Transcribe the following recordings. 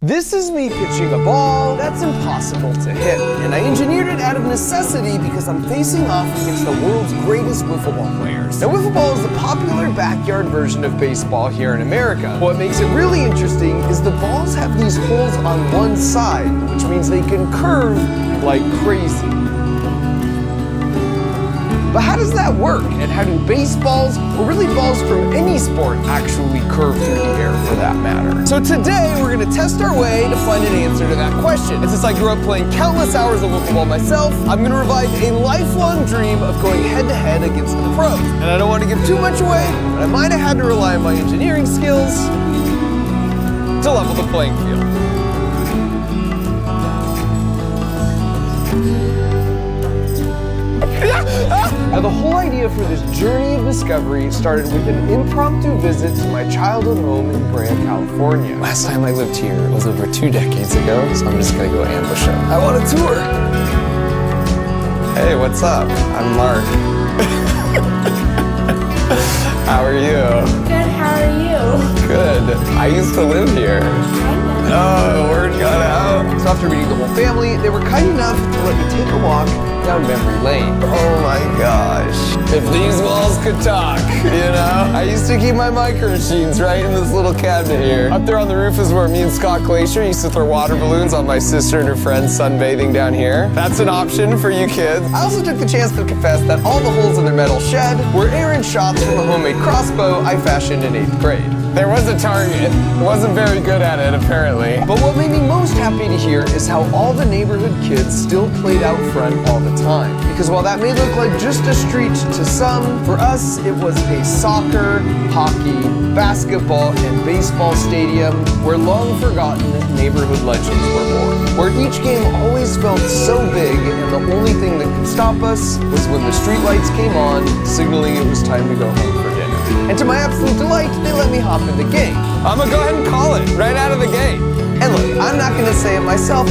This is me pitching a ball that's impossible to hit, and I engineered it out of necessity because I'm facing off against the world's greatest wiffle ball players. Now, wiffle ball is the popular backyard version of baseball here in America. What makes it really interesting is the balls have these holes on one side, which means they can curve like crazy. But how does that work? And how do baseballs, or really balls from any sport, actually curve through the air for that matter? So today, we're gonna test our way to find an answer to that question. And since I grew up playing countless hours of wiffle ball myself, I'm gonna revive a lifelong dream of going head to head against the pros. And I don't wanna give too much away, but I might have had to rely on my engineering skills to level the playing field. Now, the whole idea for this journey of discovery started with an impromptu visit to my childhood home in Brant, California. Last time I lived here was over 2 decades ago, so I'm just gonna go ambush him. I want a tour. Hey, what's up? I'm Mark. How are you? Good, how are you? Good. I used to live here. Oh, word got out. So after meeting the whole family, they were kind enough to let me take a walk down memory lane. Oh my gosh. If these walls could talk, you know? I used to keep my micro machines right in this little cabinet here. Up there on the roof is where me and Scott Glacier used to throw water balloons on my sister and her friends sunbathing down here. That's an option for you kids. I also took the chance to confess that all the holes in their metal shed were errant shots from a homemade crossbow I fashioned in 8th grade. There was a target. Wasn't very good at it, apparently. But what made me most happy to hear is how all the neighborhood kids still played out front all the time. Because while that may look like just a street to some, for us it was a soccer, hockey, basketball, and baseball stadium where long-forgotten neighborhood legends were born. Where each game always felt so big, and the only thing that could stop us was when the streetlights came on, signaling it was time to go home for dinner. And to my absolute delight, they let me hop in the game. I'm gonna go ahead and call it right out of the gate. And look, I'm not gonna say it myself.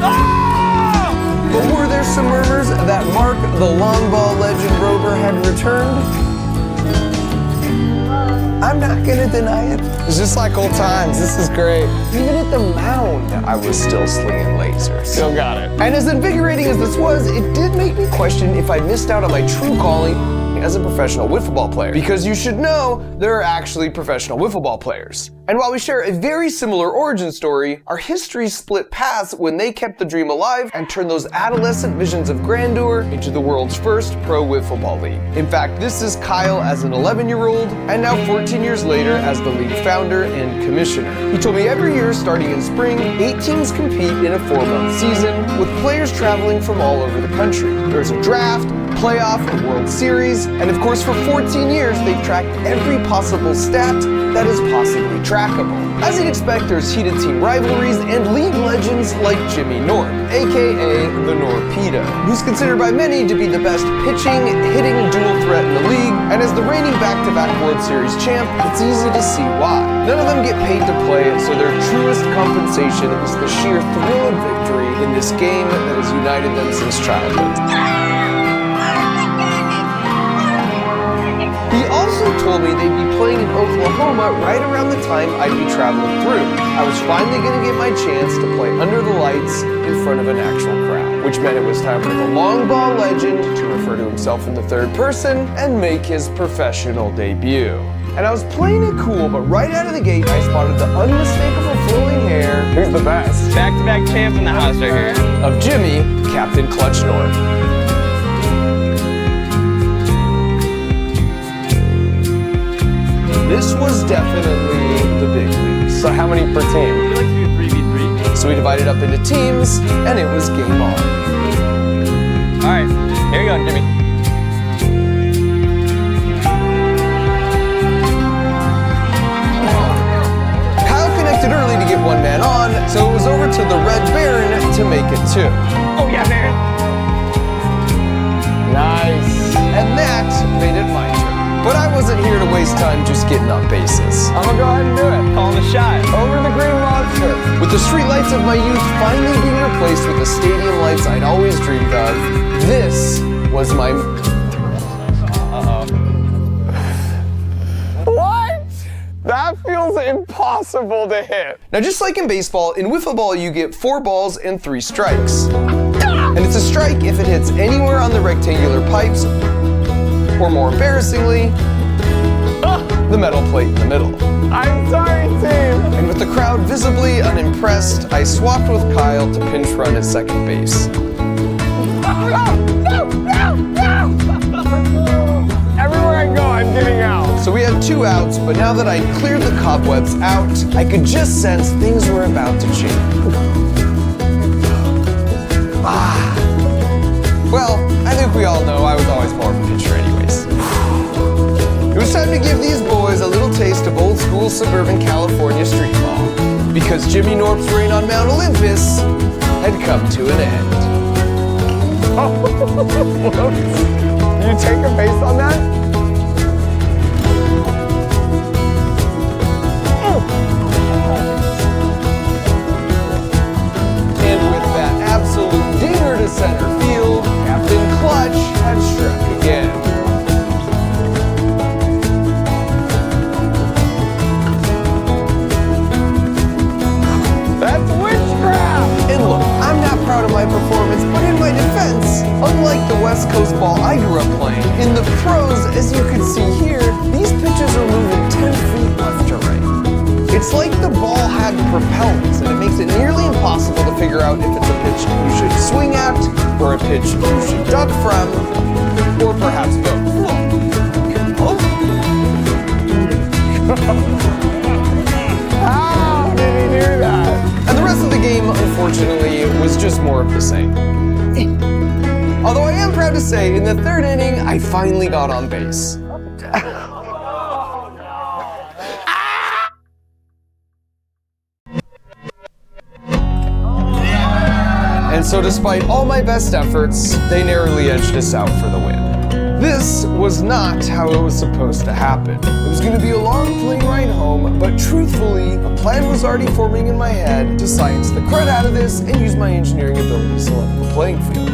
Ah! But were there some murmurs that Mark, the long ball legend rover, had returned? I'm not gonna deny it. It's just like old times. This is great. Even at the mound, I was still slinging lasers. Still got it. And as invigorating as this was, it did make me question if I missed out on my true calling as a professional wiffle ball player. Because you should know, there are actually professional wiffle ball players. And while we share a very similar origin story, our histories split paths when they kept the dream alive and turned those adolescent visions of grandeur into the world's first pro wiffle ball league. In fact, this is Kyle as an 11-year-old, and now 14 years later as the league founder and commissioner. He told me every year starting in spring, 8 teams compete in a 4-month season, with players traveling from all over the country. There's a draft, playoff, a World Series, and of course for 14 years they've tracked every possible stat that is possibly trackable. As you'd expect, there's heated team rivalries and league legends like Jimmy Norp, aka the Norpedo, who's considered by many to be the best pitching, hitting dual threat in the league, and as the reigning back-to-back World Series champ, it's easy to see why. None of them get paid to play it, so their truest compensation is the sheer thrill of victory in this game that has united them since childhood. He also told me they'd be playing in Oklahoma right around the time I'd be traveling through. I was finally going to get my chance to play under the lights in front of an actual crowd, which meant it was time for the long ball legend to refer to himself in the third person and make his professional debut. And I was playing it cool, but right out of the gate, I spotted the unmistakable flowing hair. Who's the best? Back-to-back champ in the house right here. Of Jimmy, Captain Clutch Norp. This was definitely the big leagues. So how many per team? We like to do 3v3. So we divided up into teams, and it was game on. All right, here you go, Jimmy. Kyle connected early to get one man on, so it was over to the Red Baron to make it 2. Oh yeah, Baron. Nice. And that made it my turn. But I wasn't here to waste time just getting on bases. I'm gonna go ahead and do it. Calling the shot. Over the Green Monster. With the streetlights of my youth finally being replaced with the stadium lights I'd always dreamed of, this was my... Uh-oh. What? That That feels impossible to hit. Now, just like in baseball, in wiffle ball you get 4 balls and 3 strikes. And it's a strike if it hits anywhere on the rectangular pipes, or more embarrassingly, the metal plate in the middle. I'm sorry, team. And with the crowd visibly unimpressed, I swapped with Kyle to pinch run at second base. Everywhere I go, I'm getting out. So we had 2 outs, but now that I'd cleared the cobwebs out, I could just sense things were about to change. Well, I think we all know I was always more of a pitcher anyways. It was time to give these boys a little taste of old school suburban California street ball, because Jimmy Norp's reign on Mount Olympus had come to an end. Did you take a base on that? And with that absolute dinger to center field, Captain Clutch had struck again. That's witchcraft! And look, I'm not proud of my performance, but in my defense, unlike the West Coast ball I grew up playing, in the pros, as you can see here, these pitches are moving 10 feet left to right. It's like the ball had propellants, and it makes it nearly impossible to figure out if it's a pitch you should swing at, or a pitch you should duck from, or perhaps both. How did he do that? And the rest of the game, unfortunately, was just more of the same. Although I am proud to say, in the 3rd inning, I finally got on base. And so despite all my best efforts, they narrowly edged us out for the win. This was not how it was supposed to happen. It was going to be a long plane ride home, but truthfully, a plan was already forming in my head to science the crud out of this and use my engineering abilities to level the playing field.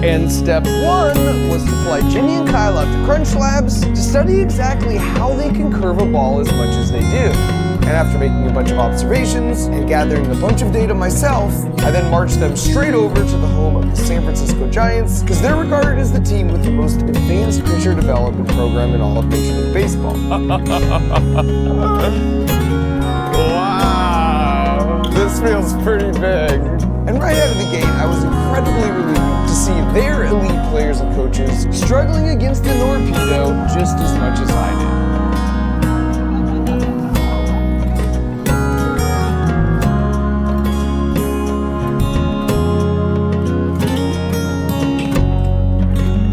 And step 1 was to fly Ginny and Kyle out to Crunch Labs to study exactly how they can curve a ball as much as they do. And after making a bunch of observations and gathering a bunch of data myself, I then marched them straight over to the home of the San Francisco Giants, because they're regarded as the team with the most advanced pitcher development program in all of Major League Baseball. Wow, this feels pretty big. And right out of the gate, I was incredibly relieved to see their elite players and coaches struggling against the Norpedo just as much as I did.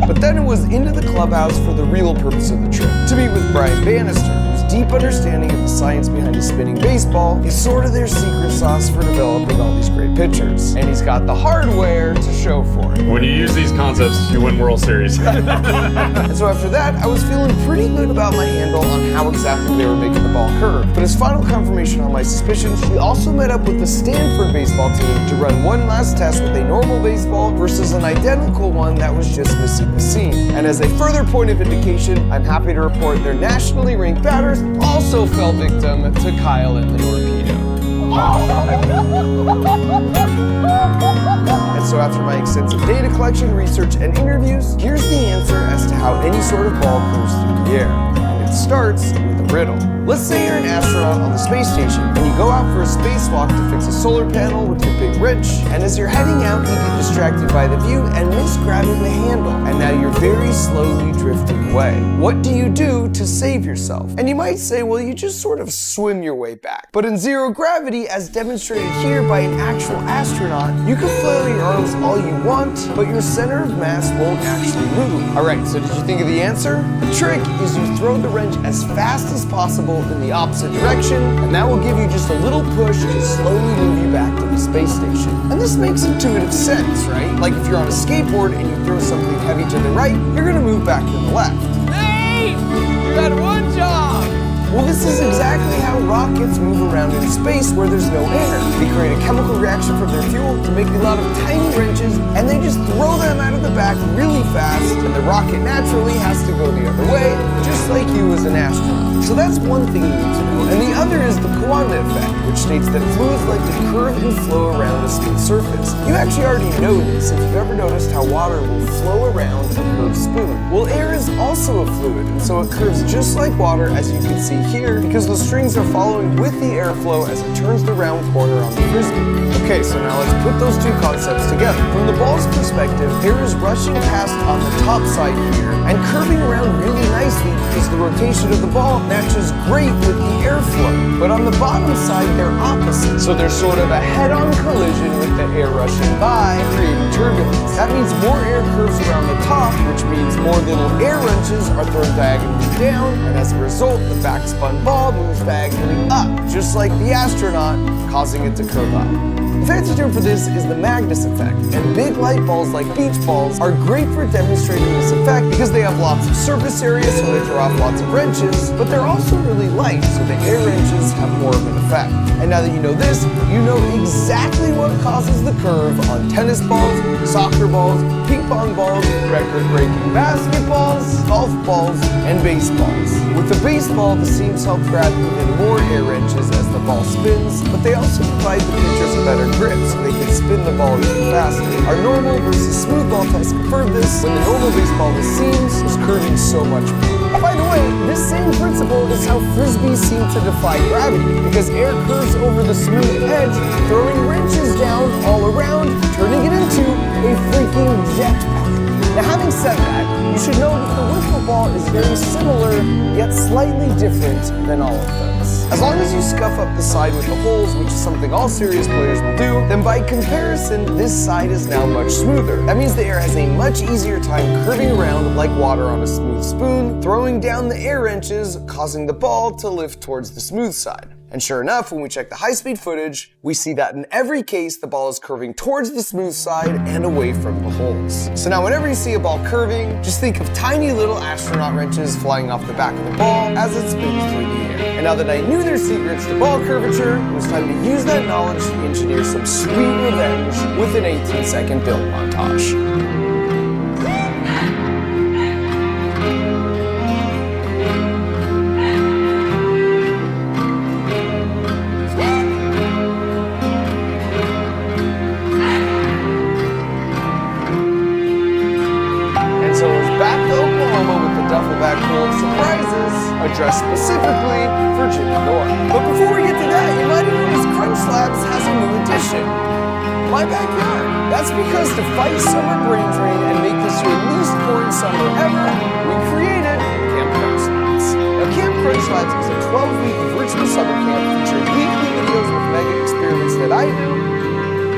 But then it was into the clubhouse for the real purpose of the trip, to meet with Brian Bannister, whose deep understanding of the science behind a spinning baseball is sort of their secret sauce for developing all these great pitchers. And he's got the hardware to show for it. When you use these concepts, you win World Series. And so after that, I was feeling pretty good about my handle on how exactly they were making the ball curve. But as final confirmation on my suspicions, we also met up with the Stanford baseball team to run one last test with a normal baseball versus an identical one that was just missing the seam. And as a further point of indication, I'm happy to report their nationally ranked batters also fell victim to Kyle and the Norpedo. And so after my extensive data collection, research, and interviews, here's the answer as to how any sort of ball curves through the air. And it starts with a riddle. Let's say you're an astronaut on the space station and you go out for a spacewalk to fix a solar panel with your big wrench, and as you're heading out, you get distracted by the view and miss grabbing the handle, and now you're very slowly drifting away. What do you do to save yourself? And you might say, well, you just sort of swim your way back. But in zero gravity, as demonstrated here by an actual astronaut, you can flail your arms all you want, but your center of mass won't actually move. Alright, so did you think of the answer? The trick is you throw the wrench as fast as possible in the opposite direction, and that will give you just a little push to slowly move you back to the space station. And this makes intuitive sense, right? Like if you're on a skateboard and you throw something heavy to the right, you're gonna move back to the left. Hey! You got one job! Well, this is exactly how rockets move around in space where there's no air. They create a chemical reaction from their fuel to make a lot of tiny wrenches, and they just throw them out of the back really fast, and the rocket naturally has to go the other way, just like you as an astronaut. So that's one thing you need to know. And the other is the Coanda effect, which states that fluids like to curve and flow around a smooth surface. You actually already know this if you've ever noticed how water will flow around a curved spoon. Well, air is also a fluid, and so it curves just like water, as you can see here, because the strings are following with the airflow as it turns the round corner on the Frisbee. Okay, so now let's put those two concepts together. From the ball's perspective, air is rushing past on the top side here and curving around really nicely because the rotation of the ball matches great with the airflow. But on the bottom side, they're opposite. So there's sort of a head-on collision with the air rushing by, creating turbulence. That means more air curves around the top, which means more little air wrenches are thrown diagonally down, and as a result, the backspun ball moves diagonally up, just like the astronaut, causing it to curve up. The fancy term for this is the Magnus effect, and big light balls like beach balls are great for demonstrating this effect because they have lots of surface area, so they throw off lots of wrenches, but they're also really light, so the air wrenches have more of an effect. And now that you know this, you know exactly what causes the curve on tennis balls, soccer balls, ping pong balls, record-breaking basketballs, golf balls, and baseballs. With the baseball, the seams help grab even more air wrenches as the ball spins, but they also provide the pitchers a better grip so they can spin the ball even faster. Our normal versus smooth ball test confirmed this when the normal baseball with seams was curving so much more. By the way, this same principle is how Frisbees seem to defy gravity, because air curves over the smooth edge, throwing wrenches down all around, turning it into a freaking jetpack. Now, having said that, you should know that the wiffle ball is very similar, yet slightly different than all of those. As long as you scuff up the side with the holes, which is something all serious players will do, then by comparison, this side is now much smoother. That means the air has a much easier time curving around like water on a smooth spoon, throwing down the air wrenches, causing the ball to lift towards the smooth side. And sure enough, when we check the high-speed footage, we see that in every case, the ball is curving towards the smooth side and away from the holes. So now whenever you see a ball curving, just think of tiny little astronaut wrenches flying off the back of the ball as it spins through the air. And now that I knew their secrets to ball curvature, it was time to use that knowledge to engineer some sweet revenge with an 18-second build montage. Duffel bag full of surprises, addressed specifically for Jimmy North. But before we get to that, you might have noticed Crunch Labs has a new addition. My backyard. That's because to fight summer brain drain and make this your least boring summer ever, we created Camp Crunch Labs. Now, Camp Crunch Labs is a 12-week virtual summer camp featuring weekly videos with mega experiments that I do,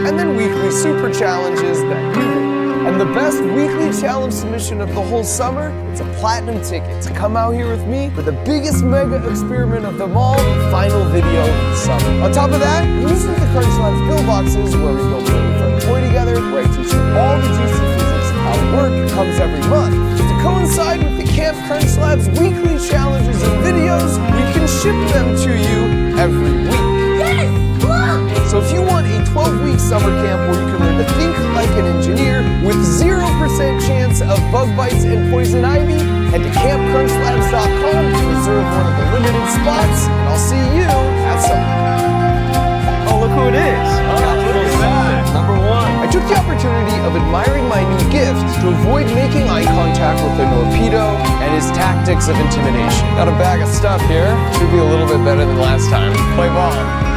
and then weekly super challenges that you do. And the best weekly challenge submission of the whole summer, it's a platinum ticket to come out here with me for the biggest mega experiment of them all, the final video of the summer. On top of that, using the Crunch Labs build boxes where we build a really fun toy together, where I teach you all the juicy physics of how it works, comes every month. To coincide with the Camp Crunch Labs weekly challenges and videos, we can ship them to you every week. Yes! Look! So if you want a 12-week summer camp where you can learn to think like an engineer with 0% chance of bug bites and poison ivy, head to campcrunchlabs.com to reserve one of the limited spots, and I'll see you at summer camp. Oh, look who it is. Number one. I took the opportunity of admiring my new gift to avoid making eye contact with the Norpedo and his tactics of intimidation. Got a bag of stuff here. Should be a little bit better than last time. Play ball.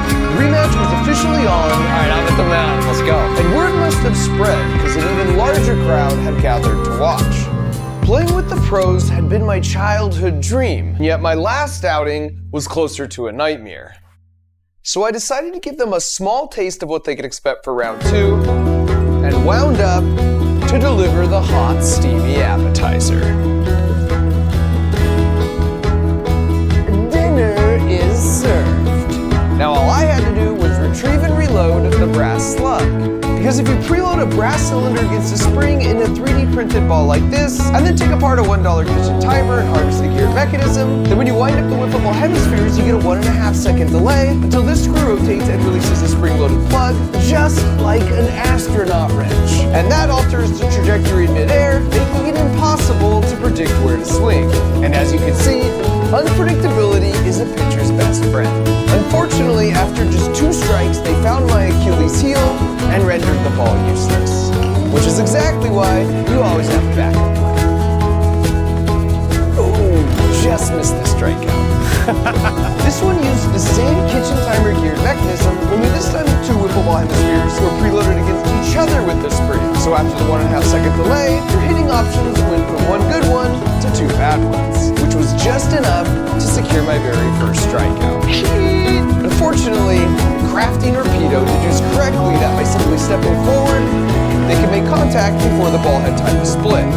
The rematch was officially on. All right, I'm at the mound. Let's go. And word must have spread because an even larger crowd had gathered to watch. Playing with the pros had been my childhood dream, yet my last outing was closer to a nightmare. So I decided to give them a small taste of what they could expect for round 2, and wound up to deliver the hot, steamy appetizer. Dinner is served. Now all I had to do was retrieve and reload the brass slug. Because if you preload a brass cylinder against a spring in a 3D printed ball like this, and then take apart a $1 kitchen timer and harvest the geared mechanism, then when you wind up the wiffle ball hemispheres, you get a 1.5 second delay until this screw rotates and releases a spring-loaded plug, just like an astronaut wrench. And that alters the trajectory in midair, making it impossible to predict where to swing. And as you can see, Unpredictability is a pitcher's best friend. Unfortunately, after just 2 strikes, they found my Achilles heel and rendered the ball useless. Which is exactly why you always have a backup plan. Oh, just missed the strikeout. This one used the same kitchen timer geared mechanism, only this time the 2 wiffle ball hemispheres were preloaded against each other with the spring. So after the 1.5 second delay, your hitting options went from 1 good one to 2 bad ones, which was just enough to secure my very first strikeout. Unfortunately, crafty Norpedo deduced correctly that by simply stepping forward, they could make contact before the ball had time to split.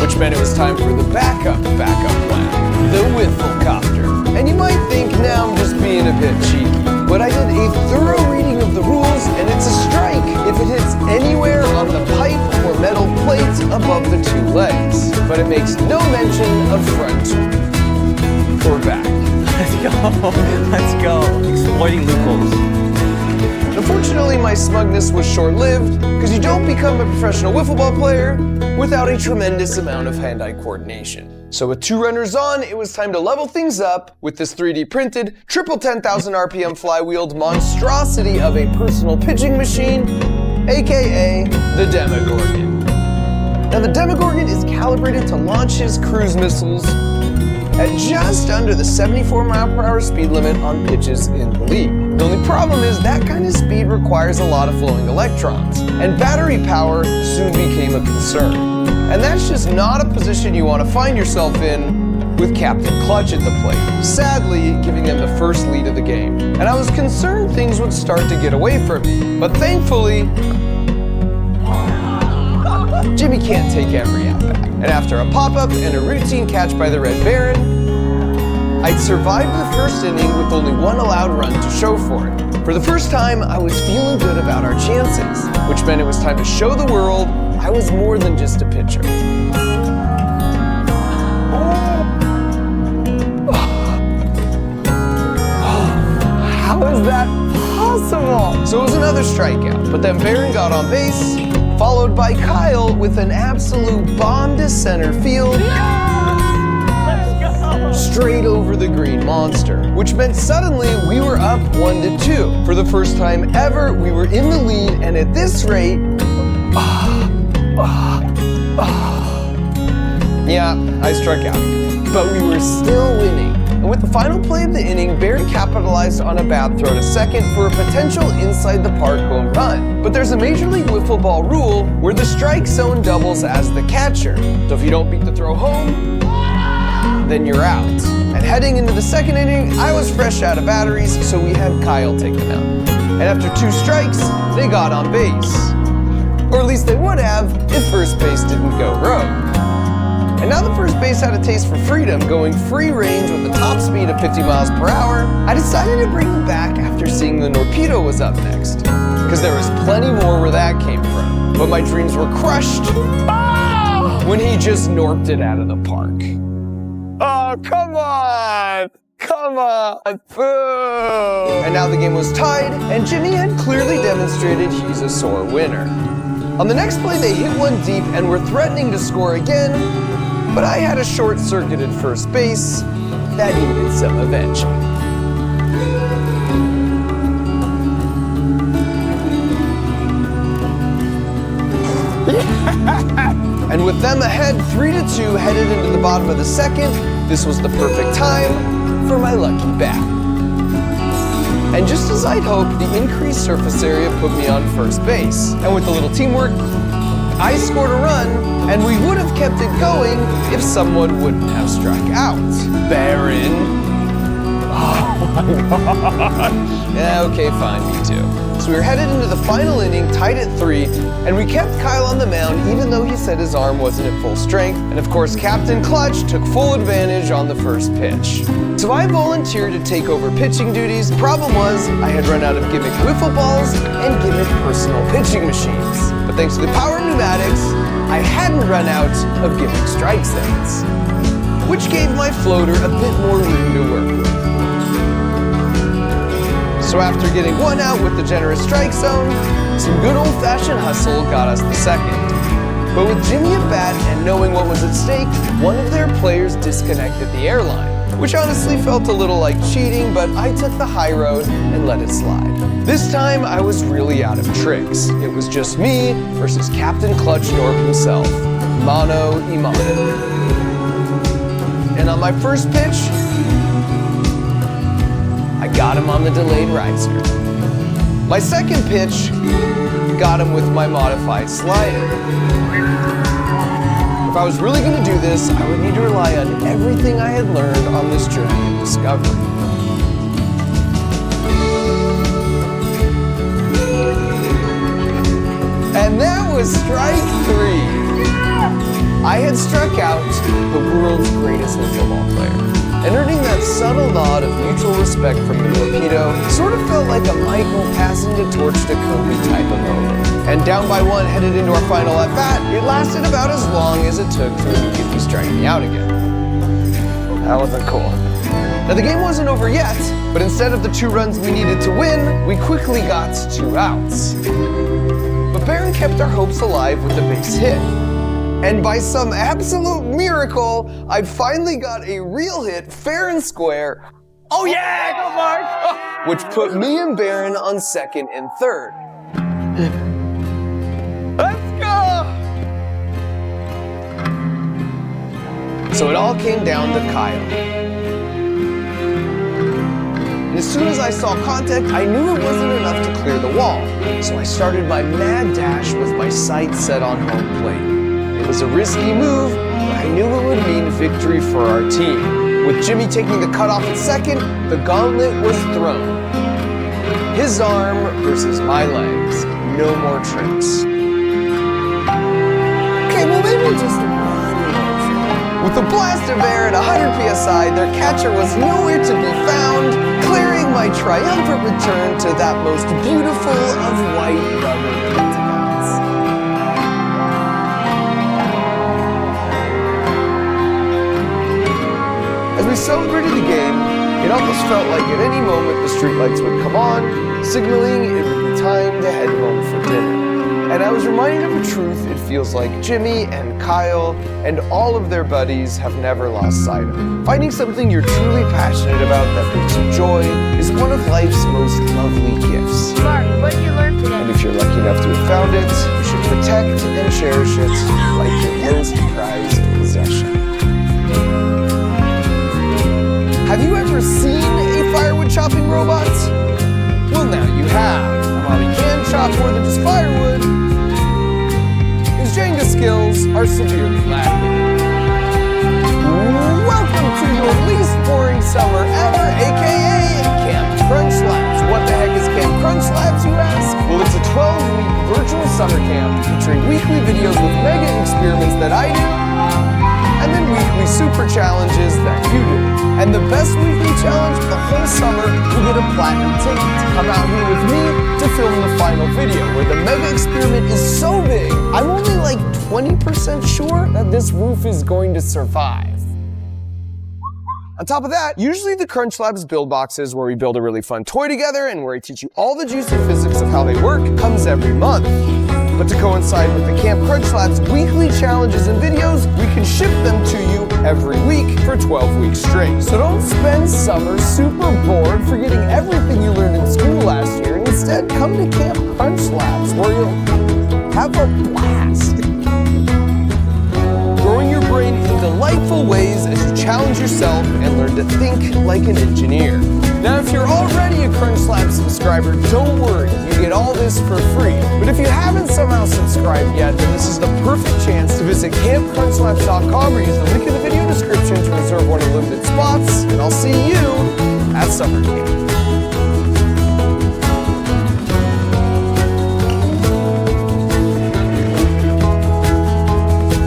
Which meant it was time for the backup plan, the wiffle copter. And you might think now I'm just being a bit cheeky, but I did a thorough reading of the rules and it's a strike if it hits anywhere on the pipe or metal plates above the 2 legs. But it makes no mention of front or back. Let's go. Exploiting loopholes. Unfortunately, my smugness was short-lived, because you don't become a professional wiffle ball player without a tremendous amount of hand-eye coordination. So with 2 runners on, it was time to level things up with this 3D printed, triple 10,000 RPM flywheeled monstrosity of a personal pitching machine, aka the Demogorgon. Now the Demogorgon is calibrated to launch his cruise missiles at just under the 74-mile-per-hour speed limit on pitches in the league. The only problem is that kind of speed requires a lot of flowing electrons, and battery power soon became a concern. And that's just not a position you want to find yourself in with Captain Clutch at the plate, sadly giving them the first lead of the game. And I was concerned things would start to get away from me, but thankfully, Jimmy can't take every at-bat. And after a pop-up and a routine catch by the Red Baron, I'd survived the first inning with only 1 allowed run to show for it. For the first time, I was feeling good about our chances, which meant it was time to show the world I was more than just a pitcher. How is that possible? So it was another strikeout, but then Baron got on base, followed by Kyle with an absolute bomb to center field. Straight over the green monster, which meant suddenly we were up 1-2. For the first time ever, we were in the lead, and at this rate, yeah, I struck out, but we were still winning. And with the final play of the inning, Barry capitalized on a bad throw to second for a potential inside the park home run. But there's a Major League Wiffle Ball rule where the strike zone doubles as the catcher. So if you don't beat the throw home, then you're out. And heading into the second inning, I was fresh out of batteries, so we had Kyle take them out. And after 2 strikes, they got on base. Or at least they would have if first base didn't go rogue. And now that first base had a taste for freedom, going free range with a top speed of 50 miles per hour, I decided to bring him back after seeing the Norpedo was up next. Because there was plenty more where that came from. But my dreams were crushed when he just norped it out of the park. Oh, come on! Come on! Boo! And now the game was tied, and Jimmy had clearly demonstrated he's a sore winner. On the next play, they hit one deep and were threatening to score again, but I had a short-circuited first base that needed some avenging. And with them ahead 3-2 headed into the bottom of the second, this was the perfect time for my lucky bat. And just as I'd hoped, the increased surface area put me on first base. And with a little teamwork, I scored a run, and we would have kept it going if someone wouldn't have struck out. Baron. Oh my gosh. Yeah, okay, fine, me too. So we were headed into the final inning, tied at 3, and we kept Kyle on the mound even though he said his arm wasn't at full strength. And of course, Captain Clutch took full advantage on the first pitch. So I volunteered to take over pitching duties. The problem was, I had run out of gimmick wiffle balls and gimmick personal pitching machines. But thanks to the power of pneumatics, I hadn't run out of gimmick strike zones, which gave my floater a bit more room to work with. So after getting one out with the generous strike zone, some good old-fashioned hustle got us the second. But with Jimmy at bat and knowing what was at stake, one of their players disconnected the airline, which honestly felt a little like cheating, but I took the high road and let it slide. This time, I was really out of tricks. It was just me versus Captain Clutch Norp himself, mano a mano. And on my first pitch, I got him on the delayed riser. My second pitch, got him with my modified slider. If I was really going to do this, I would need to rely on everything I had learned on this journey of discovery. And that was strike 3. I had struck out the world's greatest pickleball player. And earning that subtle nod of mutual respect from the torpedo sort of felt like a Michael passing the torch to Kobe type of moment. And down by 1 headed into our final at-bat, it lasted about as long as it took for him to get me striking me out again. That wasn't cool. Now the game wasn't over yet, but instead of the 2 runs we needed to win, we quickly got 2 outs. But Barron kept our hopes alive with a base hit. And by some absolute miracle, I finally got a real hit, fair and square. Oh yeah, go Mark! Which put me and Barron on second and third. Let's go! So it all came down to Kyle. And as soon as I saw contact, I knew it wasn't enough to clear the wall. So I started my mad dash with my sights set on home plate. It was a risky move, but I knew it would mean victory for our team. With Jimmy taking the cutoff at second, the gauntlet was thrown. His arm versus my legs. No more tricks. Okay, well maybe just one more. With a blast of air at 100 PSI, their catcher was nowhere to be found, clearing my triumphant return to that most beautiful of white rubber pentagons. As we celebrated the game, it almost felt like at any moment the streetlights would come on, signaling it would be time to head home for dinner. And I was reminded of a truth it feels like Jimmy and Kyle and all of their buddies have never lost sight of. Finding something you're truly passionate about that brings you joy is one of life's most lovely gifts. Mark, what did you learn today? And if you're lucky enough to have found it, you should protect and cherish it like your most prized possession. Have you ever seen a firewood chopping robot? Well, now you have. And while he can chop more than just firewood, his Jenga skills are severely lacking. Welcome to your least boring summer ever, aka Camp Crunch Labs. What the heck is Camp Crunch Labs, you ask? Well, it's a 12-week virtual summer camp featuring weekly videos with mega experiments that I do, and then weekly super challenges that you do. And the best weekly challenge of the whole summer, you get a platinum ticket to come out here with me to film the final video, where the mega experiment is so big, I'm only like 20% sure that this roof is going to survive. On top of that, usually the Crunch Labs build boxes where we build a really fun toy together and where I teach you all the juicy physics of how they work comes every month. But to coincide with the Camp Crunch Labs weekly challenges and videos, we can ship them to you every week for 12 weeks straight. So don't spend summer super bored forgetting everything you learned in school last year, and instead come to Camp Crunch Labs where you'll have a blast. Growing your brain in delightful ways as you challenge yourself and learn to think like an engineer. Now, if you're already a Crunch Labs subscriber, don't worry, you get all this for free. But if you haven't somehow subscribed yet, then this is the perfect chance to visit campcrunchlabs.com or use the link in the video description to reserve one of the limited spots, and I'll see you at summer camp.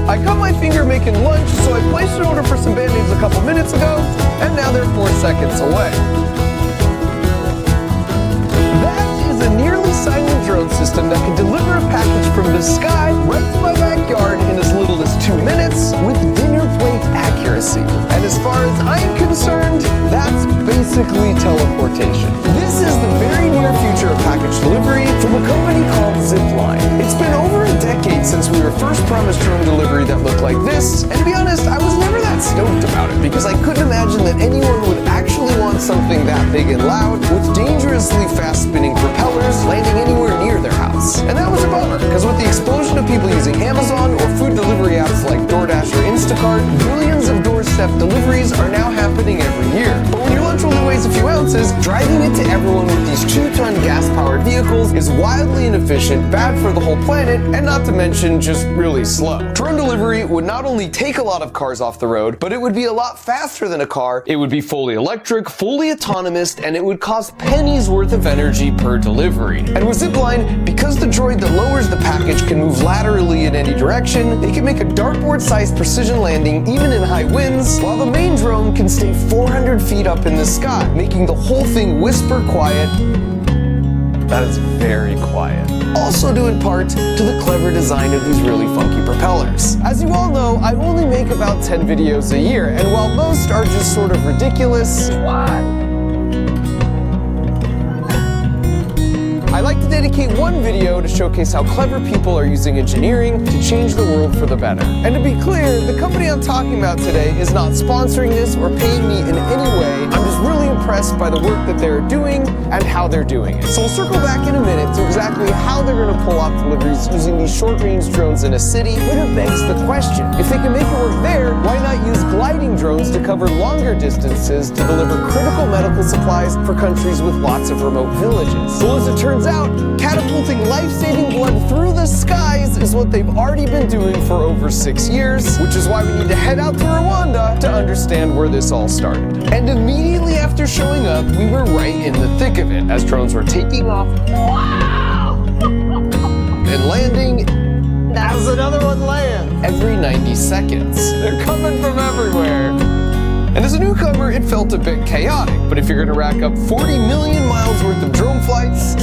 I cut my finger making lunch, so I placed an order for some Band-Aids a couple minutes ago, and now they're 4 seconds away. That is a nearly silent drone system that can deliver a package from the sky right to my backyard in as little as 2 minutes with dinner plate accuracy. And as far as I'm concerned, that's basically teleportation. This is the very near future of package delivery from a company called Zipline. It's been over a decade decades since we were first promised drone delivery that looked like this, and to be honest, I was never that stoked about it because I couldn't imagine that anyone would actually want something that big and loud with dangerously fast spinning propellers landing anywhere near their house. And that was a bummer, because with the explosion of people using Amazon or food delivery apps like DoorDash or Instacart, billions of doorstep deliveries are now happening every year. But when your lunch only weighs a few ounces, driving it to everyone with these 2-ton gas-powered vehicles is wildly inefficient, bad for the whole planet, and not to mention just really slow. Drone delivery would not only take a lot of cars off the road, but it would be a lot faster than a car, it would be fully electric, fully autonomous, and it would cost pennies worth of energy per delivery. And with Zipline, because the droid that lowers the package can move laterally in any direction, it can make a dartboard-sized precision landing even in high winds, while the main drone can stay 400 feet up in the sky, making the whole thing whisper quiet. That is very quiet. Also due in part to the clever design of these really funky propellers. As you all know, I only make about 10 videos a year, and while most are just sort of ridiculous, I like to dedicate one video to showcase how clever people are using engineering to change the world for the better. And to be clear, the company I'm talking about today is not sponsoring this or paying me in any way. I'm just really impressed by the work that they're doing and how they're doing it. So we'll circle back in a minute to exactly how they're going to pull off deliveries using these short-range drones in a city, but it begs the question, if they can make it work there, why not use gliding drones to cover longer distances to deliver critical medical supplies for countries with lots of remote villages? Well, as it turns out, catapulting life-saving blood through the skies is what they've already been doing for over 6 years, which is why we need to head out to Rwanda to understand where this all started. And immediately after showing up, we were right in the thick of it as drones were taking off and landing. As another one lands every 90 seconds. They're coming from everywhere. And as a newcomer, it felt a bit chaotic, but if you're gonna rack up 40 million miles worth of drone flights,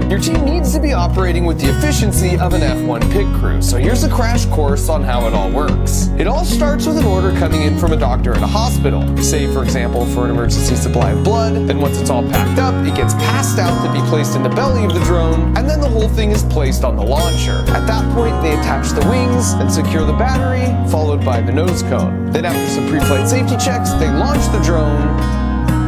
your team needs to be operating with the efficiency of an F1 pit crew. So here's a crash course on how it all works. It all starts with an order coming in from a doctor at a hospital, say for example for an emergency supply of blood. Then once it's all packed up, it gets passed out to be placed in the belly of the drone, and then the whole thing is placed on the launcher. At that point, they attach the wings and secure the battery, followed by the nose cone. Then after some pre-flight safety checks, they launch the drone,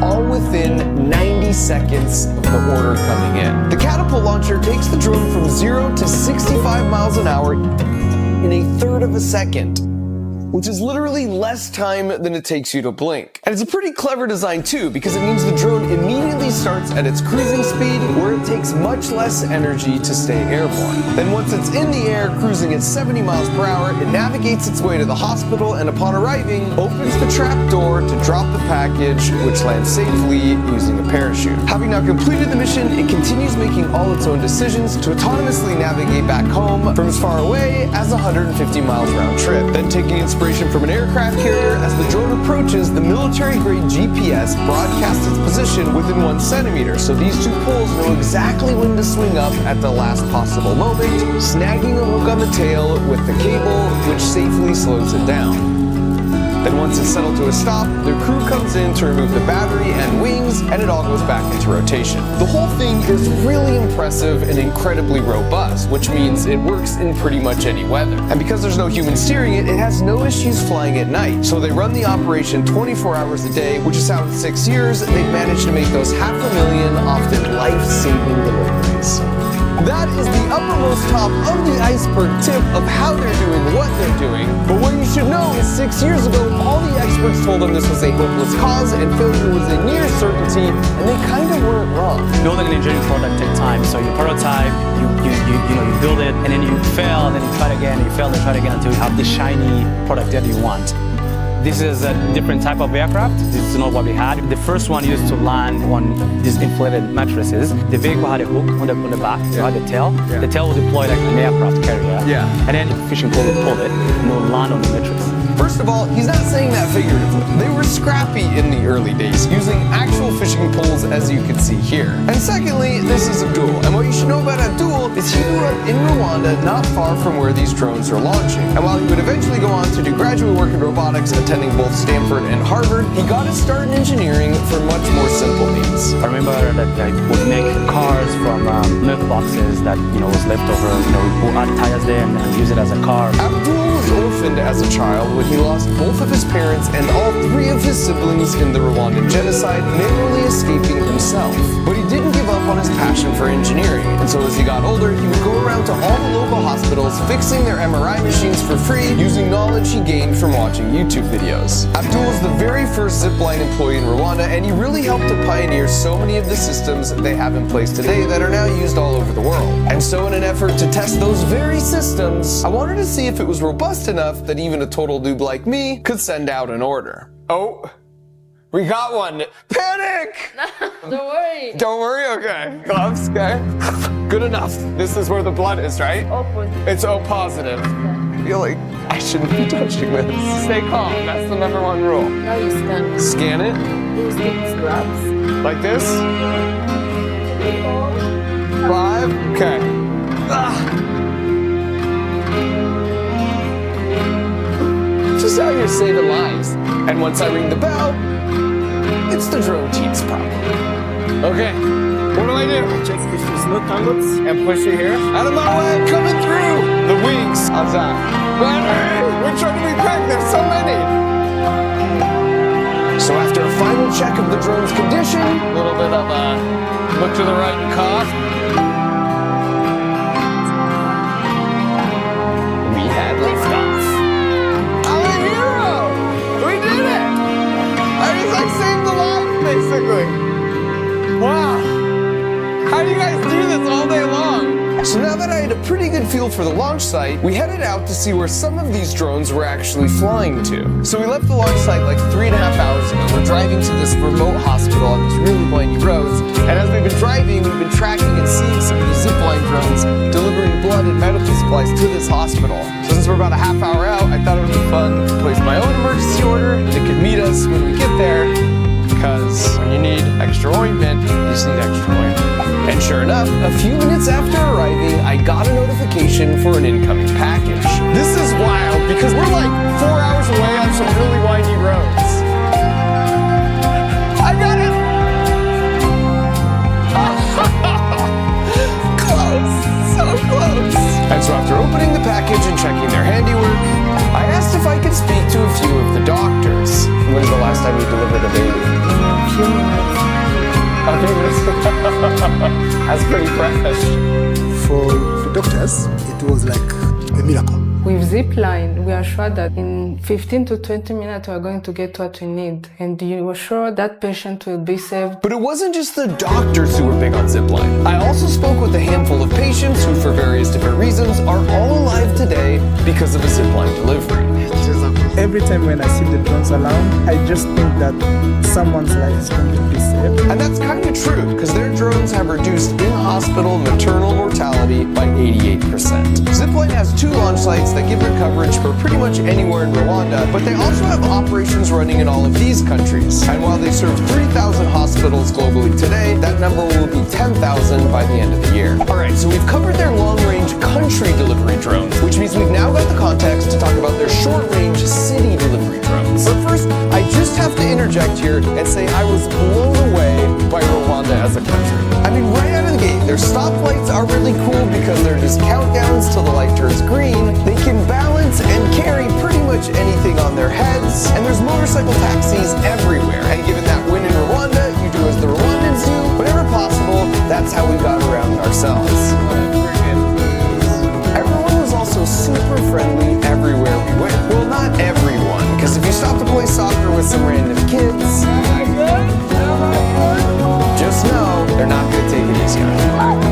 all within 90 seconds of the order coming in. The catapult launcher takes the drone from 0 to 65 miles an hour in a third of a second, which is literally less time than it takes you to blink. And it's a pretty clever design too, because it means the drone immediately starts at its cruising speed, where it takes much less energy to stay airborne. Then once it's in the air, cruising at 70 miles per hour, it navigates its way to the hospital, and upon arriving, opens the trap door to drop the package, which lands safely using a parachute. Having now completed the mission, it continues making all its own decisions to autonomously navigate back home from as far away as 150 miles round trip. Then taking inspiration from an aircraft carrier, as the drone approaches, the military-grade GPS broadcasts its position within 1 centimeter, so these two poles know exactly when to swing up at the last possible moment, snagging a hook on the tail with the cable, which safely slows it down. Then once it's settled to a stop, their crew comes in to remove the battery and wings, and it all goes back into rotation. The whole thing is really impressive and incredibly robust, which means it works in pretty much any weather. And because there's no human steering it, it has no issues flying at night. So they run the operation 24 hours a day, which is how in 6 years they've managed to make those 500,000 often life-saving deliveries. That is the uppermost top of the iceberg tip of how they're doing what they're doing. But what you should know is 6 years ago, all the experts told them this was a hopeless cause and failure was a near certainty, and they kind of weren't wrong. Building an engineering product takes time. So you prototype, you build it, and then you fail, and then you try it again, and you fail, and you try it again until you have the shiny product that you want. This is a different type of aircraft. This is not what we had. The first one used to land on these inflated mattresses. The vehicle had a hook on the back, you had the tail. Yeah. The tail would deploy like an aircraft carrier. Yeah. And then the fishing pole would pull it, and it would land on the mattress. First of all, he's not saying that figuratively. They were scrappy in the early days, using actual fishing poles as you can see here. And secondly, this is Abdul. And what you should know about Abdul is he grew up in Rwanda, not far from where these drones are launching. And while he would eventually go on to do graduate work in robotics, attending both Stanford and Harvard, he got his start in engineering for much more simple needs. I remember that I would make cars from milk boxes that was left over. We would add tires there and use it as a car. Abdul was orphaned as a child when he lost both of his parents and all 3 of his siblings in the Rwandan genocide, narrowly escaping himself. But he didn't give up on his passion for engineering, and so as he got older, he would go around to all the local hospitals, fixing their MRI machines for free, using knowledge he gained from watching YouTube videos. Abdul was the very first Zipline employee in Rwanda, and he really helped to pioneer so many of the systems they have in place today that are now used all over the world. And so in an effort to test those very systems, I wanted to see if it was robust enough that even a total noob like me could send out an order. Oh, we got one. Panic! Don't worry. Don't worry, okay. Gloves, okay. Good enough. This is where the blood is, right? Open. It's O positive. I feel like I shouldn't be touching this. Stay calm, that's the #1 rule. Now you scan. Scan it, Use these gloves. like this. 5, okay. Just out here saving lives. And once I ring the bell, it's the drone team's problem. Okay, what do I do? Check if there's no tangled. And push it here. Out of my way, coming through! The wings. How's that? Which one do we pick? There's so many! So after a final check of the drone's condition, a little bit of a look to the right and cough. We had liftoff. I'm a hero! We did it! I just saved the life, basically. Wow. How do you guys do this all day long? So now that I had a pretty good feel for the launch site, we headed out to see where some of these drones were actually flying to. So we left the launch site like 3.5 hours ago. We're driving to this remote hospital on these really windy roads. And as we've been driving, we've been tracking and seeing some of these Zipline drones delivering blood and medical supplies to this hospital. So since we're about a half hour out, I thought it would be fun to place my own emergency order. They could meet us when we get there. Because when you need extra ointment, you just need extra ointment. And sure enough, a few minutes after arriving, I got a notification for an incoming package. This is wild because we're like 4 hours away on some really windy roads. I got it! Close, so close. And so after opening the package and checking their handiwork, I asked if I could speak to a few of the doctors. When's the last time you delivered a baby? A few minutes. A few minutes? That's pretty fresh. For the doctors, it was like a miracle. With Zipline, we are sure that in 15 to 20 minutes we are going to get what we need. And you are sure that patient will be saved. But it wasn't just the doctors who were big on Zipline. I also spoke with a handful of patients who, for various different reasons, are all alive today because of a Zipline delivery. Every time when I see the drones around, I just think that someone's life is going to be saved. And that's kind of true, because their drones have reduced in-hospital maternal mortality by 88%. Zipline has 2 launch sites that give their coverage for pretty much anywhere in Rwanda, but they also have operations running in all of these countries. And while they serve 3,000 hospitals globally today, that number will be 10,000 by the end of the year. Alright, so we've covered their long-range country delivery drones, which means we've now got the context to talk about their short-range city delivery drones. But first, I just have to interject here and say I was blown away by Rwanda as a country. I mean, right out of the gate, their stoplights are really cool because they're just countdowns till the light turns green. They can balance and carry pretty much anything on their heads. And there's motorcycle taxis everywhere. And given that when in Rwanda, you do as the Rwandans do, whenever possible, that's how we got around ourselves. Everyone was also super friendly everywhere we went. Well, not everyone, because if you stop to play soccer with some random kids, just know they're not going to take it easy on you.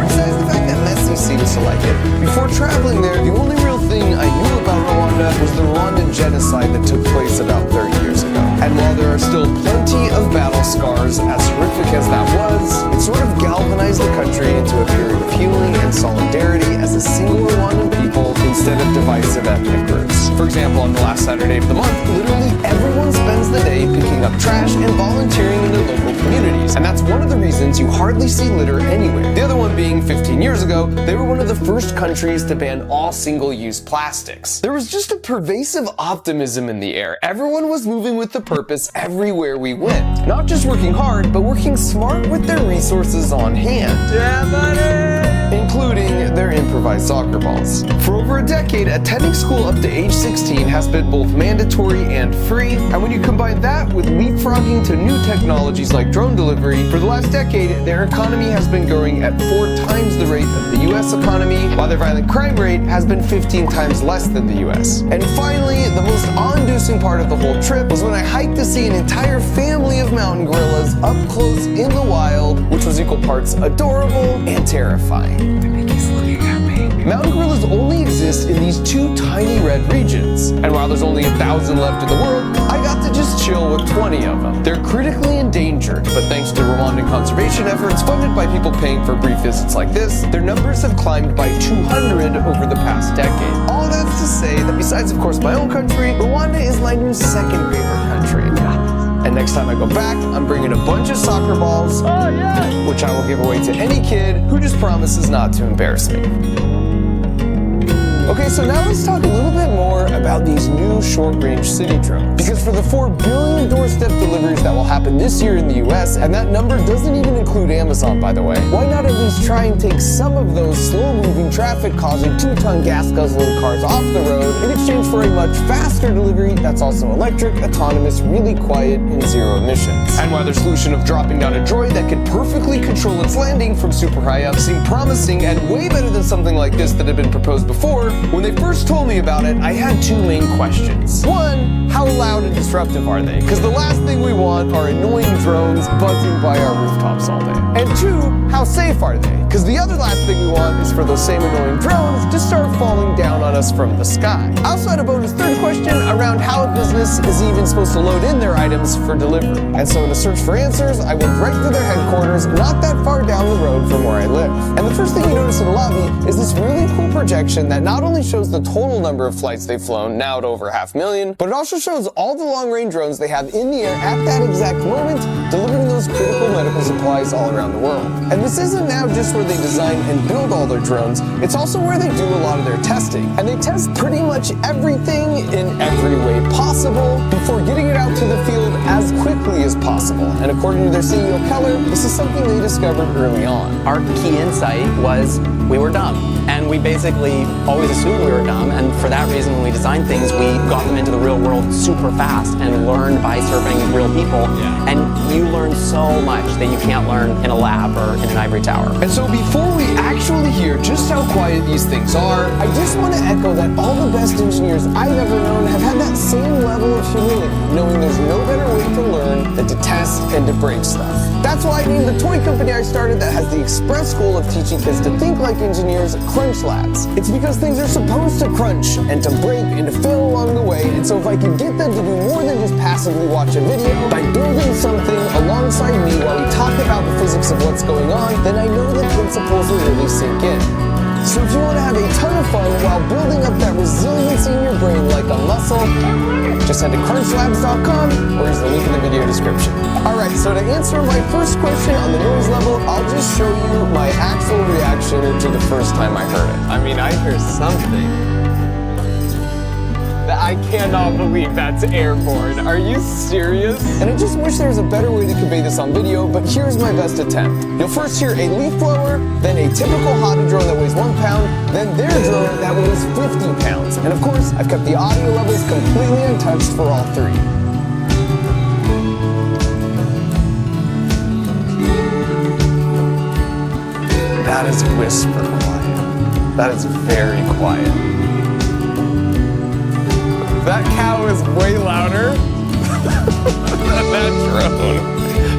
Besides the fact that Messi seems to like it. Before traveling there, the only real thing I knew about Rwanda was the Rwandan genocide that took place about 30 years ago. And while there are still plenty of battle scars, as horrific as that was, it sort of galvanized the country into a period of healing and solidarity as a single Rwandan people who instead of divisive ethnic groups. For example, on the last Saturday of the month, literally everyone spends the day picking up trash and volunteering in their local communities. And that's one of the reasons you hardly see litter anywhere. The other one being 15 years ago, they were one of the first countries to ban all single-use plastics. There was just a pervasive optimism in the air. Everyone was moving with a purpose everywhere we went. Not just working hard, but working smart with their resources on hand. Yeah, buddy! Including their improvised soccer balls. For over a decade, attending school up to age 16 has been both mandatory and free, and when you combine that with leapfrogging to new technologies like drone delivery, for the last decade, their economy has been growing at 4 times the rate of the US economy, while their violent crime rate has been 15 times less than the US. And finally, the most awe-inducing part of the whole trip was when I hiked to see an entire family of mountain gorillas up close in the wild, which was equal parts adorable and terrifying. Mountain gorillas only exist in these 2 tiny red regions. And while there's only 1,000 left in the world, I got to just chill with 20 of them. They're critically endangered, but thanks to Rwandan conservation efforts funded by people paying for brief visits like this, their numbers have climbed by 200 over the past decade. All that's to say that besides, of course, my own country, Rwanda is my new second favorite country. And next time I go back, I'm bringing a bunch of soccer balls, which I will give away to any kid who just promises not to embarrass me. Okay, so now let's talk a little bit more about these new short-range city drones. Because for the 4 billion doorstep deliveries that will happen this year in the US, and that number doesn't even include Amazon, by the way, why not at least try and take some of those slow-moving traffic-causing 2-ton gas-guzzling cars off the road in exchange for a much faster delivery that's also electric, autonomous, really quiet, and zero emissions. And while their solution of dropping down a droid that could perfectly control its landing from super high up seemed promising and way better than something like this that had been proposed before, when they first told me about it, I had 2 main questions. One, how loud and disruptive are they? Because the last thing we want are annoying drones buzzing by our rooftops all day. And 2, how safe are they? Because the other last thing we want is for those same annoying drones to start falling down on us from the sky. I also had a bonus 3rd question around how a business is even supposed to load in their items for delivery. And so in a search for answers, I went right to their headquarters, not that far down the road from where I live. And the first thing you notice in the lobby is this really cool projection that not only shows the total number of flights they've flown, now at over 500,000, but it also shows all the long-range drones they have in the air at that exact moment, delivering those critical medical supplies all around the world. And this isn't now just where they design and build all their drones, it's also where they do a lot of their testing. And they test pretty much everything in every way possible before getting it out to the field as quickly as possible. And according to their CEO Keller, this is something they discovered early on. Our key insight was we were dumb. And we basically always assumed we were dumb, and for that reason, when we designed things, we got them into the real world super fast and learned by serving real people. And you learn so much that you can't learn in a lab or in an ivory tower. And so before we actually hear just how quiet these things are, I just want to echo that all the best engineers I've ever known have had that same level of humility, knowing there's no better way to learn than to test and to break stuff. That's why I named the toy company I started that has the express goal of teaching kids to think like engineers, Crunch Labs. It's because things are supposed to crunch and to break and to fail along the way, and so if I could get them to do more than just passively watch a video, by building something alongside me while we talk about the physics of what's going on, then I know the principles will really sink in. So if you want to have a ton of fun while building up that resiliency in your brain like a muscle, just head to crunchlabs.com or use the link in the video description. Alright, so to answer my first question on the noise level, I'll just show you my actual reaction to the first time I heard it. I mean, I hear something that I cannot believe that's airborne. Are you serious? And I just wish there was a better way to convey this on video, but here's my best attempt. You'll first hear a leaf blower, then a typical Hada drone that weighs 1 pound, then their drone that weighs 50 pounds. And of course, I've kept the audio levels completely untouched for all 3. That is whisper quiet. That is very quiet. That cow is way louder than that drone.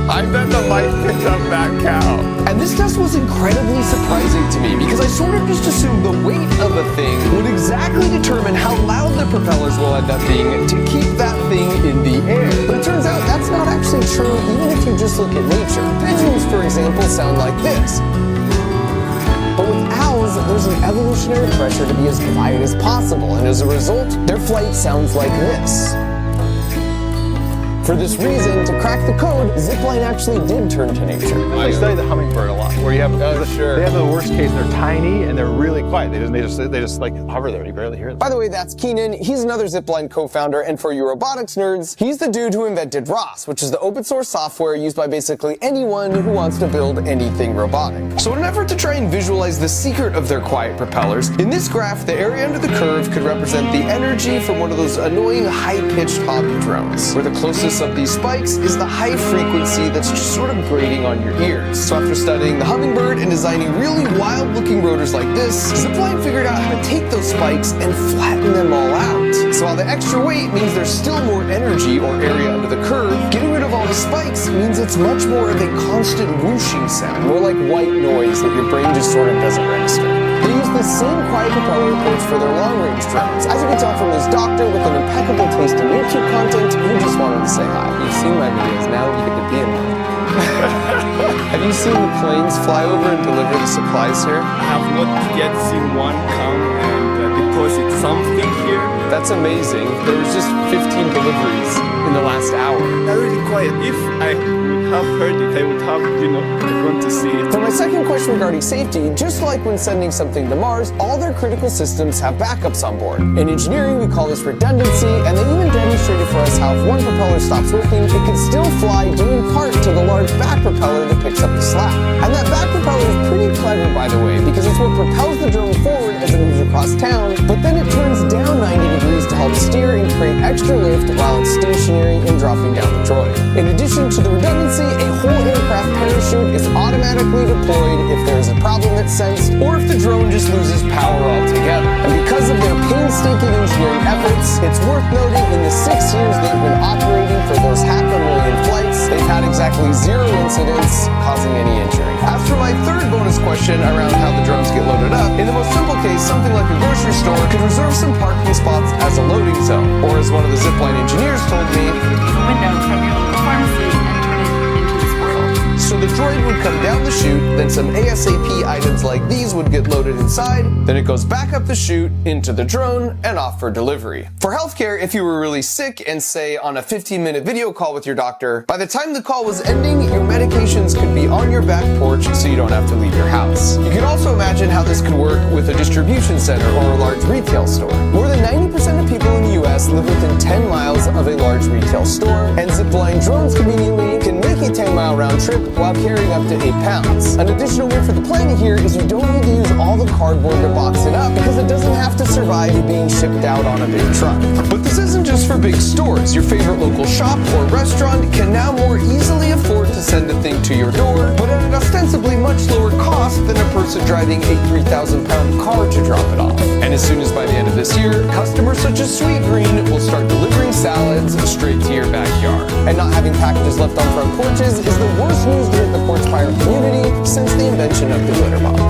I bet the mic picked up that cow. And this test was incredibly surprising to me because I sort of just assumed the weight of a thing would exactly determine how loud the propellers will end up being to keep that thing in the air. But it turns out that's not actually true even if you just look at nature. Pigeons, for example, sound like this. But with owls, there's an evolutionary stationary pressure to be as quiet as possible, and as a result, their flight sounds like this. For this reason, to crack the code, Zipline actually did turn to nature. I study the hummingbird a lot, where you have, sure. they have the worst case, they're tiny and they're really quiet. They just like hover there, you barely hear them. By the way, that's Keenan. He's another Zipline co-founder, and for you robotics nerds, he's the dude who invented ROS, which is the open source software used by basically anyone who wants to build anything robotic. So in an effort to try and visualize the secret of their quiet propellers, in this graph, the area under the curve could represent the energy from one of those annoying high-pitched hobby drones, where the closest of these spikes is the high frequency that's just sort of grating on your ears. So after studying the hummingbird and designing really wild-looking rotors like this, Zipline figured out how to take those spikes and flatten them all out. So while the extra weight means there's still more energy or area under the curve, getting rid of all the spikes means it's much more of a constant whooshing sound, more like white noise that your brain just sort of doesn't register. They use the same quiet propeller approach for their long-range drones. As you can tell from this doctor with an impeccable taste in YouTube content who just wanted to say hi. You've seen my videos, now you get to be in them. Have you seen the planes fly over and deliver the supplies here? I have not yet seen one come and deposit something here. That's amazing. There was just 15 deliveries in the last hour. They're really quiet. If I would have heard it, I would have, gone to see it. For my second question regarding safety, just like when sending something to Mars, all their critical systems have backups on board. In engineering, we call this redundancy, and they even demonstrated for us how if one propeller stops working, it can still fly due in part to the large back propeller that picks up the slack. And that back propeller is pretty clever, by the way, because it's what propels the drone forward as it moves across town, but then it turns down 90 degrees to help steer and create extra lift while it's stationary and dropping down the droid. In addition to the redundancy, a whole aircraft parachute is automatically deployed if there is a problem that's sensed, or if the drone just loses power altogether. And because of their painstaking engineering efforts, it's worth noting in the 6 years they've been operating for those 500,000 flights, they've had exactly 0 incidents causing any injury. As for my third bonus question around how the drones get loaded up, in the most simple case, something like a grocery store could reserve some parking spots as a loading zone, or as one of the Zipline engineers told me, window from your local pharmacy and turn it into this portal. so the droid would come down the chute, then some ASAP items like these would get loaded inside, then it goes back up the chute, into the drone, and off for delivery. For healthcare, if you were really sick and say on a 15-minute video call with your doctor, by the time the call was ending, your medications could be on your back porch so you don't have to leave your house. You can also imagine how this could work with a distribution center or a large retail store. More than 90% of people in the US live within 10 miles of a large retail store, and Zipline drones conveniently can make a 10-mile round trip while carrying up to 8 pounds. An additional win for the planet here is you don't need to use all the cardboard to box it up because it doesn't have to survive being shipped out on a big truck. But this isn't just for big stores. Your favorite local shop or restaurant can now more easily afford to send a thing to your door, but at an ostensibly much lower cost than a person driving a 3,000-pound car to drop it off. And as soon as by the end of this year, customers such as Sweetgreen will start delivering salads straight to your backyard. And not having packages left on front porches is the worst news to hit the porch pirate community since the invention of the glitter bomb.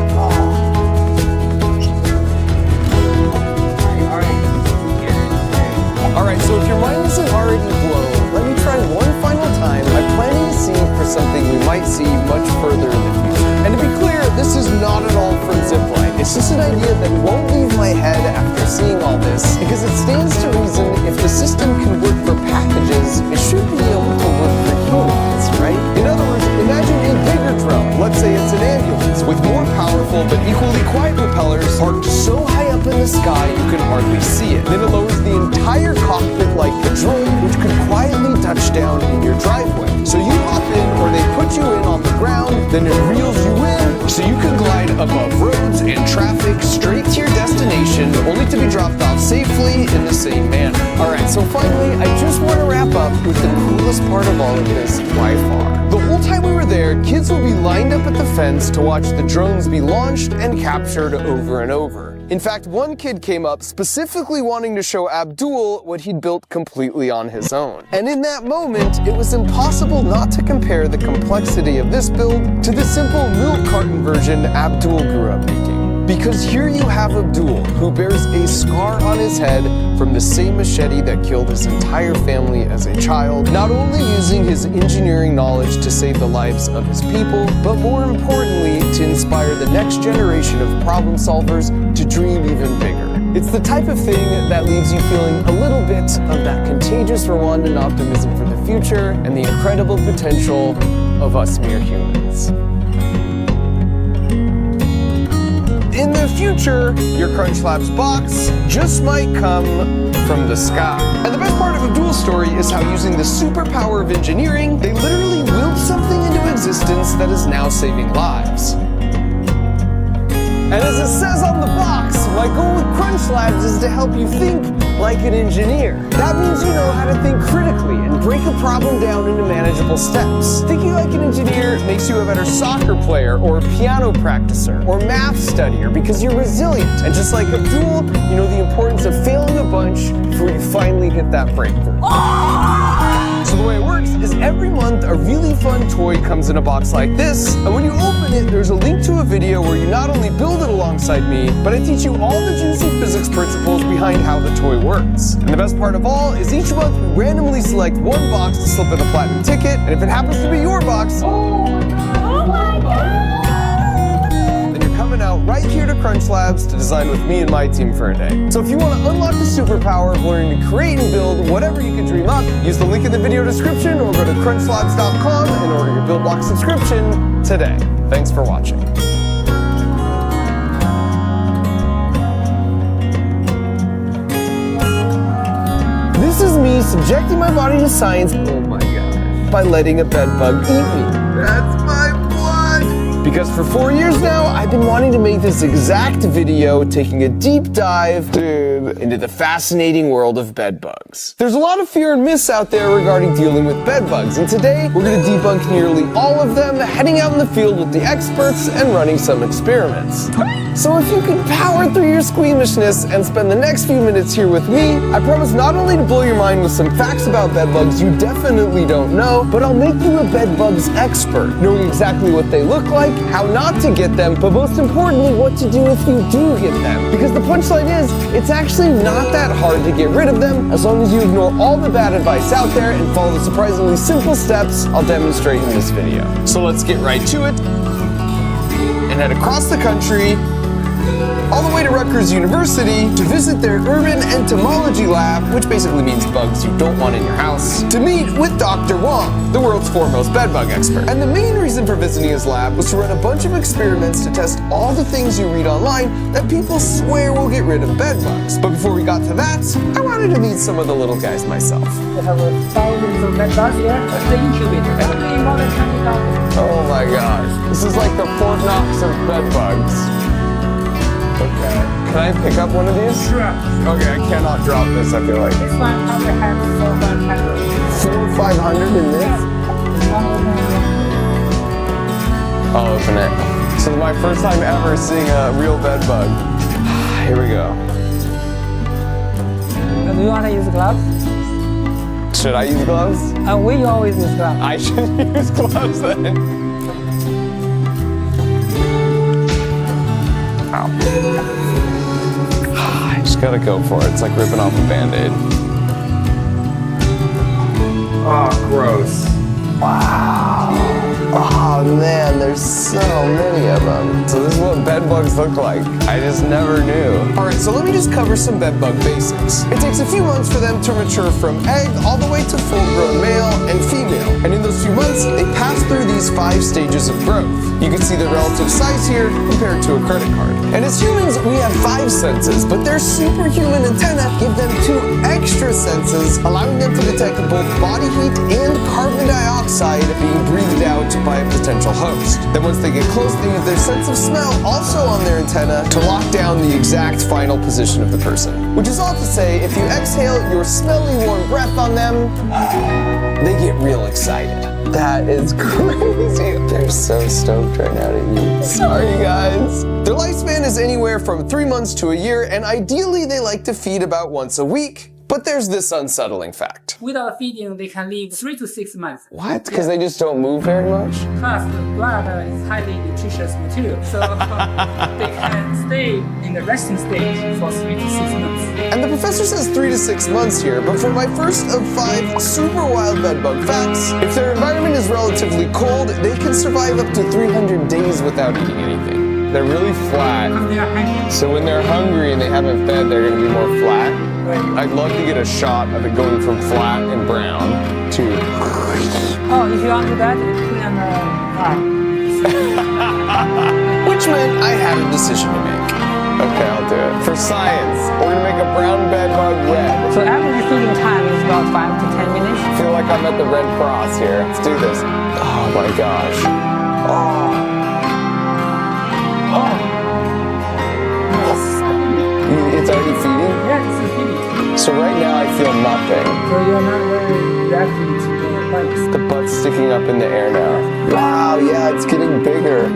Alright, so if your mind isn't already blown, let me try one final time. I'm planting a seed for something we might see much further in the future. And to be clear, this is not at all from Zipline. It's just an idea that won't leave my head after seeing all this, because it stands to reason if the system can work for packages, it should be able to work for humans, right? In other words, imagine a bigger drone. Let's say it's an ambulance with more powerful but equally quiet propellers parked so high up in the sky you can hardly see it. Then it lowers the entire cockpit like the drone, which could quietly touch down in your driveway. So you hop in or they put you in on the ground, then it reels you in so you can glide above roads and traffic straight to your destination, only to be dropped off safely in the same manner. Alright, so finally, I just want to wrap up with the coolest part of all of this by far. The whole time we were there, kids would be lined up at the fence to watch the drones be launched and captured over and over. In fact, one kid came up specifically wanting to show Abdul what he'd built completely on his own. And in that moment, it was impossible not to compare the complexity of this build to the simple milk carton version Abdul grew up making. Because here you have Abdul, who bears a scar on his head from the same machete that killed his entire family as a child, not only using his engineering knowledge to save the lives of his people, but more importantly, to inspire the the next generation of problem solvers to dream even bigger. It's the type of thing that leaves you feeling a little bit of that contagious Rwandan optimism for the future and the incredible potential of us mere humans. In the future, your Crunch Labs box just might come from the sky. And the best part of Abdul's story is how, using the superpower of engineering, they literally willed something into existence that is now saving lives. And as it says on the box, my goal with Crunch Labs is to help you think like an engineer. That means you know how to think critically and break a problem down into manageable steps. Thinking like an engineer makes you a better soccer player or piano practicer or math studier because you're resilient. And just like Abdul, you know the importance of failing a bunch before you finally hit that breakthrough. So the way it works is every month a really fun toy comes in a box like this, and when you open it, there's a link to a video where you not only build it alongside me, but I teach you all the juicy physics principles behind how the toy works. And the best part of all is each month we randomly select one box to slip in a platinum ticket, and if it happens to be your box, then you're coming out right here to Crunch Labs to design with me and my team for a day. So if you want to unlock the superpower of learning to create and build whatever you can dream up, use the link in the video description or go to crunchlabs.com and order your Build Block subscription today. Thanks for watching. This is me subjecting my body to science, oh my gosh, by letting a bed bug eat me. That's my blood! Because for 4 years now, I've been wanting to make this exact video taking a deep dive, into the fascinating world of bed bugs. There's a lot of fear and myths out there regarding dealing with bed bugs, and today we're going to debunk nearly all of them, heading out in the field with the experts and running some experiments. So if you could power through your squeamishness and spend the next few minutes here with me, I promise not only to blow your mind with some facts about bed bugs you definitely don't know, but I'll make you a bed bugs expert, knowing exactly what they look like, how not to get them, but most importantly, what to do if you do get them. Because the punchline is, it's actually not that hard to get rid of them, as long as you ignore all the bad advice out there and follow the surprisingly simple steps I'll demonstrate in this video. So let's get right to it and head across the country all the way to Rutgers University to visit their urban entomology lab, which basically means bugs you don't want in your house, to meet with Dr. Wong, the world's foremost bedbug expert. And the main reason for visiting his lab was to run a bunch of experiments to test all the things you read online that people swear will get rid of bedbugs. But before we got to that, I wanted to meet some of the little guys myself. We have thousands of bedbugs here. The incubator, everything more than 20,000. Oh my gosh, this is like the Fort Knox of bedbugs. Okay. Can I pick up one of these? Sure. Okay, I cannot drop this, I feel like. This one probably has 400. 400 or 500 in this? I'll open it. This is my first time ever seeing a real bed bug. Here we go. Do you want to use gloves? Should I use gloves? We always use gloves. I should use gloves then. Ow. I just gotta go for it. It's like ripping off a Band-Aid. Oh, gross. Wow. Oh man, there's so many of them. So this is what bed bugs look like. I just never knew. All right, so let me just cover some bed bug basics. It takes a few months for them to mature from egg all the way to full-grown male and female. And in those few months, they pass through these 5 stages of growth. You can see the relative size here compared to a credit card. And as humans, we have 5 senses, but their superhuman antenna give them 2 extra senses, allowing them to detect both body heat and carbon dioxide being breathed out by a potential host. Then once they get close, they use their sense of smell also on their antenna to lock down the exact final position of the person. Which is all to say, if you exhale your smelly warm breath on them, they get real excited. That is crazy. They're so stoked right now to eat. Sorry, guys. Their lifespan is anywhere from 3 months to a year, and ideally they like to feed about once a week. But there's this unsettling fact. Without feeding, they can live 3 to 6 months. What? Because they just don't move very much? Plus, the blood is highly nutritious material, so they can stay in the resting stage for 3 to 6 months. And the professor says 3 to 6 months here, but for my first of 5 super wild bedbug facts, if their environment is relatively cold, they can survive up to 300 days without eating anything. They're really flat. They are hungry. So when they're hungry and they haven't fed, they're gonna be more flat. I'd love to get a shot of it going from flat and brown to... Oh, if you want to do that, put it on the Which meant I had a decision to make. Okay, I'll do it. For science, we're gonna make a brown bed bug red. So average feeding time is about 5 to 10 minutes. I feel like I'm at the Red Cross here. Let's do this. Oh my gosh. Oh. It's already feeding? Yeah, it's feeding. So right now I feel nothing. So you're not very reactive to the bugs. The butt's sticking up in the air now. Wow, yeah, it's getting bigger.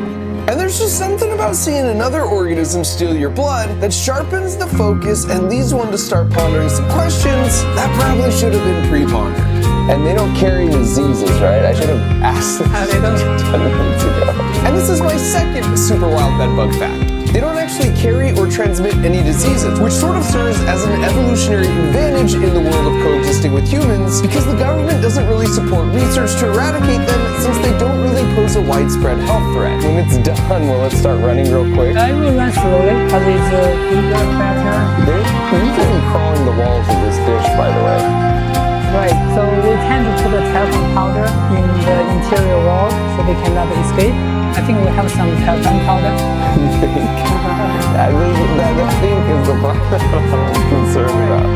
And there's just something about seeing another organism steal your blood that sharpens the focus and leads one to start pondering some questions that probably should have been pre-pondered. And they don't carry diseases, right? I should have asked this 10 minutes ago. And this is my second super wild bed bug fact. They don't actually carry or transmit any diseases, which sort of serves as an evolutionary advantage in the world of coexisting with humans because the government doesn't really support research to eradicate them since they don't really pose a widespread health threat. When it's done, will it start running real quick? I will run slowly because it's bigger, better. They're usually crawling the walls of this dish, by the way. Right, so we tend to put a talcum powder in the interior wall so they cannot escape. I think we have some talcum powder. I think is the part that I'm concerned about.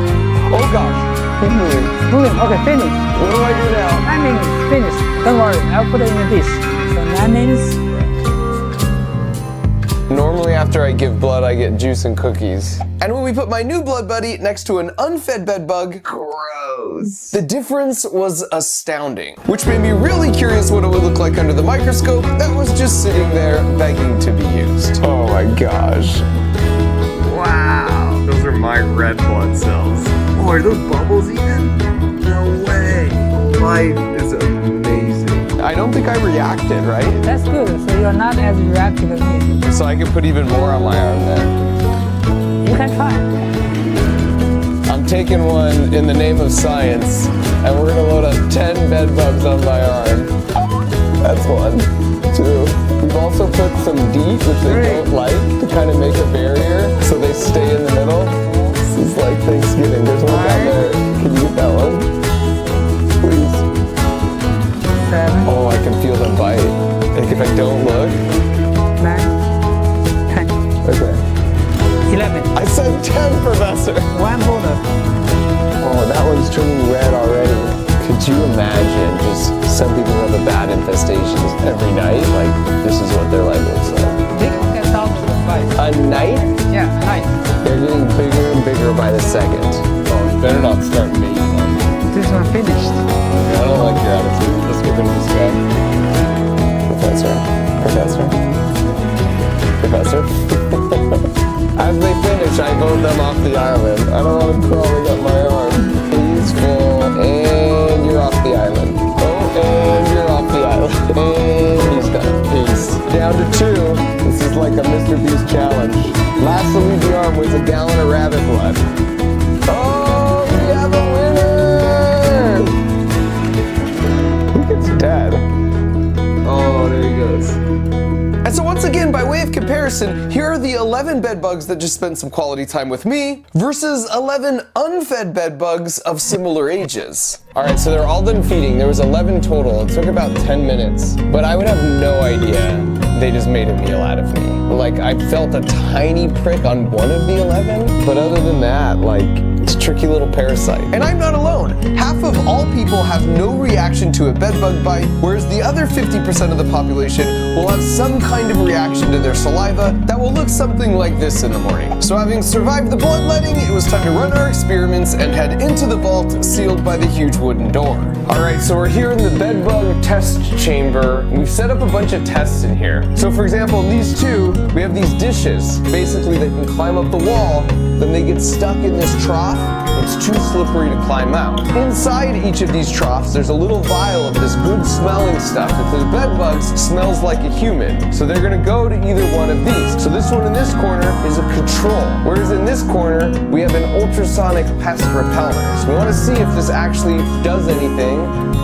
Oh gosh, keep moving. Moving, okay, finish. What do I do now? 9 minutes, finish. Don't worry, I'll put it in a dish. So 9 minutes. Normally after I give blood, I get juice and cookies. And when we put my new blood buddy next to an unfed bed bug, gross. The difference was astounding, which made me really curious what it would look like under the microscope that was just sitting there begging to be used. Oh my gosh. Wow. Those are my red blood cells. Oh, are those bubbles even? No way. Life is amazing. I don't think I reacted, right? That's good, so you're not as reactive as me. So I can put even more on my arm then. You can try. I'm taking one in the name of science, and we're gonna load up 10 bed bugs on my arm. That's 1, 2. We've also put some DEET, which they don't like, to kind of make a barrier so they stay in the middle. This is like Thanksgiving. There's one down there. Can you get that one? Please. 7. Oh, I can feel them bite. Like if I don't look. 9. 10. Okay. 11. I said 10, Professor. 1 bonus. Oh, that one's turning red already. Could you imagine just some people have a bad infestations every night? Like, this is what their life looks like. They can get down to the size. A night? Yeah, nice. They're getting bigger and bigger by the second. Oh, you better not start making them. This one finished. I don't like your attitude. Let's get rid of this guy. Professor. As they finish, I vote them off the island. I don't want them crawling up my arm. He's full, and you're off the island. Oh, and you're off the island. And he's done. Peace. Down to 2. This is like a Mr. Beast challenge. Last to leave the arm was a gallon of rabbit blood. Oh, we have a winner! Who gets dead? Oh, there he goes. And so once again, by way of comparison, here are the 11 bed bugs that just spent some quality time with me versus 11 unfed bed bugs of similar ages. All right, so they're all done feeding. There was 11 total. It took about 10 minutes, but I would have no idea they just made a meal out of me. Like, I felt a tiny prick on one of the 11, but other than that, like, it's a tricky little parasite. And I'm not alone. Half of all people have no reaction to a bed bug bite, whereas the other 50% of the population will have some kind of reaction to their saliva that will look something like this in the morning. So having survived the bloodletting, it was time to run our experiments and head into the vault sealed by the huge wooden door. All right, so we're here in the bed bug test chamber. We've set up a bunch of tests in here. So for example, these 2, we have these dishes. Basically, they can climb up the wall, then they get stuck in this trough. It's too slippery to climb out. Inside each of these troughs, there's a little vial of this good smelling stuff that the bed bugs smells like a human. So they're gonna go to either one of these. So this one in this corner is a control, whereas in this corner, we have an ultrasonic pest repeller. So we wanna see if this actually does anything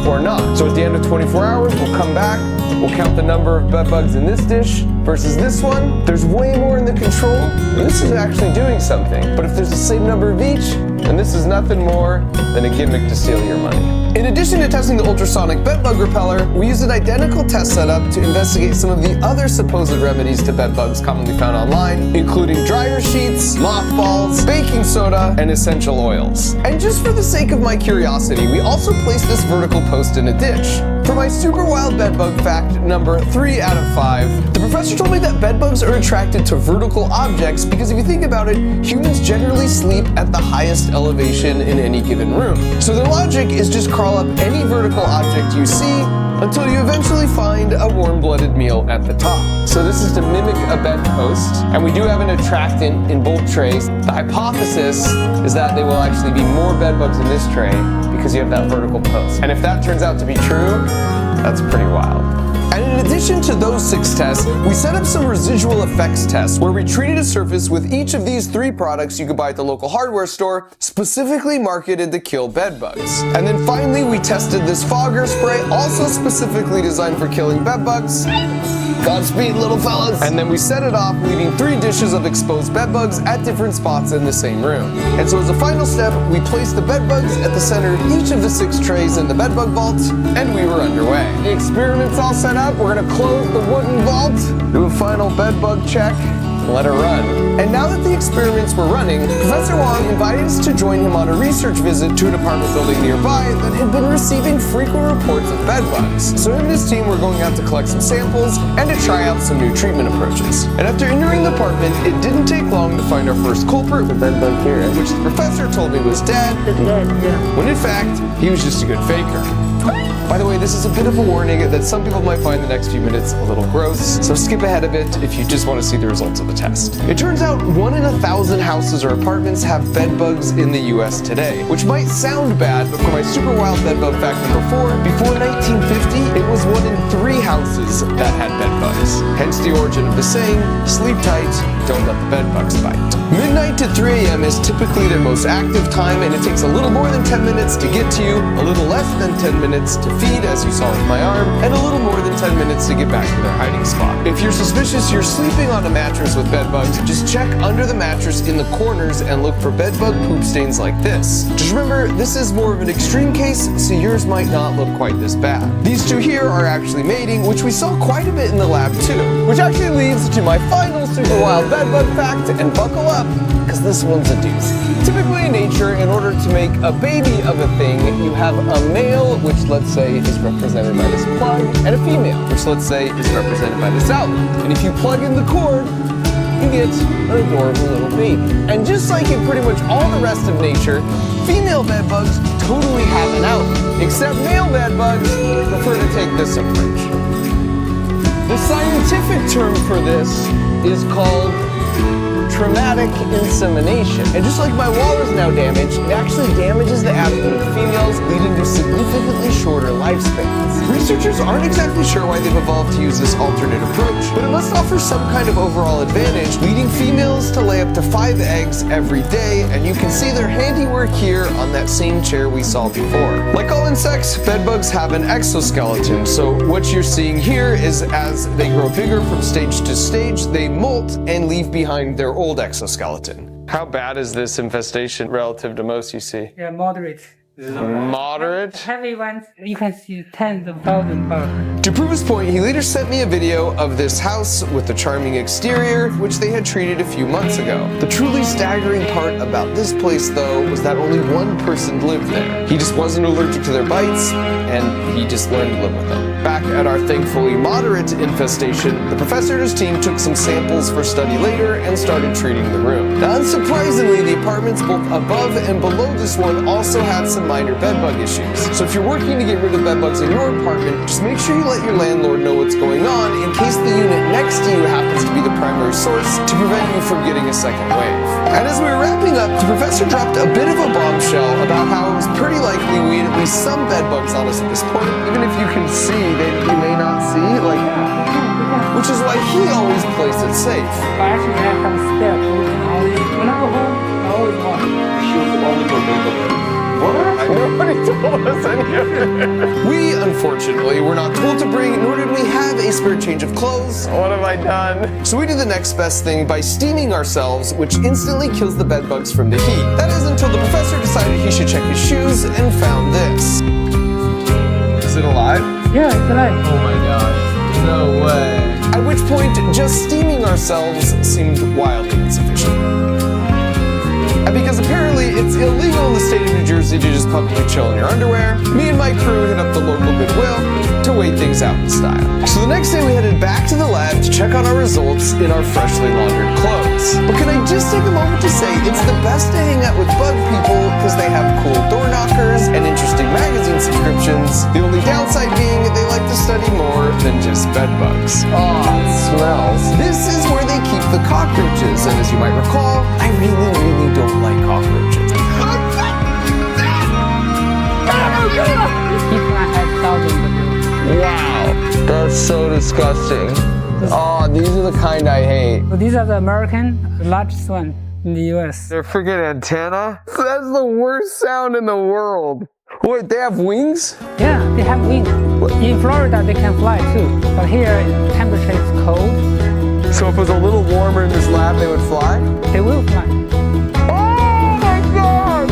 or not. So at the end of 24 hours, we'll come back, we'll count the number of bed bugs in this dish, versus this one, there's way more in the control. This is actually doing something. But if there's the same number of each, then this is nothing more than a gimmick to steal your money. In addition to testing the ultrasonic bedbug repeller, we used an identical test setup to investigate some of the other supposed remedies to bedbugs commonly found online, including dryer sheets, mothballs, baking soda, and essential oils. And just for the sake of my curiosity, we also placed this vertical post in a ditch. For my super wild bedbug fact number 3 out of 5, the professor told me that bedbugs are attracted to vertical objects because if you think about it, humans generally sleep at the highest elevation in any given room. So their logic is just crawl up any vertical object you see until you eventually find a warm-blooded meal at the top. So this is to mimic a bedpost, and we do have an attractant in both trays. The hypothesis is that there will actually be more bedbugs in this tray because you have that vertical post. And if that turns out to be true, that's pretty wild. And in addition to those 6 tests, we set up some residual effects tests where we treated a surface with each of these 3 products you could buy at the local hardware store, specifically marketed to kill bedbugs. And then finally, we tested this fogger spray, also specifically designed for killing bedbugs. Godspeed, little fellas. And then we set it off, leaving 3 dishes of exposed bedbugs at different spots in the same room. And so as a final step, we placed the bedbugs at the center of each of the 6 trays in the bedbug vault, and we were underway. The experiment's all set up. We're gonna close the wooden vault, do a final bedbug check, and let it run. And now that the experiments were running, Professor Wong invited us to join him on a research visit to an apartment building nearby that had been receiving frequent reports of bedbugs. So him and his team were going out to collect some samples and to try out some new treatment approaches. And after entering the apartment, it didn't take long to find our first culprit, the bedbug here, which the professor told me was dead, when in fact, he was just a good faker. By the way, this is a bit of a warning that some people might find the next few minutes a little gross, so skip ahead a bit if you just want to see the results of the test. It turns out 1 in 1,000 houses or apartments have bedbugs in the US today, which might sound bad, but for my super wild bedbug fact number 4, before 1950, it was 1 in 3 houses that had bedbugs. Hence the origin of the saying, sleep tight, don't let the bedbugs bite. Midnight to 3 a.m. is typically their most active time, and it takes a little more than 10 minutes to get to you, a little less than 10 minutes to feed, as you saw with my arm, and a little more than 10 minutes to get back to their hiding spot. If you're suspicious you're sleeping on a mattress with bedbugs, just check under the mattress in the corners and look for bedbug poop stains like this. Just remember, this is more of an extreme case, so yours might not look quite this bad. These 2 here are actually mating, which we saw quite a bit in the lab too. Which actually leads to my final super wild bedbug fact, and buckle up, because this one's a doozy. Typically in nature, in order to make a baby of a thing, you have a male, which let's say is represented by this plug, and a female, which let's say is represented by this outlet. And if you plug in the cord, you get an adorable little baby. And just like in pretty much all the rest of nature, female bedbugs totally have an outlet, except male bedbugs prefer to take this approach. The scientific term for this is called traumatic insemination. And just like my wall is now damaged, it actually damages the abdomen of females, leading to significantly shorter lifespans. Researchers aren't exactly sure why they've evolved to use this alternate approach, but it must offer some kind of overall advantage, leading females to lay up to 5 eggs every day, and you can see their handiwork here on that same chair we saw before. Like all insects, bedbugs have an exoskeleton, so what you're seeing here is as they grow bigger from stage to stage, they molt and leave behind their old exoskeleton. How bad is this infestation relative to most you see? Yeah, moderate. Moderate? Heavy ones, you can see tens of thousands bugs. To prove his point, he later sent me a video of this house with the charming exterior, which they had treated a few months ago. The truly staggering part about this place, though, was that only 1 person lived there. He just wasn't allergic to their bites, and he just learned to live with them. Back at our thankfully moderate infestation, the professor and his team took some samples for study later and started treating the room. Now, unsurprisingly, the apartments both above and below this one also had some minor bedbug issues. So if you're working to get rid of bedbugs in your apartment, just make sure you let your landlord know what's going on in case the unit next to you happens to be the primary source to prevent you from getting a second wave. And as we were wrapping up, the professor dropped a bit of a bombshell about how it was pretty likely we had at least some bedbugs on us at this point, even if you can see that you may not see, like, which is why he always plays it safe. But actually, I have steps. When I go home, I always walk. She was only for bedbug. Nobody told us any of it. We, unfortunately, were not told to bring, nor did we have a spare change of clothes. What have I done? So we did the next best thing by steaming ourselves, which instantly kills the bed bugs from the heat. That is until the professor decided he should check his shoes and found this. Is it alive? Yeah, it's alive. Oh my gosh, no way. At which point, just steaming ourselves seemed wildly insufficient. And because apparently it's illegal in the state of New Jersey to just publicly chill in your underwear, me and my crew hit up the local Goodwill to wait things out in style. So the next day we headed back to the lab to check on our results in our freshly laundered clothes. But can I just take a moment to say it's the best to hang out with bug people because they have cool door knockers and interesting magazine subscriptions. The only downside being they like to study more than just bed bugs. Oh, it smells. This is where they keep the cockroaches, and as you might recall, I really don't like cockroaches. Each one has thousands of them. Wow, that's so disgusting. Oh, these are the kind I hate. So these are the American, the largest one in the US. Their freaking antenna? That's the worst sound in the world. Wait, they have wings? Yeah, they have wings. In Florida, they can fly too. But here, temperature is cold. So if it was a little warmer in this lab, they would fly? They will fly. Oh my god!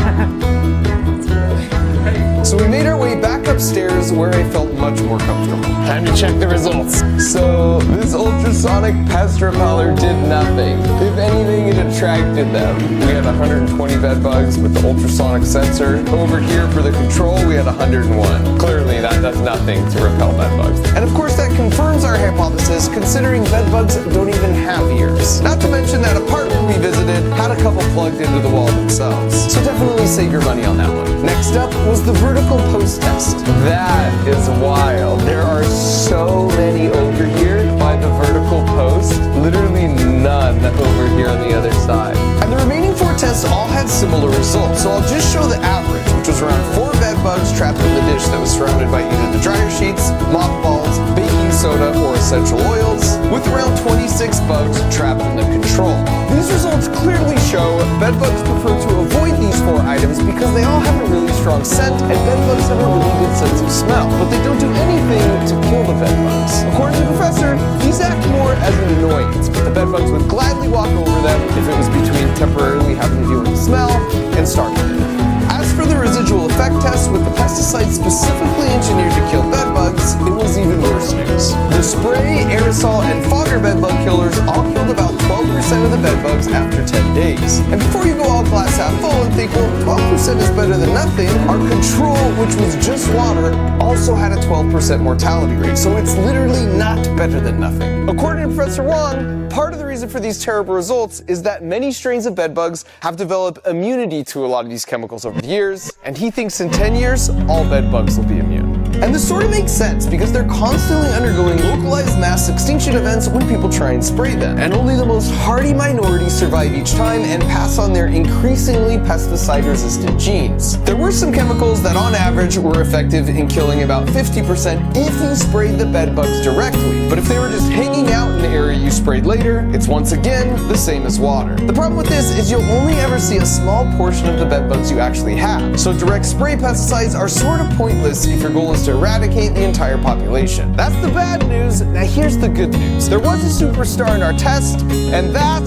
So we made our way back upstairs where I felt much more comfortable. Time to check the results. So this ultrasonic pest repeller did nothing. If anything, it attracted them. We had 120 bed bugs with the ultrasonic sensor. Over here for the control, we had 101. Clearly that does nothing to repel bed bugs. And of course that confirms our hypothesis, considering bed bugs don't even have ears. Not to mention that apartment we visited had a couple plugged into the wall themselves. So definitely save your money on that one. Next up was the vertical post test. That is wild. There are so many over here by the vertical post. Literally none over here on the other side. And the remaining 4 tests all had similar results, so I'll just show the average, which was around 4 bed bugs trapped in the dish that was surrounded by either the dryer sheets, mothballs, baking soda, or essential oils, with around 26 bugs trapped in the control. These results clearly show bed bugs prefer to avoid these 4 items because they all have a really strong scent, and bed bugs have a really good sense of smell, but they don't do anything to kill the bed bugs. According to the professor, these act more as an annoyance, but the bed bugs would gladly walk over them if it was between temporarily having to deal with the smell and starving them. As for the residual effect test with the pesticide specifically engineered to kill bed bugs, it was even worse news. The spray, aerosol, and fogger bed bug killers all killed about 12% of the bed bugs after 10 days. And before you go all glass half full and think, well, 12% is better than nothing, our control, which was just water, also had a 12% mortality rate, so it's literally not better than nothing. According to Professor Wong, part of the reason for these terrible results is that many strains of bed bugs have developed immunity to a lot of these chemicals over the years, and he thinks in 10 years, all bed bugs will be immune. And this sort of makes sense because they're constantly undergoing localized mass extinction events when people try and spray them. And only the most hardy minorities survive each time and pass on their increasingly pesticide-resistant genes. There were some chemicals that on average were effective in killing about 50% if you sprayed the bed bugs directly. But if they were just hanging out in the area you sprayed later, it's once again the same as water. The problem with this is you'll only ever see a small portion of the bed bugs you actually have. So direct spray pesticides are sort of pointless if your goal is to eradicate the entire population. That's the bad news. Now here's the good news. There was a superstar in our test, and that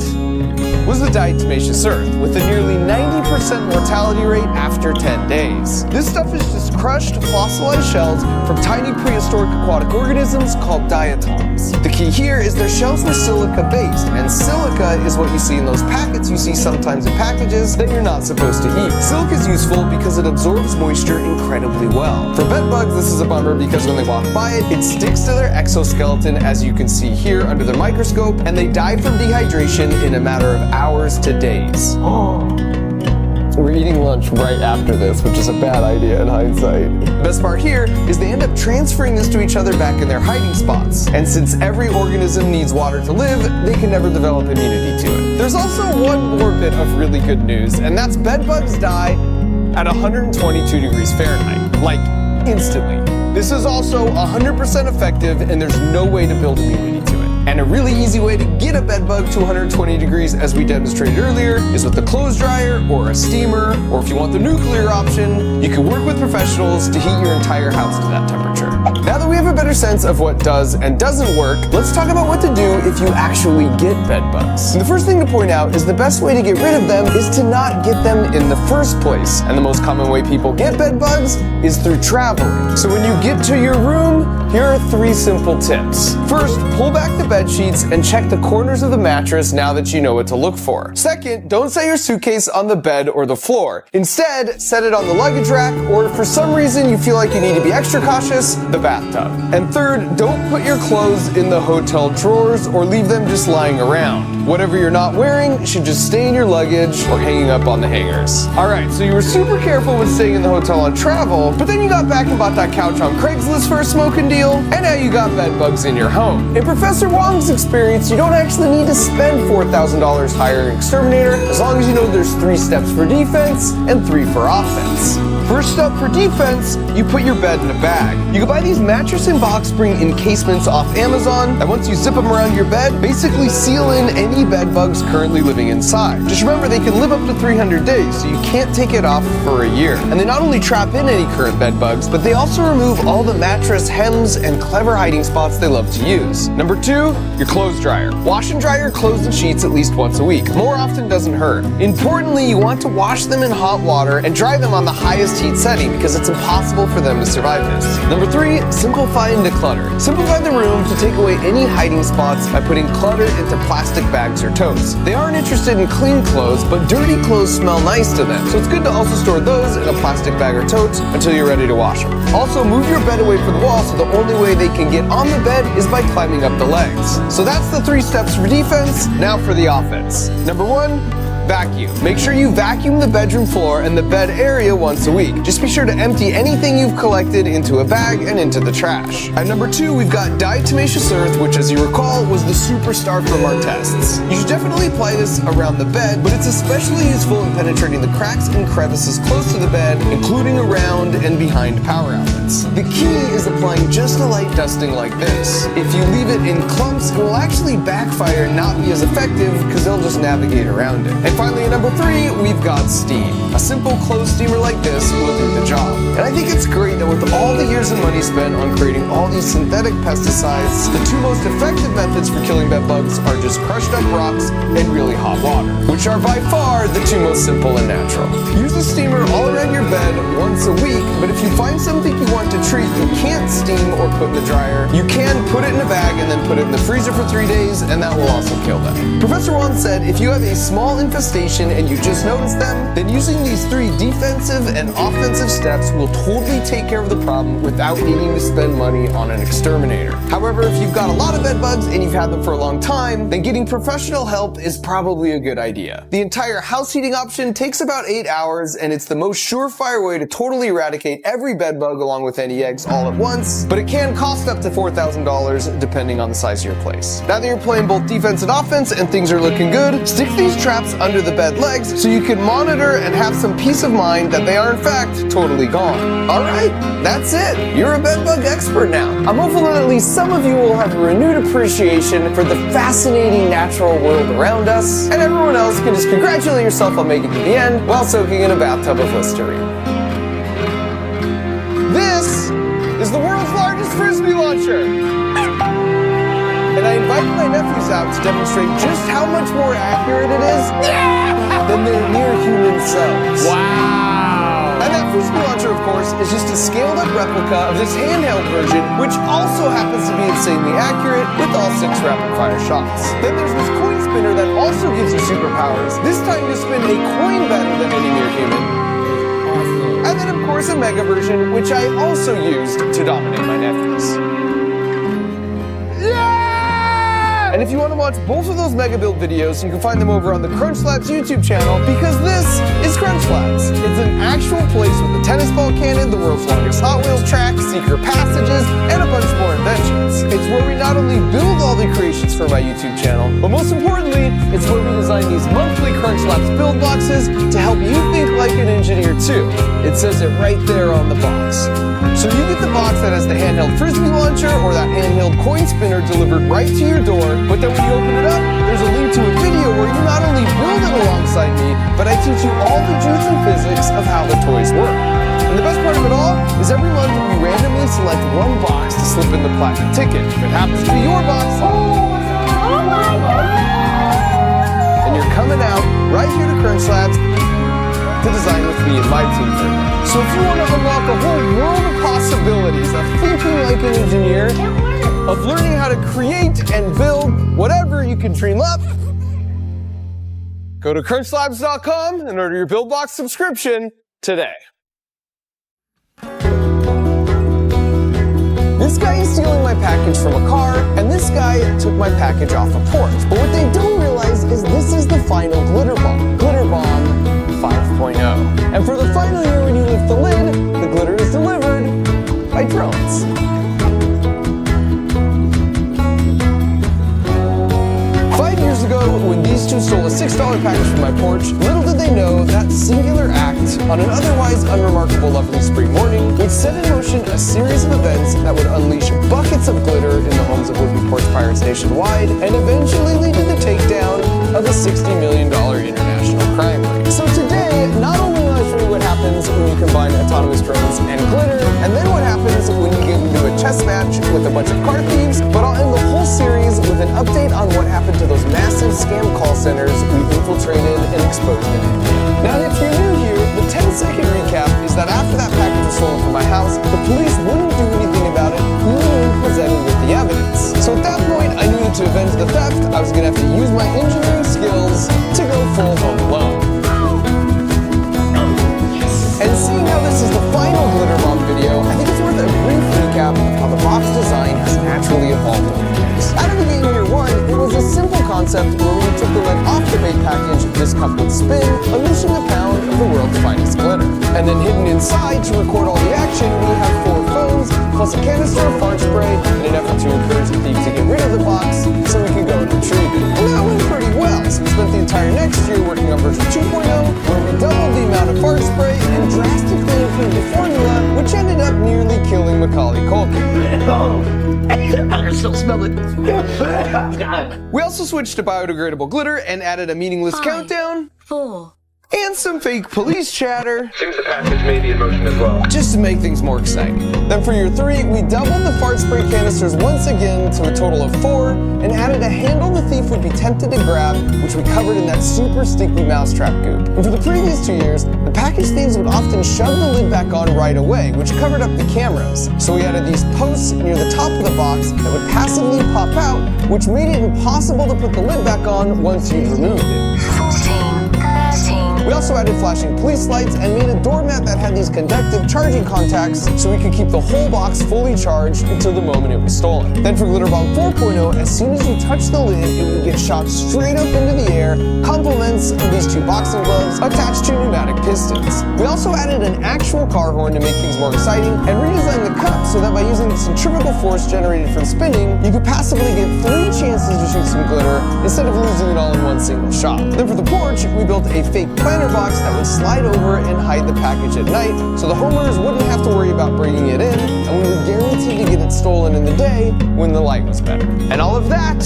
was the diatomaceous earth, with a nearly 90% mortality rate after 10 days. This stuff is just crushed, fossilized shells from tiny prehistoric aquatic organisms called diatoms. The key here is their shells were silica-based, and silica is what you see in those packets you see sometimes in packages that you're not supposed to eat. Silica is useful because it absorbs moisture incredibly well. For bed bugs, this is a bummer because when they walk by it, it sticks to their exoskeleton, as you can see here under the microscope, and they die from dehydration in a matter of hours to days. We're eating lunch right after this, which is a bad idea in hindsight. The best part here is they end up transferring this to each other back in their hiding spots. And since every organism needs water to live, they can never develop immunity to it. There's also one more bit of really good news, and that's bed bugs die at 122 degrees Fahrenheit, like instantly. This is also 100% effective, and there's no way to build immunity to it. And a really easy way to get a bed bug to 120 degrees, as we demonstrated earlier, is with a clothes dryer or a steamer, or if you want the nuclear option, you can work with professionals to heat your entire house to that temperature. Now that we have a better sense of what does and doesn't work, let's talk about what to do if you actually get bed bugs. And the first thing to point out is the best way to get rid of them is to not get them in the first place. And the most common way people get bed bugs is through traveling. So when you get to your room, here are 3 simple tips. First, pull back the bed sheets and check the corners of the mattress now that you know what to look for. Second, don't set your suitcase on the bed or the floor. Instead, set it on the luggage rack, or if for some reason you feel like you need to be extra cautious, the bathtub. And third, don't put your clothes in the hotel drawers or leave them just lying around. Whatever you're not wearing should just stay in your luggage or hanging up on the hangers. Alright, so you were super careful with staying in the hotel on travel, but then you got back and bought that couch on Craigslist for a smoking deal, and now you got bed bugs in your home. In Professor Wong's experience, you don't actually need to spend $4,000 hiring an exterminator, as long as you know there's 3 steps for defense and 3 for offense. First step for defense, you put your bed in a bag. You can buy these mattress and box spring encasements off Amazon, and once you zip them around your bed, basically seal in any bed bugs currently living inside. Just remember, they can live up to 300 days, so you can't take it off for a year. And they not only trap in any current bed bugs, but they also remove all the mattress hems and clever hiding spots they love to use. Number 2, your clothes dryer. Wash and dry your clothes and sheets at least once a week. More often doesn't hurt. Importantly, you want to wash them in hot water and dry them on the highest heat setting because it's impossible for them to survive this. Number 3, simplify and declutter. Simplify the room to take away any hiding spots by putting clutter into plastic bags or totes. They aren't interested in clean clothes, but dirty clothes smell nice to them, so it's good to also store those in a plastic bag or tote until you're ready to wash them. Also, move your bed away from the wall so the only way they can get on the bed is by climbing up the legs. So that's the 3 steps for defense. Now for the offense. Number 1, vacuum. Make sure you vacuum the bedroom floor and the bed area once a week. Just be sure to empty anything you've collected into a bag and into the trash. At number 2, we've got diatomaceous earth, which, as you recall, was the superstar from our tests. You should definitely apply this around the bed, but it's especially useful in penetrating the cracks and crevices close to the bed, including around and behind power outlets. The key is applying just a light dusting like this. If you leave it in clumps, it will actually backfire and not be as effective because they'll just navigate around it. And finally, at number 3, we've got steam. A simple clothes steamer like this will do the job. And I think it's great that with all the years and money spent on creating all these synthetic pesticides, the 2 most effective methods for killing bed bugs are just crushed up rocks and really hot water, which are by far the 2 most simple and natural. Use a steamer all around your bed once a week, but if you find something you want to treat you can't steam or put in the dryer, you can put it in a bag and then put it in the freezer for 3 days, and that will also kill them. Professor Wong said if you have a small infestation and you just notice them, then using these 3 defensive and offensive steps will totally take care of the problem without needing to spend money on an exterminator. However, if you've got a lot of bed bugs and you've had them for a long time, then getting professional help is probably a good idea. The entire house heating option takes about 8 hours, and it's the most surefire way to totally eradicate every bed bug along with any eggs all at once, but it can cost up to $4,000 depending on the size of your place. Now that you're playing both defense and offense and things are looking good, stick these traps under the bed legs so you can monitor and have some peace of mind that they are in fact totally gone. Alright, that's it. You're a bed bug expert now. I'm hopeful that at least some of you will have a renewed appreciation for the fascinating natural world around us, and everyone else can just congratulate yourself on making it to the end while soaking in a bathtub of Listerine. This is the world's largest Frisbee launcher! And I invited my nephews out to demonstrate just how much more accurate it is than their near-human selves. Wow! And that Frisbee launcher, of course, is just a scaled-up replica of this handheld version, which also happens to be insanely accurate with all 6 rapid-fire shots. Then there's this coin spinner that also gives you superpowers. This time you spin a coin better than any near-human. And then, of course, a mega version, which I also used to dominate my nephews. And if you want to watch both of those Mega Build videos, you can find them over on the Crunch Labs YouTube channel, because this is Crunch Labs. It's an actual place with a tennis ball cannon, the world's longest Hot Wheels track, secret passages, and a bunch more inventions. It's where we not only build all the creations for my YouTube channel, but most importantly, it's where we design these monthly Crunch Labs build boxes to help you think like an engineer too. It says it right there on the box. So you get the box that has the handheld frisbee launcher or that handheld coin spinner delivered right to your door, but then when you open it up, there's a link to a video where you not only build it alongside me, but I teach you all the truth and physics of how the toys work. And the best part of it all is every month we randomly select one box to slip in the platinum ticket. If it happens to be your box, and you're coming out right here to Crunch Labs to design with me and my team. So if you want to unlock a whole world of possibilities of thinking like an engineer, of learning how to create and build whatever you can dream up, go to crunchlabs.com and order your BuildBox subscription today. This guy is stealing my package from a car, and this guy took my package off a porch. But what they don't realize is this is the final Glitter Bomb. Glitter Bomb 5.0. And for the final year when you lift the lid, the glitter is delivered by drones. Years ago, when these two stole a $6 package from my porch, little did they know that singular act on an otherwise unremarkable lovely spring morning would set in motion a series of events that would unleash buckets of glitter in the homes of would-be porch pirates nationwide and eventually lead to the takedown of a $60 million international crime ring. So today, not only will I show you what happens when you combine autonomous drones and glitter, and then what happens when you get into a chess match with a bunch of car thieves, but I'll end the whole series with an update on what happened to those massive scam call centers we infiltrated and exposed in India. Now, if you're new here, the 10-second recap is that after that package was stolen from my house, the police wouldn't do anything about it, even when presented with the evidence. So at that point, I knew that to avenge the theft, I was gonna have to use my engineering skills to go full Home Alone. And seeing how this is the final Glitter Bomb video, I think it's worth a brief recap of how the box design has naturally evolved over the years. Out of the gate in year one, it was a simple concept where when we took the lid off the bait package, this cup would spin, unleashing a pound of the world's finest glitter. And then hidden inside to record all the action, we have 4 phones, plus a canister of fart spray in an effort to encourage the thief to get rid of the box so we could go and retrieve it. And that went pretty well, so we spent the entire next year working on version 2.0, where we doubled the amount of fart spray and drastically improved the formula, which ended up nearly killing Macaulay Culkin. I can still smell it. We also switched to biodegradable glitter and added a meaningless countdown. 4. And some fake police chatter. Seems the package may be in motion as well. Just to make things more exciting. Then for year 3, we doubled the fart spray canisters once again to a total of 4 and added a handle the thief would be tempted to grab, which we covered in that super sticky mousetrap goop. And for the previous 2 years, the package thieves would often shove the lid back on right away, which covered up the cameras. So we added these posts near the top of the box that would passively pop out, which made it impossible to put the lid back on once you'd removed it. 14. 13. We also added flashing police lights and made a doormat that had these conductive charging contacts so we could keep the whole box fully charged until the moment it was stolen. Then for Glitter Bomb 4.0, as soon as you touch the lid, it would get shot straight up into the air, compliments of these 2 boxing gloves attached to pneumatic pistons. We also added an actual car horn to make things more exciting and redesigned the cup so that by using the centrifugal force generated from spinning, you could passively get 3 chances to shoot some glitter instead of losing it all in one single shot. Then for the porch, we built a fake planter box that would slide over and hide the package at night so the homeowners wouldn't have to worry about bringing it in, and we were guaranteed to get it stolen in the day when the light was better. And all of that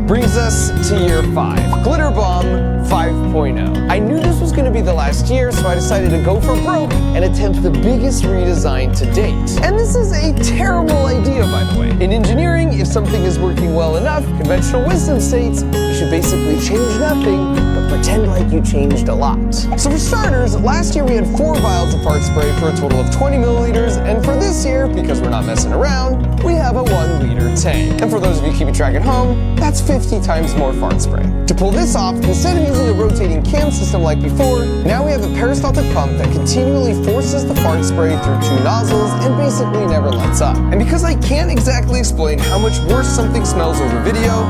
brings us to year 5, Glitter Bomb 5.0. I knew this was going to be the last year, so I decided to go for broke and attempt the biggest redesign to date. And this is a terrible idea, by the way. In engineering, if something is working well enough, conventional wisdom states you should basically change nothing, but pretend like you changed a lot. So for starters, last year we had 4 vials of fart spray for a total of 20 milliliters, and for this year, because we're not messing around, we have a 1 liter tank. And for those of you keeping track at home, that's 50 times more fart spray. To pull this off, instead of using a rotating cam system like before, now we have a peristaltic pump that continually forces the fart spray through 2 nozzles and basically never lets up. And because I can't exactly explain how much worse something smells over video,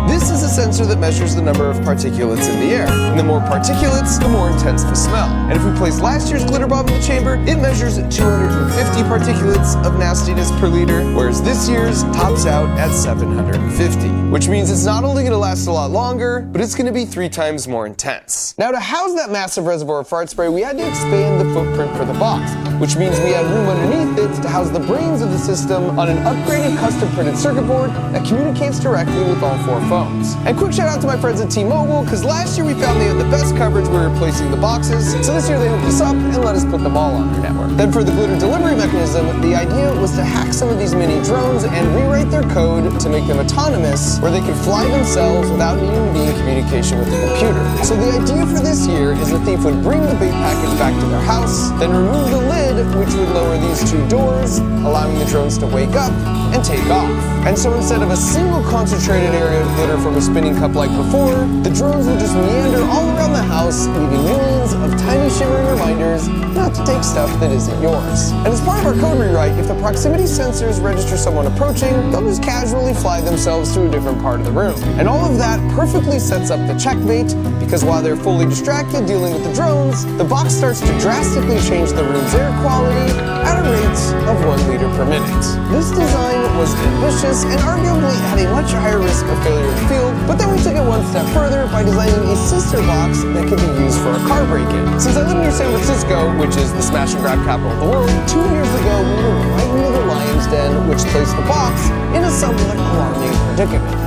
this is a sensor that measures the number of particulates in the air. And the more particulates, the more intense the smell. And if we place last year's Glitter Bomb in the chamber, it measures 250 particulates of nastiness per liter. year, whereas this year's tops out at 750, which means it's not only going to last a lot longer, but it's going to be 3 times more intense. Now, to house that massive reservoir of fart spray, we had to expand the footprint for the box, which means we had room underneath it to house the brains of the system on an upgraded custom printed circuit board that communicates directly with all 4 phones. And quick shout out to my friends at T-Mobile, because last year we found they had the best coverage when replacing the boxes, so this year they hooked us up and let us put them all on their network. Then for the glitter delivery mechanism, the idea was to hack some of these mini drones and rewrite their code to make them autonomous, where they could fly themselves without needing to be in communication with the computer. So the idea for this year is the thief would bring the bait package back to their house, then remove the lid, which would lower these 2 doors, allowing the drones to wake up and take off. And so instead of a single concentrated area of glitter from a spinning cup like before, the drones would just meander all around the house, leaving millions of tiny shimmering reminders not to take stuff that isn't yours. And as part of our code rewrite, if the proximity sensors register someone approaching, they'll just casually fly themselves to a different part of the room. And all of that perfectly sets up the checkmate, because while they're fully distracted dealing with the drones, the box starts to drastically change the room's air quality at a rate of 1 liter per minute. This design was ambitious and arguably had a much higher risk of failure in the field, but then we took it one step further by designing a sister box that could be used for a car break-in. Since I live near San Francisco, which is the smash and grab capital of the world, 2 years ago we were right into the lion's den, which placed the box in a somewhat alarming predicament.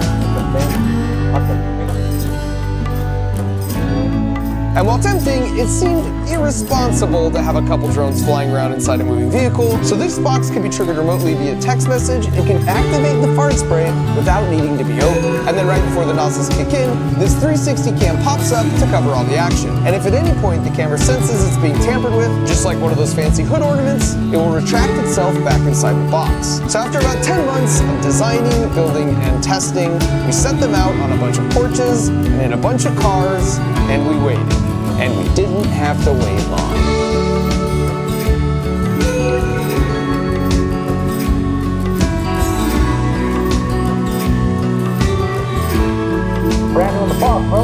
And while tempting, it seemed irresponsible to have a couple drones flying around inside a moving vehicle, so this box can be triggered remotely via text message and can activate the fart spray without needing to be opened. And then right before the nozzles kick in, this 360 cam pops up to cover all the action. And if at any point the camera senses it's being tampered with, just like one of those fancy hood ornaments, it will retract itself back inside the box. So after about 10 months of designing, building, and testing, we set them out on a bunch of porches and in a bunch of cars, and we waited. And we didn't have to wait long. Brand on the box, bro.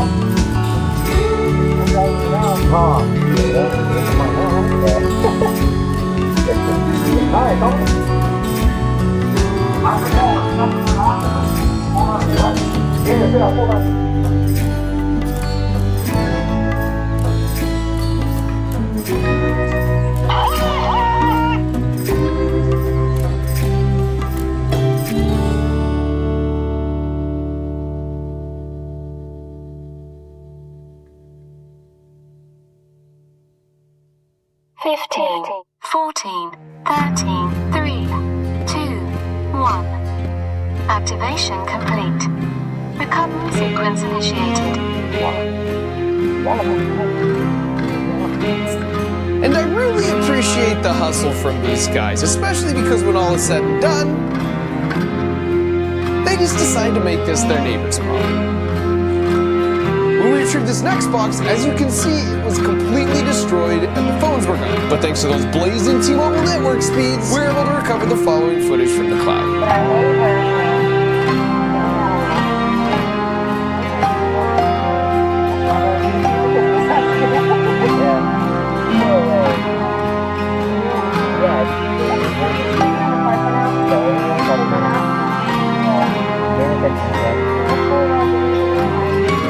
Fifteen, 14, 13, 3, 2, 1. Activation complete. Recovery sequence initiated. And I really appreciate the hustle from these guys, especially because when all is said and done, they just decide to make this their neighbor's problem. When we retrieved this next box, as you can see, it was completely destroyed and the phones were gone. But thanks to those blazing T-Mobile network speeds, we were able to recover the following footage from the cloud.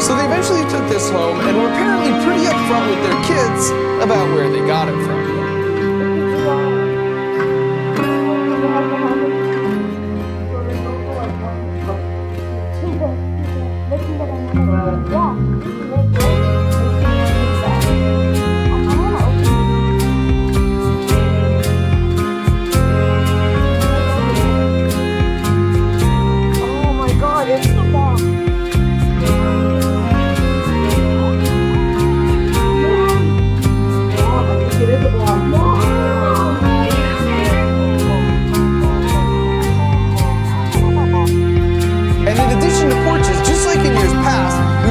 So they eventually took this home and were apparently pretty upfront with their kids about where they got it from.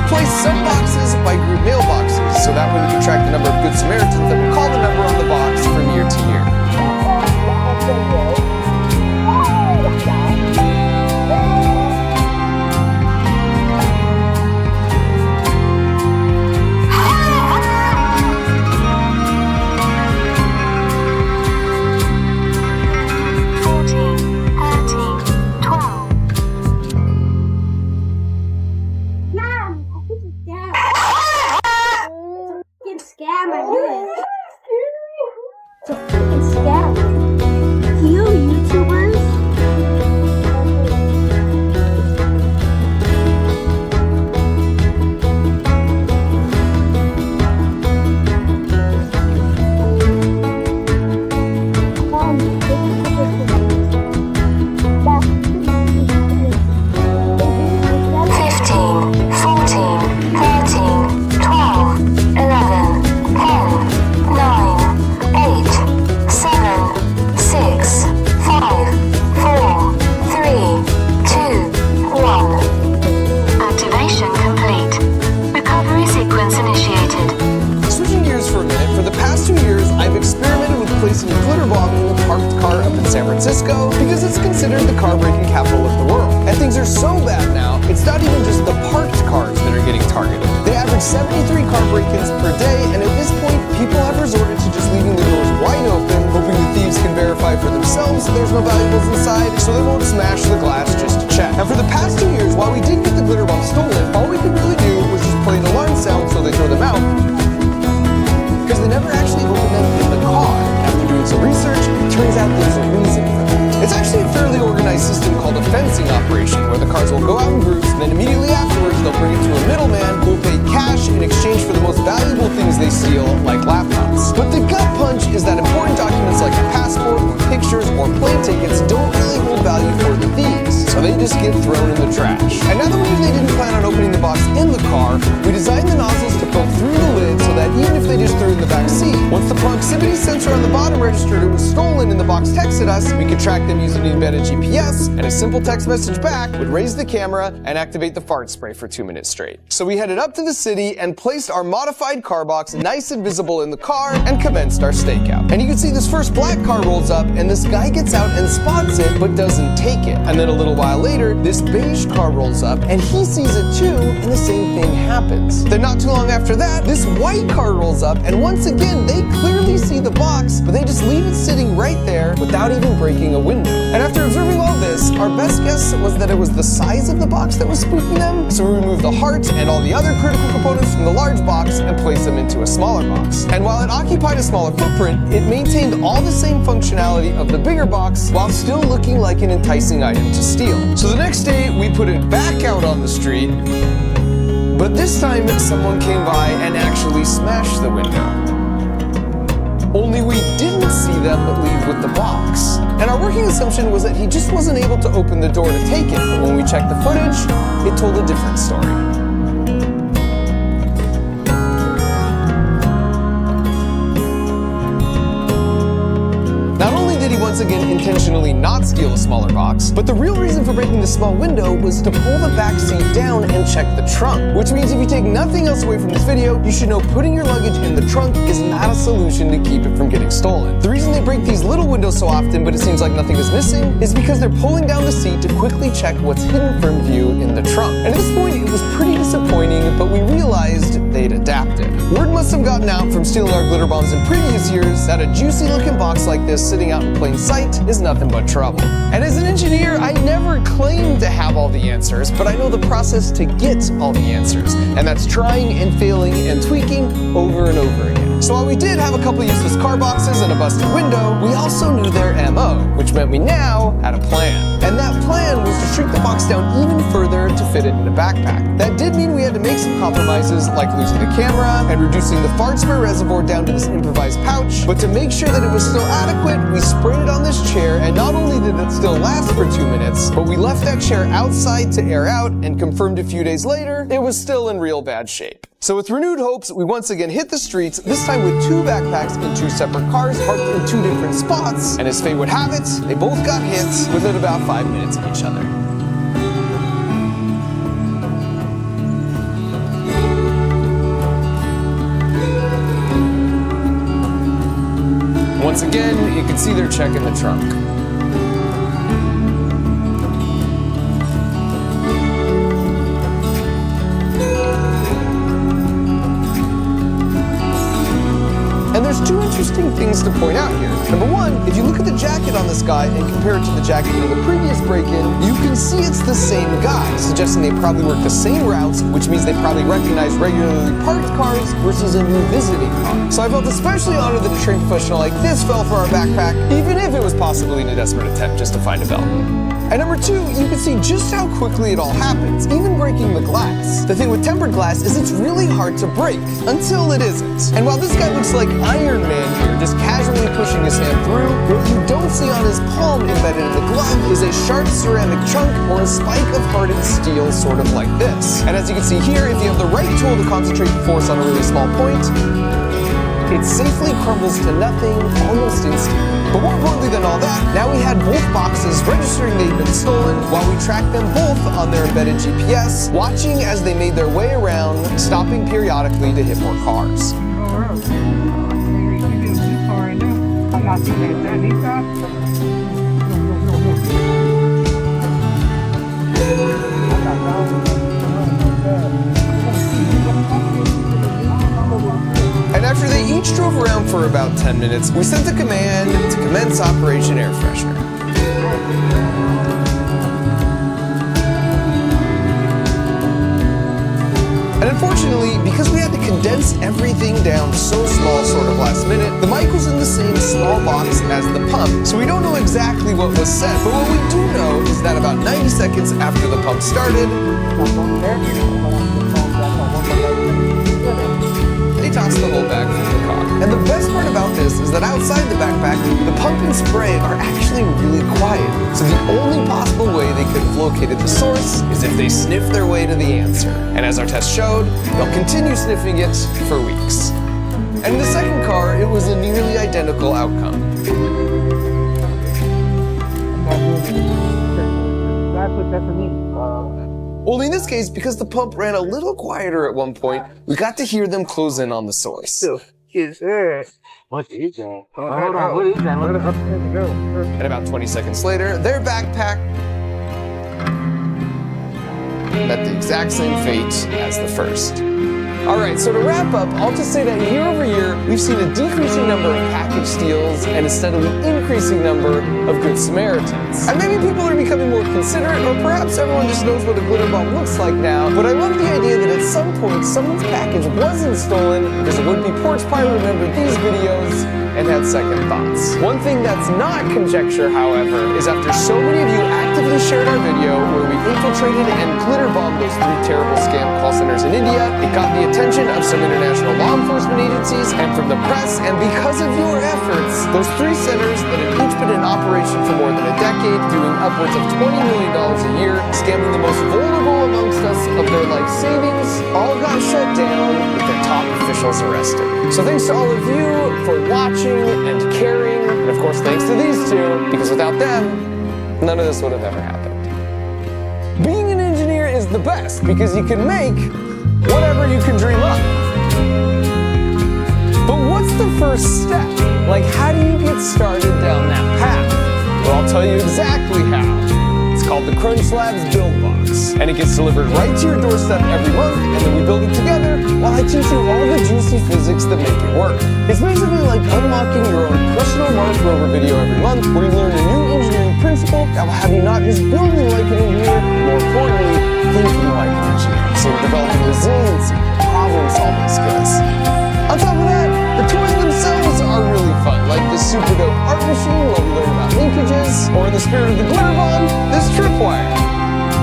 Place some boxes by group mailboxes, so that way we can track the number of Good Samaritans that will call the number on the box from year to year. 14, placing a glitter bomb in a parked car up in San Francisco because it's considered the car breaking capital of the world. And things are so bad now, it's not even just the parked cars that are getting targeted. They average 73 car break-ins per day, and at this point, people have resorted to just leaving the doors wide open, hoping the thieves can verify for themselves there's no valuables inside, so they won't smash the glass just to check. And for the past 2 years, while we did get the glitter bomb stolen, all we could really do was just play an alarm sound so they throw them out, because they never actually opened them in the car. After doing some research, it turns out there's a reason for that. It's actually a fairly organized system called a fencing operation, where the cars will go out in groups, and then immediately afterwards they'll bring it to a middleman who will pay cash in exchange for the most valuable things they steal, like laptops. But the gut punch is that important documents like a passport, or pictures, or plane tickets don't really hold value for the thieves, so they just get thrown in the trash. And now that we knew they didn't plan on opening the box in the car, we designed the nozzles to poke through the lid so that even if they just threw it in the back seat, once the proximity sensor on the bottom registered it was stolen and the box texted us, we could track them using the embedded GPS, and a simple text message back would raise the camera and activate the fart spray for 2 minutes straight. So we headed up to the city and placed our modified car box nice and visible in the car and commenced our stakeout. And you can see this first black car rolls up and this guy gets out and spots it but doesn't take it. And then a little while later, this beige car rolls up and he sees it too, and the same thing happens. Then not too long after that, this white car rolls up and once again they clearly see the box, but they just leave it sitting right there without even breaking a window. And after observing all this, our best guess was that it was the size of the box that was spooking them, so we removed the heart and all the other critical components from the large box and placed them into a smaller box. And while it occupied a smaller footprint, it maintained all the same functionality of the bigger box while still looking like an enticing item to steal. So the next day, we put it back out on the street, but this time someone came by and actually smashed the window. Only we didn't see them leave with the box. And our working assumption was that he just wasn't able to open the door to take it. But when we checked the footage, it told a different story. Not only did he once again intentionally not steal a smaller box, but the real reason for breaking the small window was to pull the back seat down and check the trunk. Which means if you take nothing else away from this video, you should know putting your luggage in the trunk is not a solution to keep it from getting stolen. The reason they break these little windows so often, but it seems like nothing is missing, is because they're pulling down the seat to quickly check what's hidden from view in the trunk. And at this point, it was pretty disappointing, but we realized they'd adapted. Word must have gotten out from stealing our glitter bombs in previous years that a juicy looking box like this sitting out in plain sight is nothing but trouble. And as an engineer, I never claimed to have all the answers, but I know the process to get all the answers. And that's trying and failing and tweaking over and over again. So while we did have a couple useless car boxes and a busted window, we also knew their MO, which meant we now had a plan. And that plan was to shrink the box down even further to fit it in a backpack. That did mean we had to make some compromises, like losing the camera and reducing the fart spray reservoir down to this improvised pouch. But to make sure that it was still adequate, we sprayed it on this chair, and not only did it still last for 2 minutes, but we left that chair outside to air out and confirmed a few days later it was still in real bad shape. So with renewed hopes, we once again hit the streets, this time with 2 backpacks in 2 separate cars parked in 2 different spots, and as fate would have it, they both got hit within about 5 minutes of each other. Once again, you can see they're checking the trunk. And there's 2 interesting things to point out here. Number 1, if you look at the jacket on this guy and compare it to the jacket from the previous break-in, you can see it's the same guy, suggesting they probably work the same routes, which means they probably recognize regularly parked cars versus a new visiting car. So I felt especially honored that a trained professional like this fell for our backpack, even if it was possibly in a desperate attempt just to find a belt. And number 2, you can see just how quickly it all happens, even breaking the glass. The thing with tempered glass is it's really hard to break, until it isn't. And while this guy looks like Iron Man here, just casually pushing his hand through, what you don't see on his palm embedded in the glove is a sharp ceramic chunk or a spike of hardened steel, sort of like this. And as you can see here, if you have the right tool to concentrate the force on a really small point, it safely crumbles to nothing almost instantly. But more importantly than all that, now we had both boxes registering they'd been stolen while we tracked them both on their embedded GPS, watching as they made their way around, stopping periodically to hit more cars. And after they each drove around for about 10 minutes, we sent a command to commence Operation Air Freshener. And unfortunately, because we had to condense everything down so small sort of last minute, the mic was in the same small box as the pump, so we don't know exactly what was said. But what we do know is that about 90 seconds after the pump started, they tossed the whole bag from the car. And the best part about this is that outside the backpack, the pump and spray are actually really quiet. So the only possible way they could have located the source is if they sniffed their way to the answer. And as our test showed, they'll continue sniffing it for weeks. And in the second car, it was a nearly identical outcome. Only in this case, because the pump ran a little quieter at one point, we got to hear them close in on the source. What is that? Hold on, what is that? And about 20 seconds later, their backpack met the exact same fate as the first. Alright, so to wrap up, I'll just say that year over year, we've seen a decreasing number of package steals and a steadily increasing number of Good Samaritans. And maybe people are becoming more considerate, or perhaps everyone just knows what a glitter bomb looks like now, but I love the idea that at some point, someone's package wasn't stolen because a would-be porch pie remembered these videos and had second thoughts. One thing that's not conjecture, however, is after so many of you actively shared our video where we infiltrated and glitter bombed those 3 terrible scam call centers in India, it got the attention of some international law enforcement agencies and from the press, and because of your efforts, those 3 centers that had each been in operation for more than a decade, doing upwards of $20 million a year, scamming the most vulnerable amongst us of their life savings, all got shut down with their top officials arrested. So thanks to all of you for watching and caring, and of course thanks to these 2, because without them, none of this would have ever happened. Being an engineer is the best because you can make whatever you can dream up. But what's the first step? Like, how do you get started down that path? Well, I'll tell you exactly how. It's called the Crunch Labs Build Box, and it gets delivered right to your doorstep every month, and then we build it together while I teach you all the juicy physics that make it work. It's basically like unlocking your own personal Mark Rover video every month, where you learn a new engineering principle that will have you not just building like an engineer, but more importantly, thinking like an engineer. So we're developing resiliency, problem-solving skills. On top of that, the toys themselves are really fun, like this super dope art machine where we learn about linkages, or in the spirit of the glitter bomb, this tripwire,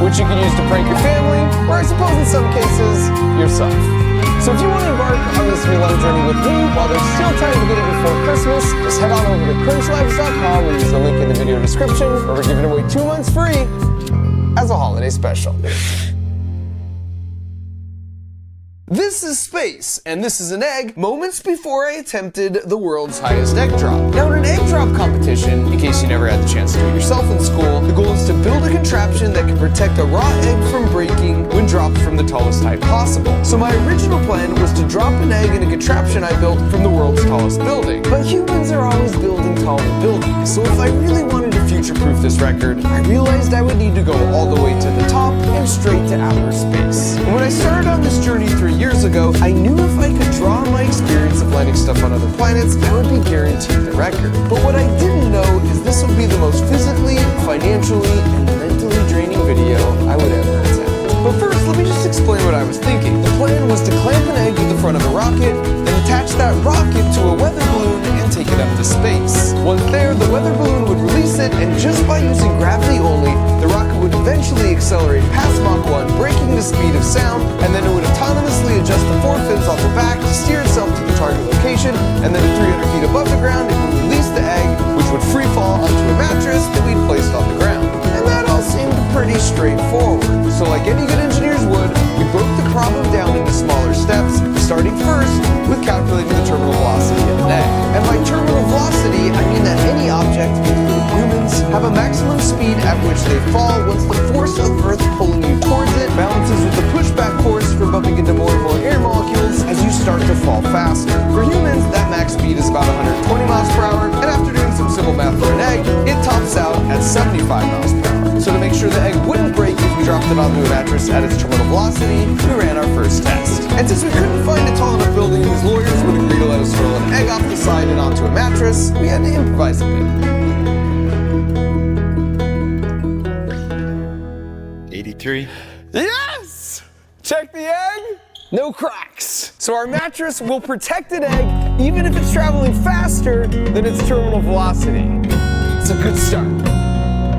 which you can use to prank your family, or I suppose in some cases, yourself. So if you want to embark on this real life journey with me while there's still time to get it before Christmas, just head on over to crunchlabs.com and use the link in the video description, where we're giving away 2 months free as a holiday special. This is space, and this is an egg, moments before I attempted the world's highest egg drop. Now in an egg drop competition, in case you never had the chance to do it yourself in school, the goal is to build a contraption that can protect a raw egg from breaking when dropped from the tallest height possible. So my original plan was to drop an egg in a contraption I built from the world's tallest building. But humans are always building taller buildings, so if I really wanted to future-proof this record, I realized I would need to go all the way to the top and straight to outer space. And when I started on this journey 3 years ago, I knew if I could draw on my experience of landing stuff on other planets, I would be guaranteed the record. But what I didn't know is this would be the most physically, financially, and mentally draining video I would ever attempt. But first, let me just explain what I was thinking. The plan was to clamp an egg to the front of a rocket, then attach that rocket to a weather balloon and take it up to space. Once there, the weather balloon would release it, and just by using gravity only, the rocket would eventually accelerate past Mach 1, breaking the speed of sound, and then it would autonomously adjust the 4 fins off the back to steer itself to the target location, and then at 300 feet above the ground, it would release the egg, which would free fall onto a mattress that we'd placed on the ground. And that all seemed pretty straightforward. So like any good engineers would, we broke the problem down into smaller steps, starting first with calculating the terminal velocity of an egg. And by terminal velocity, I mean that any object, including humans, have a maximum speed at which they fall once the force of Earth pulling you towards it balances with the pushback force for bumping into more and more air molecules as you start to fall faster. For humans, that max speed is about 120 miles per hour, and after doing 5 miles per hour. So to make sure the egg wouldn't break if we dropped it onto a mattress at its terminal velocity, we ran our first test. And since we couldn't find a tall enough building whose lawyers would agree to let us roll an egg off the side and onto a mattress, we had to improvise a bit. 83. Yes! Check the egg. No cracks. So our mattress will protect an egg even if it's traveling faster than its terminal velocity. It's a good start.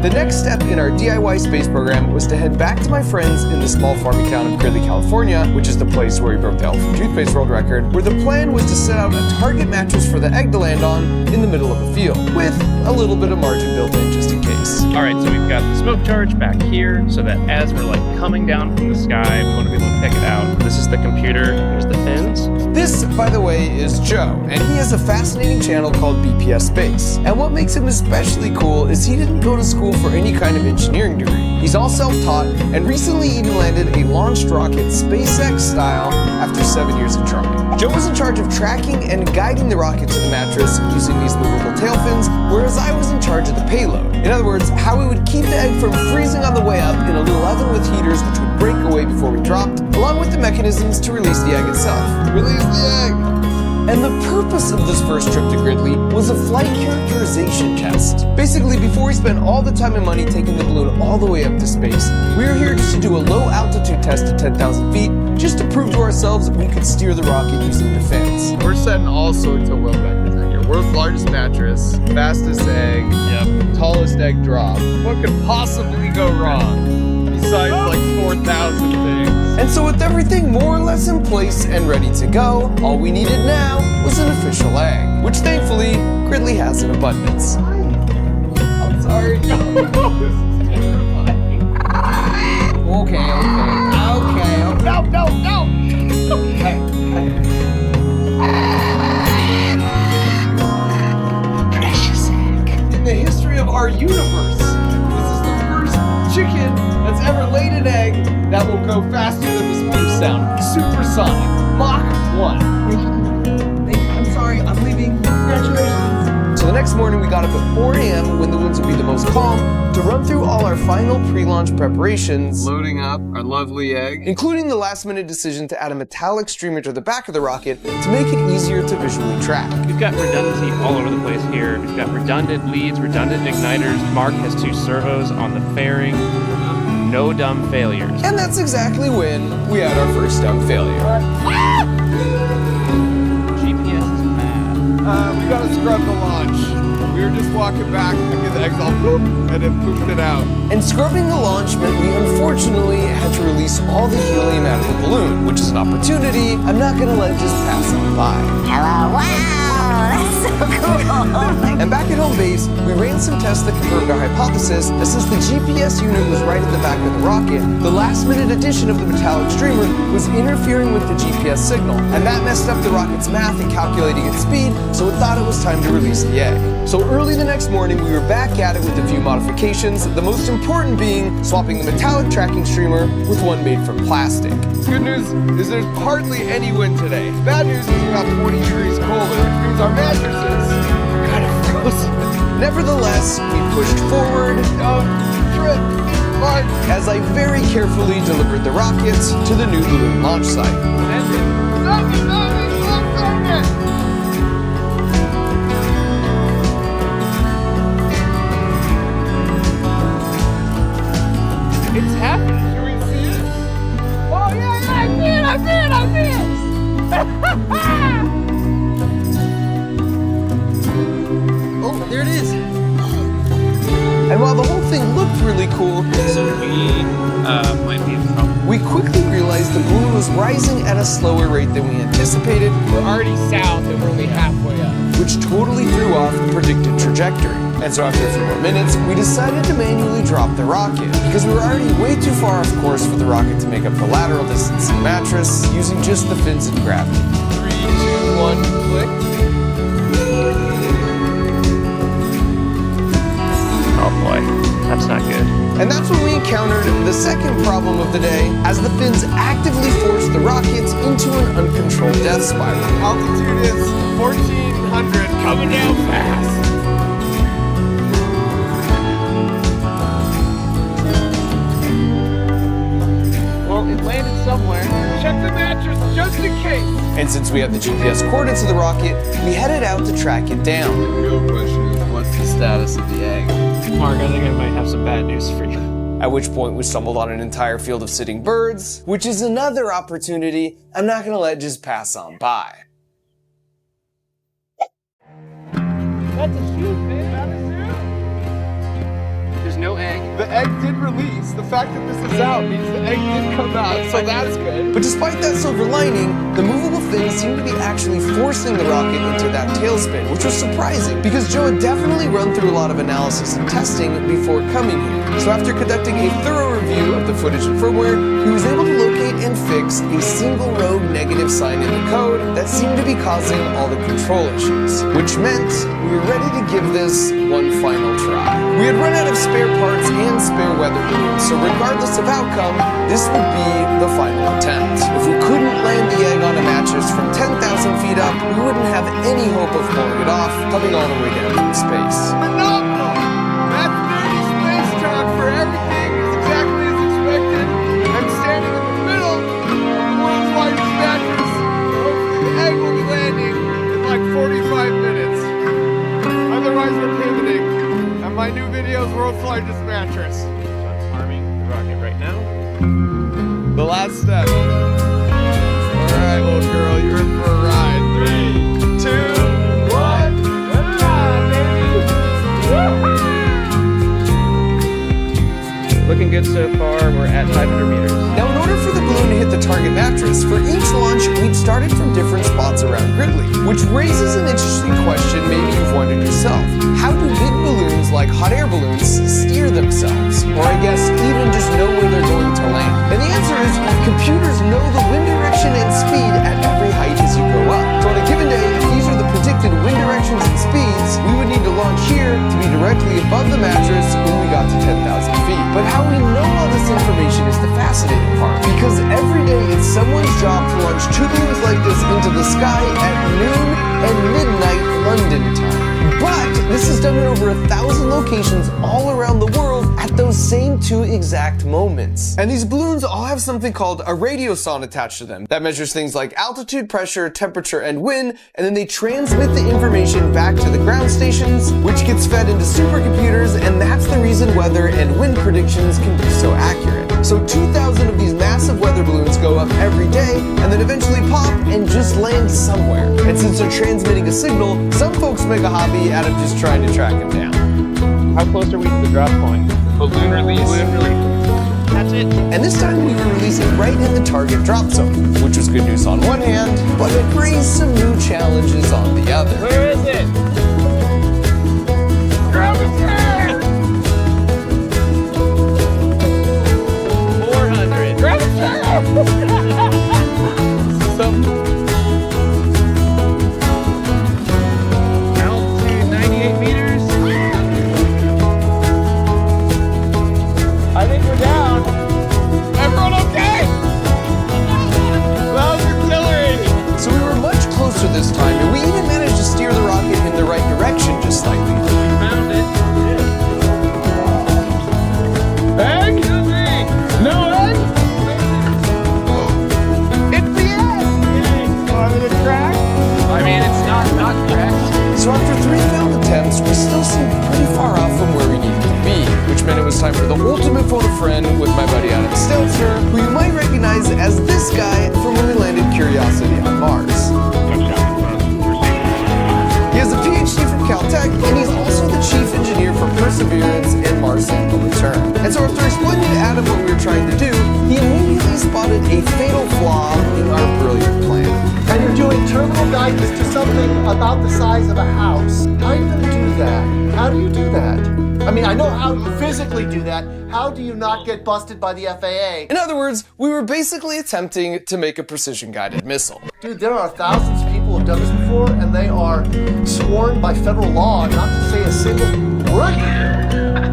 The next step in our DIY space program was to head back to my friends in the small farming town of Gridley, California, which is the place where we broke the elephant toothpaste world record, where the plan was to set out a target mattress for the egg to land on in the middle of a field, with a little bit of margin built in just in case. All right, so we've got the smoke charge back here, so that as we're like coming down from the sky, we want to be able to pick it out. This is the computer, here's the fins. This, by the way, is Joe, and he has a fascinating channel called BPS Space. And what makes him especially cool is he didn't go to school for any kind of engineering degree. He's all self-taught and recently even landed a launched rocket SpaceX style after 7 years of trying. Joe was in charge of tracking and guiding the rocket to the mattress using these movable tail fins, whereas I was in charge of the payload. In other words, how we would keep the egg from freezing on the way up in a little oven with heaters which would break away before we dropped, along with the mechanisms to release the egg itself. Release the egg! And the purpose of this first trip to Gridley was a flight characterization test. Basically, before we spent all the time and money taking the balloon all the way up to space, we were here just to do a low altitude test at 10,000 feet, just to prove to ourselves that we could steer the rocket using the fins. We're setting all sorts of world records out here. World's largest mattress, fastest egg, tallest egg drop. What could possibly go wrong? Besides like 4,000 things. And so with everything more or less in place and ready to go, all we needed now was an official egg, which thankfully Gridley has in abundance. I'm sorry. This is terrifying. Okay. No. Precious egg. In the history of our universe, this is the first chicken that's ever laid an egg that will go faster than the speed of sound. Supersonic. Mach 1. I'm sorry, I'm leaving. Congratulations. So the next morning we got up at 4 a.m. when the winds would be the most calm to run through all our final pre-launch preparations. Loading up our lovely egg. Including the last-minute decision to add a metallic streamer to the back of the rocket to make it easier to visually track. We've got redundancy all over the place here. We've got redundant leads, redundant igniters. Mark has 2 servos on the fairing. No dumb failures. And that's exactly when we had our first dumb failure. GPS is mad. We gotta scrub the launch. We were just walking back to get the eggs all poop, and it pooped it out. And scrubbing the launch meant we unfortunately had to release all the helium out of the balloon, which is an opportunity I'm not gonna let just pass on by. Hello, wow, that's so cool. And back at home base, we ran some tests that confirmed our hypothesis that since the GPS unit was right at the back of the rocket, the last-minute addition of the metallic streamer was interfering with the GPS signal, and that messed up the rocket's math in calculating its speed, so it thought it was time to release the egg. So early the next morning, we were back at it with a few modifications, the most important being swapping the metallic tracking streamer with one made from plastic. Good news is there's hardly any wind today. Bad news is about 20 degrees colder, which means our mattresses are kind of frozen. Nevertheless, we pushed forward, trip, Mark, as I very carefully delivered the rockets to the new balloon launch site. Stop it! It's happening. Can we see it? Oh, yeah, I see it. Oh, there it is. And while the whole thing looked really cool, So we might be in trouble. we quickly realized the balloon was rising at a slower rate than we anticipated, We're already south and we're only halfway up. which totally threw off the predicted trajectory. And so after a few more minutes, we decided to manually drop the rocket, because we were already way too far off course for the rocket to make up the lateral distance in the mattress using just the fins and gravity. 3, 2, 1, click. Oh boy, that's not good. And that's when we encountered the second problem of the day, as the fins actively forced the rockets into an uncontrolled death spiral. Altitude is 1,400, coming down fast. landed somewhere. Check the mattress just in case. And since we have the GPS coordinates of the rocket, we headed out to track it down. The real question is, what's the status of the egg? Mark, I think I might have some bad news for you. At which point we stumbled on an entire field of sitting birds, which is another opportunity I'm not gonna let just pass on by. That's a shoot, man. Not a shoot. There's no egg. The egg did release. The fact that this is out means the egg did come out, so that's good. But despite that silver lining, the movable thing seemed to be actually forcing the rocket into that tailspin, which was surprising because Joe had definitely run through a lot of analysis and testing before coming here. So after conducting a thorough review of the footage and firmware, he was able to locate and fix a single rogue negative sign in the code that seemed to be causing all the control issues, which meant we were ready to give this one final try. We had run out of spare parts and spare weather balloons, so regardless of outcome, this would be the final attempt. If we couldn't land the egg on a mattress from 10,000 feet up, we wouldn't have any hope of pulling it off, coming all the way down from space. Phenomenal! That nerdy space talk for everything is exactly as expected. I'm standing in the middle of the world's largest mattress. Hopefully the egg will be landing in like 45 minutes. Otherwise we're pivoting. And my new video is world's largest mattress. So I'm arming the rocket right now. The last step. Alright, little girl, you're in for a ride. 3, 2, 1. Let it ride, baby! Looking good so far. We're at 500 meters. Now, in order for the balloon to hit the target mattress, for each launch, we'd started from different spots around Gridley, which raises an interesting question maybe you've wondered yourself. How do big balloons like hot air balloons steer themselves? Or I guess even just know where they're going to land? And the answer is computers know the wind direction and speed at every height as you go up. So on a given day, if these are the predicted wind directions and speeds, we would need to launch here to be directly above the mattress when we got to 10,000 feet. But how we know all this information is the fascinating part, because every day it's someone's job to launch two balloons like this into the sky at noon and midnight London time. But this is done in over 1,000 locations all around the world at those same two exact moments. And these balloons all have something called a radiosonde attached to them that measures things like altitude, pressure, temperature, and wind, and then they transmit the information back to the ground stations, which gets fed into supercomputers, and that's the reason weather and wind predictions can be so accurate. So 2,000 of these massive weather balloons go up every day, and then eventually pop and just land somewhere. And since they're transmitting a signal, some folks make a hobby out of just trying to track them down. How close are we to the drop point? Balloon release. Balloon release. That's it. And this time we were releasing right in the target drop zone, which was good news on one hand, but it raised some new challenges on the other. Where is it? Grab his hair! 400. Grab his hair! Altitude 98 meters. I think we're down. Everyone okay? That was artillery. So we were much closer this time, and we even managed to steer the rocket in the right direction just slightly. Found it. Egg? No egg? It's the egg! Oh, did it crack? I mean, it's not cracked. So after 3 failed attempts, we still seemed pretty far off from where we needed to be, which meant it was time for the ultimate photo friend with my buddy Adam Stelzner, who you might recognize as this guy from when we landed Curiosity on Mars. He has a PhD from Caltech, and he's also the chief engineer for Perseverance and Mars Sample Return. And so after explaining to Adam what we were trying to do, he immediately spotted a fatal flaw in our brilliant plan. And you're doing terminal guidance to something about the size of a house. How are you going to do that? How do you do that? I mean, I know how you physically do that. How do you not get busted by the FAA? In other words, we were basically attempting to make a precision-guided missile. Dude, there are thousands of people who have done this before, and they are sworn by federal law not to say a single word.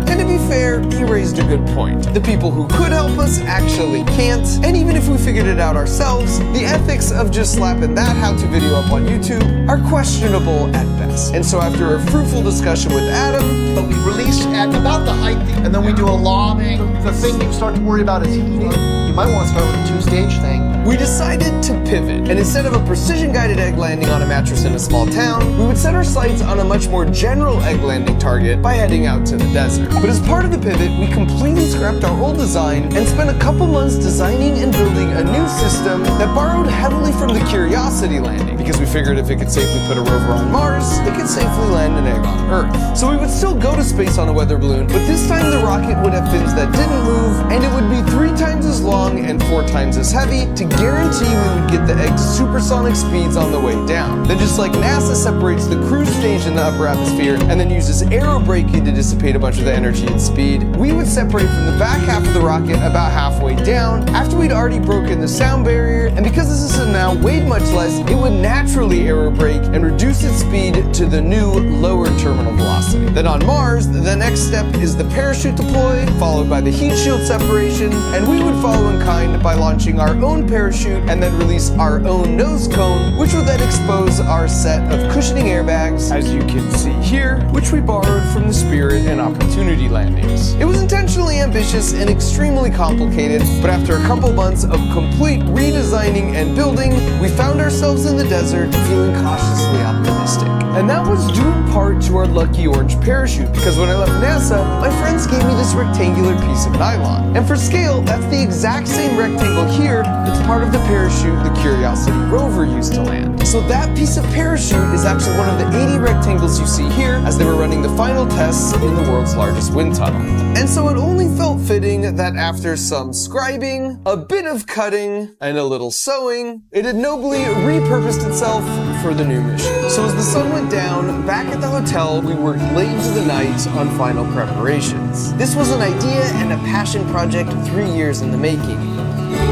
And to be fair, he raised a good point. The people who could help us actually can't, and even if we figured it out ourselves, the ethics of just slapping that how-to video up on YouTube are questionable at best. And so after a fruitful discussion with Adam, But we release at about the height, and then we do a lobbing. The thing you start to worry about is heating. You might want to start with a 2-stage thing. we decided to pivot, and instead of a precision-guided egg landing on a mattress in a small town, we would set our sights on a much more general egg landing target by heading out to the desert. But as part of the pivot, we completely scrapped our old design and spent a couple months designing and building a new system that borrowed heavily from the Curiosity landing, because we figured if it could safely put a rover on Mars, it could safely land an egg on Earth. So we would still go to space on a weather balloon, but this time the rocket would have fins that didn't move, and it would be 3 times as long and 4 times as heavy to guarantee we would get the egg to supersonic speeds on the way down. Then just like NASA separates the cruise stage in the upper atmosphere and then uses aerobraking to dissipate a bunch of the energy and speed, we would separate from the back half of the rocket about halfway down after we'd already broken the sound barrier, and because this system now weighed much less, it would naturally aerobrake and reduce its speed to the new lower terminal velocity. Then on Mars, the next step is the parachute deploy, followed by the heat shield separation, and we would follow in kind by launching our own parachute and then release our own nose cone, which would then expose our set of cushioning airbags, as you can see here, which we borrowed from the Spirit and Opportunity landings. It was intentionally ambitious and extremely complicated, but after a couple months of complete redesigning and building, we found ourselves in the desert feeling cautiously optimistic. And that was due in part to our lucky orange parachute, because when I left NASA, my friends gave me this rectangular piece of nylon. And for scale, that's the exact same rectangle here that's part of the parachute the Curiosity rover used to land. So that piece of parachute is actually one of the 80 rectangles you see here as they were running the final tests in the world's largest wind tunnel. And so it only felt fitting that after some scribing, a bit of cutting, and a little sewing, it had nobly repurposed itself for the new mission. So as the sun went down, back at the hotel, we worked late into the night on final preparations. This was an idea and a passion project 3 years in the making,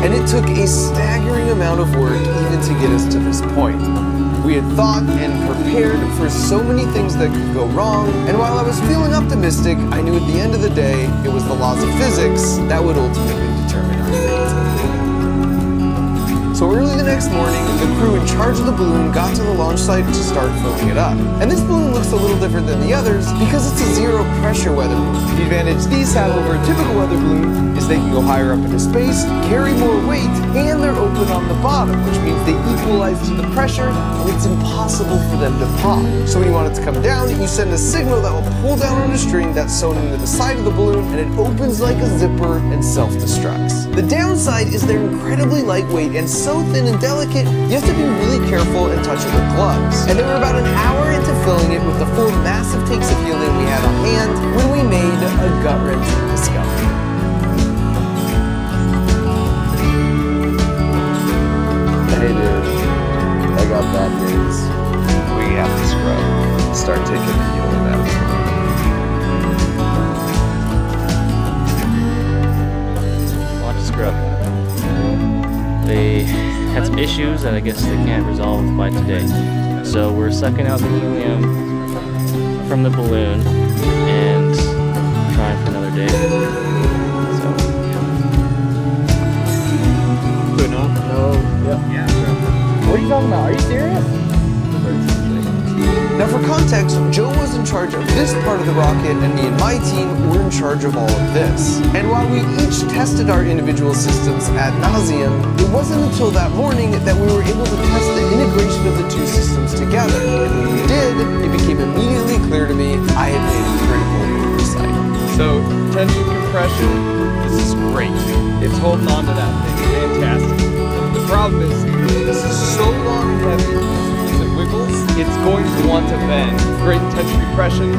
and it took a staggering amount of work even to get us to this point. We had thought and prepared for so many things that could go wrong, and while I was feeling optimistic, I knew at the end of the day, it was the laws of physics that would ultimately determine our fate. So early the next morning, the crew in charge of the balloon got to the launch site to start filling it up. And this balloon looks a little different than the others because it's a zero pressure weather balloon. The advantage these have over a typical weather balloon is they can go higher up into space, carry more weight, and they're open on the bottom, which means they equalize to the pressure, and it's impossible for them to pop. So when you want it to come down, you send a signal that will pull down on a string that's sewn into the side of the balloon, and it opens like a zipper and self-destructs. The downside is they're incredibly lightweight and so thin and delicate, you have to be really careful and touch it with gloves. And they were about an hour into filling it with the 4 massive takes of helium we had on hand when we made a gut-wrenching discovery. Hey dude, I got bad news. We have to scrub. Start taking the helium out. Want to scrub. They had some issues that I guess they can't resolve by today. So we're sucking out the helium from the balloon and trying for another day. So, Good enough? no, yeah. What are you talking about? Are you serious? Now for context, Joe was in charge of this part of the rocket, and me and my team were in charge of all of this. And while we each tested our individual systems ad nauseum, it wasn't until that morning that we were able to test the integration of the 2 systems together. And when we did, it became immediately clear to me I had made a critical oversight. So, tension compression, this is great. It's holding on to that thing. Fantastic. The problem is, this is so long and heavy, as it wiggles, it's going to want to bend. Great tension compression,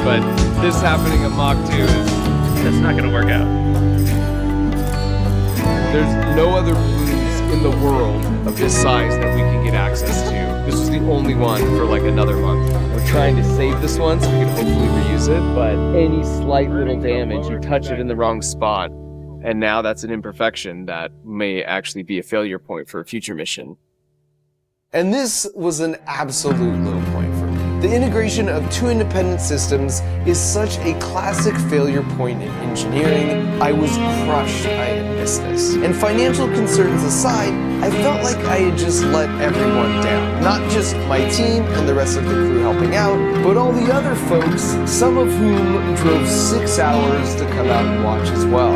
but this happening at Mach 2 that's not going to work out. There's no other balloons in the world of this size that we can get access to. This was the only one for like another month. We're trying to save this one so we can hopefully reuse it, but any slight little damage, you touch it in the wrong spot, and now that's an imperfection that may actually be a failure point for a future mission. And this was an absolute low point for me. The integration of two independent systems is such a classic failure point in engineering. I was crushed I had missed this. And financial concerns aside, I felt like I had just let everyone down. Not just my team and the rest of the crew helping out, but all the other folks, some of whom drove 6 hours to come out and watch as well.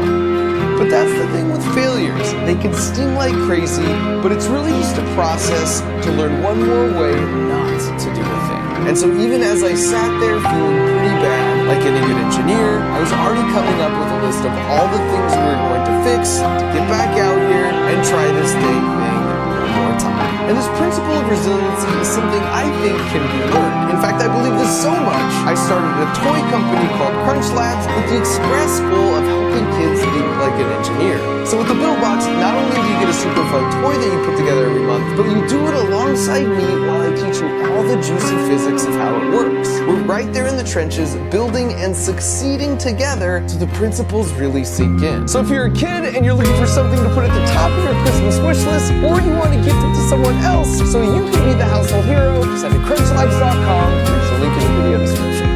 But that's the thing with failures. They can sting like crazy, but it's really just a process to learn one more way not to do a thing. And so even as I sat there feeling pretty bad, like any good engineer, I was already coming up with a list of all the things we were going to fix to get back out here and try this dang thing one more time. And this principle of resiliency is something I think can be learned. In fact, I believe this so much, I started a toy company called Crunch Labs with the express goal of helping kids think like an engineer. So with the Build Box, not only do you get a super fun toy that you put together every month, but you do it alongside me while I teach you all the juicy physics of how it works. We're right there in the trenches, building and succeeding together so the principles really sink in. So if you're a kid and you're looking for something to put at the top of your Christmas wish list, or you want to gift it to someone else so you can be the household hero, send to crunchlabs.com. There's a link in the video description.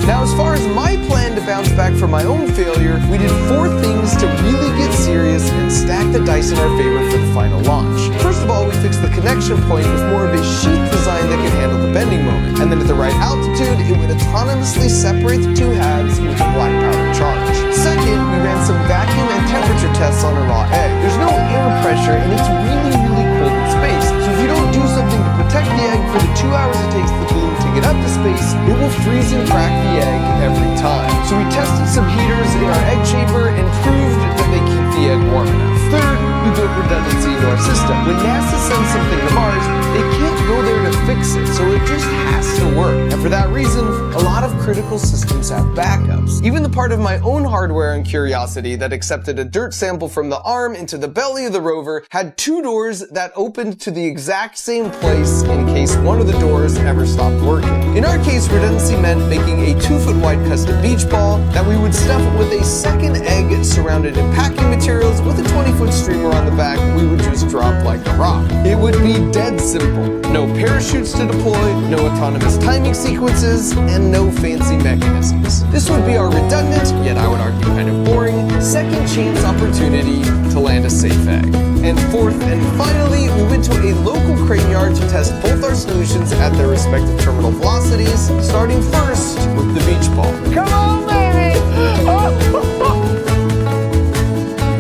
Now, as far as my plan to bounce back from my own failure, we did 4 things to really get serious and stack the dice in our favor for the final launch. First of all, we fixed the connection point with more of a sheath design that could handle the bending moment. And then at the right altitude, it would autonomously separate the 2 halves with a black powder charge. Second, we ran some vacuum and temperature tests on a raw egg. There's no air pressure and it's really, really cold in space. So if you don't do something to protect the egg for the 2 hours it takes the balloon to get up to space, it will freeze and crack the egg every time. So we tested some heaters in our egg chamber and proved that they keep the egg warm enough. Third, we built redundancy into our system. When NASA sends something to Mars, they can't go there to fix it, so it just has to work. And for that reason, a lot of critical systems have backups. Even the part of my own hardware and Curiosity that accepted a dirt sample from the arm into the belly of the rover had 2 doors that opened to the exact same place in case one of the doors ever stopped working. In our case, redundancy meant making a 2-foot wide custom beach ball that we would stuff with a second egg surrounded in packing materials with a 20-foot streamer on the back we would just drop like a rock. It would be dead simple. No parachutes to deploy, no autonomous timing sequences, and no fancy mechanisms. This would be our redundant, yet I would argue kind of boring, second chance opportunity to land a safe egg. And fourth and finally, we went to a local crane yard to test both our solutions at their respective terminal velocities, starting first with the beach ball. Come on, baby!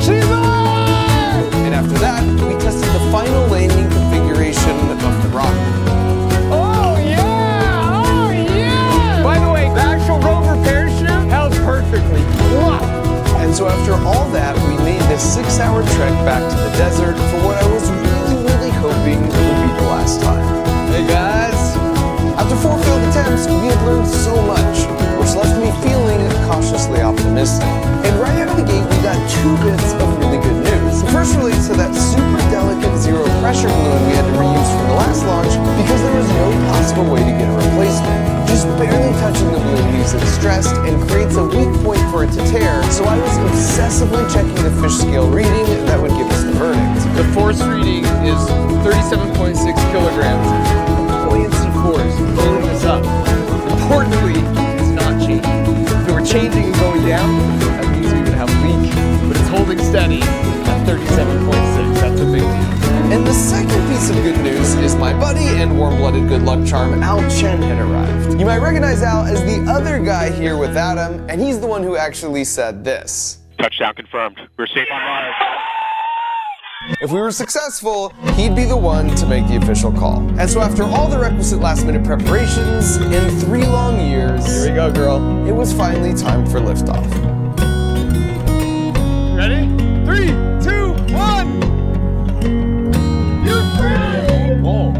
She's on! And after that, we tested the final landing configuration of the rocket. Oh yeah! Oh yeah! By the way, the actual rover parachute held perfectly. And so after all that, we made this 6-hour trek back to the desert for what I was really hoping would be the last time. Hey guys! After 4 failed attempts, we had learned so much, which left me feeling cautiously optimistic. And right out of the gate, we got 2 bits of really good news. The first relates to that super delicate zero pressure balloon we had to reuse from the last launch because there was no possible way to get a replacement. Just barely touching the balloon leaves it stressed and creates a weak point for it to tear, so I was obsessively checking the fish scale reading that would give us the verdict. The force reading is 37.6 kilograms. Buoyancy force pulling this up. Importantly, it's not changing. If it were changing and going down, that means we would have a leak. But it's holding steady at 37.6. That's a big deal. And the second piece of good news is my buddy and warm-blooded good luck charm Al Chen had arrived. You might recognize Al as the other guy here with Adam, and he's the one who actually said this. Touchdown confirmed. We're safe on Mars. If we were successful, he'd be the one to make the official call. And so after all the requisite last-minute preparations, in 3 long years, here we go, girl. It was finally time for liftoff. Ready? 3, 2, 1! You're free! Whoa.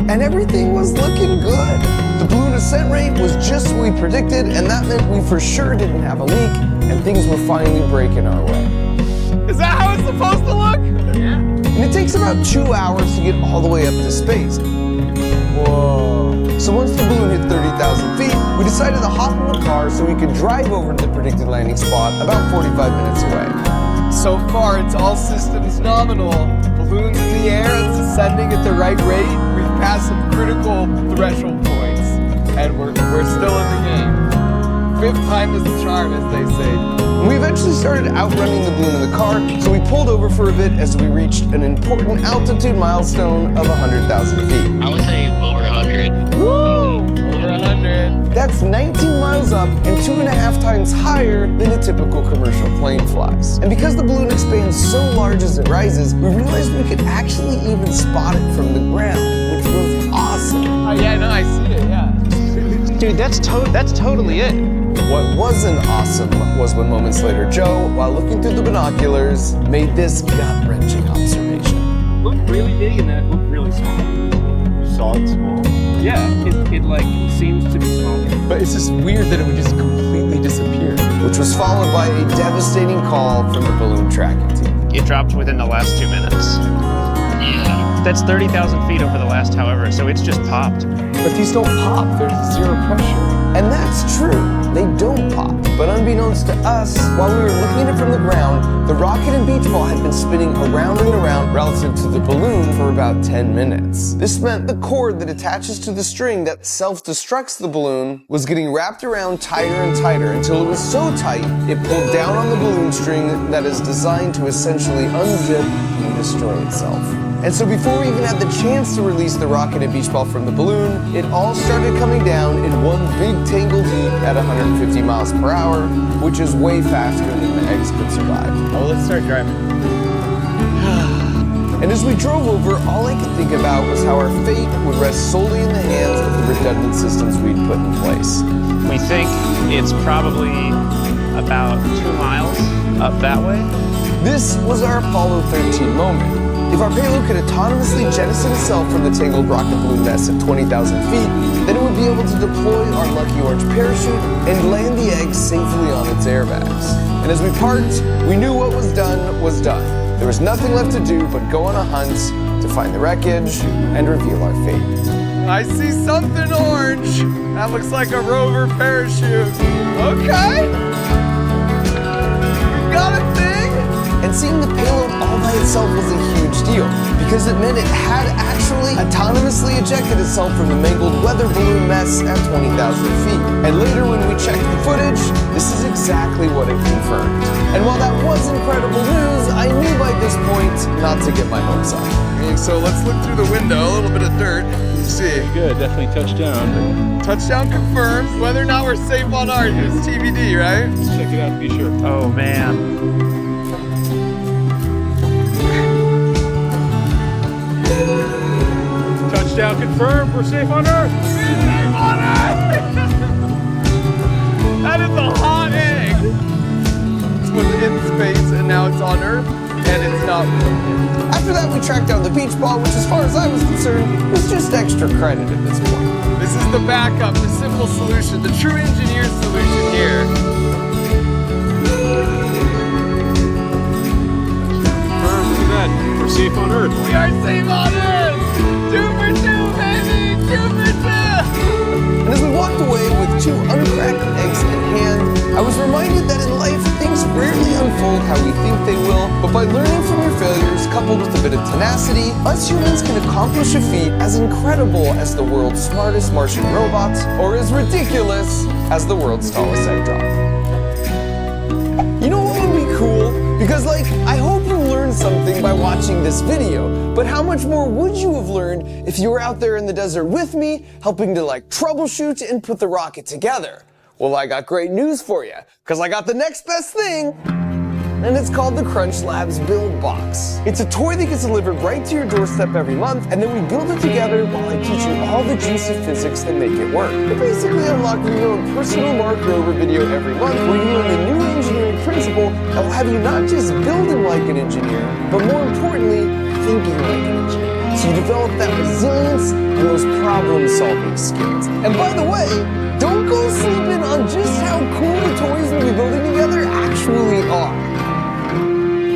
And everything was looking good. The balloon ascent rate was just what we predicted, and that meant we for sure didn't have a leak, and things were finally breaking our way. Is that how it's supposed to look? Yeah. And it takes about 2 hours to get all the way up to space. Whoa. So once the balloon hit 30,000 feet, we decided to hop in the car so we could drive over to the predicted landing spot about 45 minutes away. So far, it's all systems nominal. Balloon's in the air, it's ascending at the right rate. We've passed some critical threshold points, and we're still in the game. Fifth time is the charm, as they say. We eventually started outrunning the balloon in the car, so we pulled over for a bit as we reached an important altitude milestone of 100,000 feet. I would say over 100. Woo! Over 100. That's 19 miles up and 2.5 times higher than a typical commercial plane flies. And because the balloon expands so large as it rises, we realized we could actually even spot it from the ground, which was awesome. Oh yeah, no, I see it, yeah. Dude, that's totally it. What wasn't awesome was when moments later Joe, while looking through the binoculars, made this gut-wrenching observation. Looked really big and then looked really small. You saw it small? Yeah, it like seems to be smaller. But it's just weird that it would just completely disappear. Which was followed by a devastating call from the balloon tracking team. It dropped within the last 2 minutes. Yeah. That's 30,000 feet over the last however, so it's just popped. But these don't pop, there's zero pressure. And that's true, they don't pop. But unbeknownst to us, while we were looking at it from the ground, the rocket and beach ball had been spinning around and around relative to the balloon for about 10 minutes. This meant the cord that attaches to the string that self-destructs the balloon was getting wrapped around tighter and tighter until it was so tight, it pulled down on the balloon string that is designed to essentially unzip and destroy itself. And so before we even had the chance to release the rocket and beach ball from the balloon, it all started coming down in one big tangled heap at 150 miles per hour, which is way faster than the eggs could survive. Oh, let's start driving. And as we drove over, all I could think about was how our fate would rest solely in the hands of the redundant systems we'd put in place. We think it's probably about 2 miles up that way. This was our Apollo 13 moment. If our payload could autonomously jettison itself from the tangled rocket balloon nest at 20,000 feet, then it would be able to deploy our Lucky Orange parachute and land the eggs safely on its airbags. And as we parked, we knew what was done was done. There was nothing left to do but go on a hunt to find the wreckage and reveal our fate. I see something orange. That looks like a rover parachute. Okay. We've got a thing. And seeing the payload all by itself was a huge deal, because it meant it had actually autonomously ejected itself from the mangled weather balloon mess at 20,000 feet. And later when we checked the footage, this is exactly what it confirmed. And while that was incredible news, I knew by this point not to get my hopes up. Okay, so let's look through the window, a little bit of dirt. Let's see. Good, definitely touchdown. Touchdown confirmed. Whether or not we're safe on Earth is TBD, right? Let's check it out to be sure. Oh man. Touchdown confirmed. We're safe on Earth. We're safe on Earth! That is a hot egg. It was in space and now it's on Earth and it's not real. After that, we tracked down the beach ball, which as far as I was concerned, was just extra credit at this point. This is the backup, the simple solution, the true engineer's solution here. We're safe on Earth. We are safe on Earth! 2 for 2, baby! 2 for 2! And as we walked away with 2 uncracked eggs in hand, I was reminded that in life, things rarely unfold how we think they will, but by learning from your failures, coupled with a bit of tenacity, us humans can accomplish a feat as incredible as the world's smartest Martian robot, or as ridiculous as the world's tallest egg drop. You know what would be cool? Because I hope you learned something by watching this video, but how much more would you have learned if you were out there in the desert with me, helping to troubleshoot and put the rocket together? Well, I got great news for you, because I got the next best thing, and it's called the Crunch Labs Build Box. It's a toy that gets delivered right to your doorstep every month, and then we build it together while I teach you all the juicy physics that make it work. You're basically unlocking your own personal Mark Rover video every month, where you learn a new engineering principle that will have you not just building like an engineer, but more importantly, thinking like an engineer. So you develop that resilience and those problem-solving skills. And by the way, don't go sleeping on just how cool the toys we'll be building together actually are.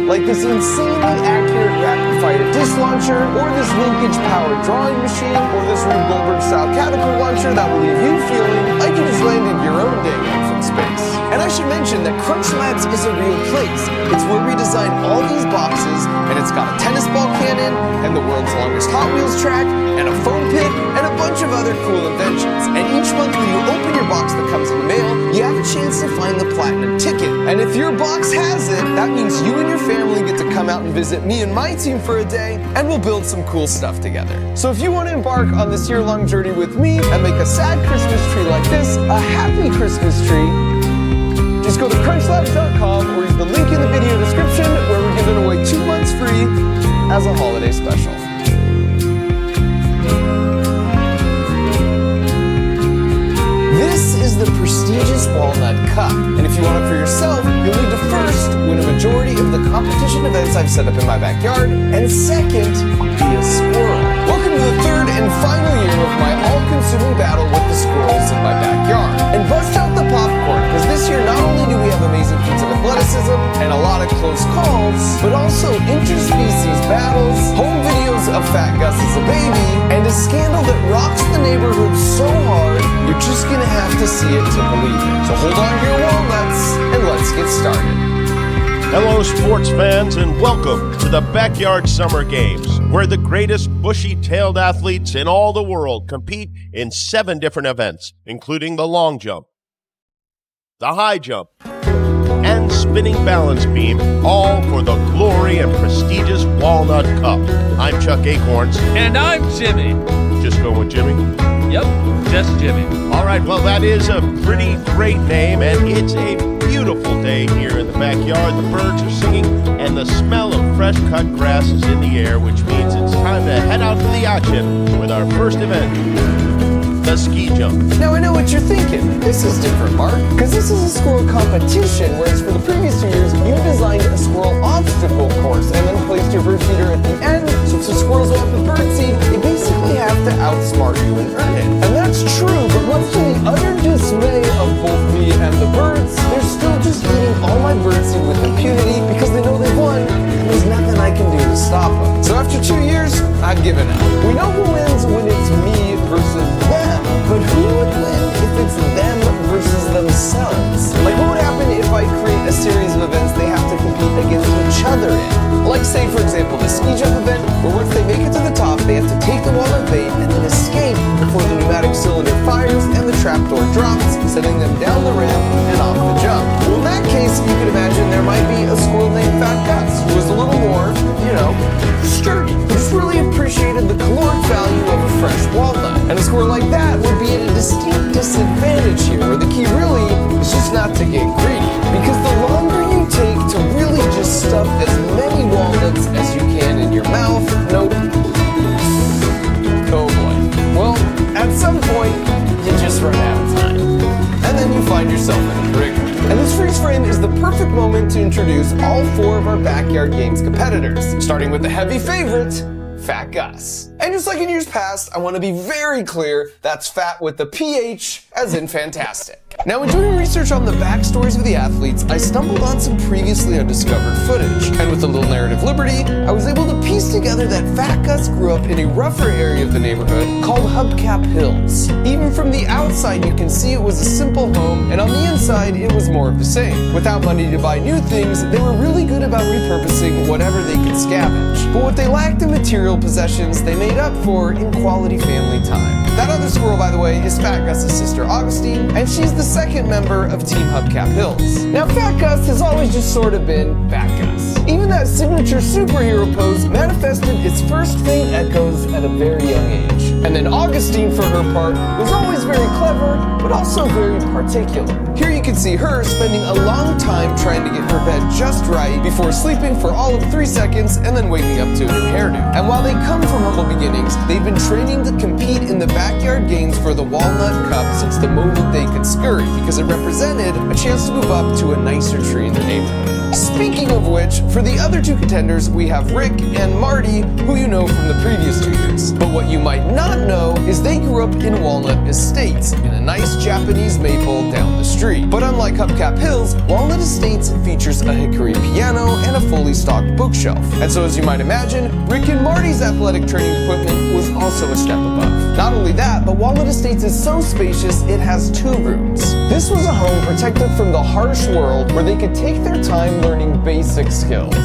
Like this insanely accurate rapid-fire disc launcher, or this vintage-powered drawing machine, or this Rube Goldberg-style catapult launcher that will leave you feeling like you just landed your own day from space. And I should mention that Crunch Labs is a real place. It's where we design all these boxes, and it's got a tennis ball cannon, and the world's longest Hot Wheels track, and a foam pit, and a bunch of other cool inventions. And each month when you open your box that comes in the mail, you have a chance to find the platinum ticket. And if your box has it, that means you and your family get to come out and visit me and my team for a day, and we'll build some cool stuff together. So if you want to embark on this year-long journey with me and make a sad Christmas tree like this a happy Christmas tree, just go to crunchlabs.com or use the link in the video description where we're giving away 2 months free as a holiday special. This is the prestigious Walnut Cup, and if you want it for yourself, you'll need to first win a majority of the competition events I've set up in my backyard, and second, be a squirrel. Welcome to the third and final year of my all-consuming battle with the squirrels in my backyard. And bust out the popcorn, because this year not only do we have amazing feats of athleticism and a lot of close calls, but also interspecies battles, home videos of Fat Gus as a baby, and a scandal that rocks the neighborhood so hard, you're just gonna have to see it to believe it. So hold on to your walnuts, and let's get started. Hello, sports fans, and welcome to the Backyard Summer Games, where the greatest bushy-tailed athletes in all the world compete in 7 different events, including the long jump, the high jump, and spinning balance beam, all for the glory and prestigious Walnut Cup. I'm Chuck Acorns. And I'm Jimmy. Just go with Jimmy? Yep, just Jimmy. All right, well, that is a pretty great name, and it's a beautiful day here in the backyard. The birds are singing, and the smell of fresh-cut grass is in the air, which means it's time to head out to the action with our first event, the ski jump. Now I know what you're thinking. This is different, Mark, because this is a squirrel competition, whereas for the previous 2 years, you designed a squirrel obstacle course and then placed your bird feeder at the end. So if the squirrels want the bird seed, they basically have to outsmart you and earn it. And that's true, but much to the utter dismay of both me and the birds, they're still just eating all my bird seed with impunity because they know they've won, and there's nothing I can do to stop them. So after 2 years, I've given up. We know who wins when it's me versus them, but who would win if it's them versus themselves? Like, what would happen if I create a series of events they have to compete against each other in? Like, say, for example, the ski jump event, where once they make it to the top, they have to take the walnut bait and then escape before the pneumatic cylinder fires and the trapdoor drops, sending them down the ramp and off the jump. Well, in that case, you can imagine there might be a squirrel named Fat Gus, who was a little more, sturdy, who just really appreciated the caloric value of a fresh walnut. And a squirrel like that would be at a distinct disadvantage here, where the key really is just not to get greedy. Because the longer you take to really just stuff as many walnuts as you can in your mouth, nope. Oh boy. Well, at some point, you just run out of time. And then you find yourself in a predicament. And this freeze frame is the perfect moment to introduce all 4 of our Backyard Games competitors, starting with the heavy favorite, Fat Gus. And just like in years past, I want to be very clear, that's fat with the PH, as in fantastic. Now, in doing research on the backstories of the athletes, I stumbled on some previously undiscovered footage. And with a little narrative liberty, I was able to piece together that Fat Gus grew up in a rougher area of the neighborhood called Hubcap Hills. Even from the outside, you can see it was a simple home, and on the inside, it was more of the same. Without money to buy new things, they were really good about repurposing whatever they could scavenge. But what they lacked in material possessions, they made up for in quality family time. That other squirrel, by the way, is Fat Gus's sister Augustine, and she's the second member of Team Hubcap Hills. Now, Fat Gus has always just sort of been Fat Gus. Even that signature superhero pose manifested its first faint echoes at a very young age. And then Augustine, for her part, was always very clever, but also very particular. Here you can see her spending a long time trying to get her bed just right before sleeping for all of 3 seconds and then waking up to a new hairdo. And while they come from humble beginnings, they've been training to compete in the Backyard Games for the Walnut Cup since the moment they could scurry, because it represented a chance to move up to a nicer tree in the neighborhood. Speaking of which, for the other 2 contenders, we have Rick and Marty, who you know from the previous 2 years. But what you might not know is they grew up in Walnut Estates, in a nice Japanese maple down the street. But unlike Hubcap Hills, Walnut Estates features a hickory piano and a fully stocked bookshelf. And so as you might imagine, Rick and Marty's athletic training equipment was also a step above. Not only that, but Walnut Estates is so spacious it has 2 rooms. This was a home protected from the harsh world where they could take their time learning basic skills,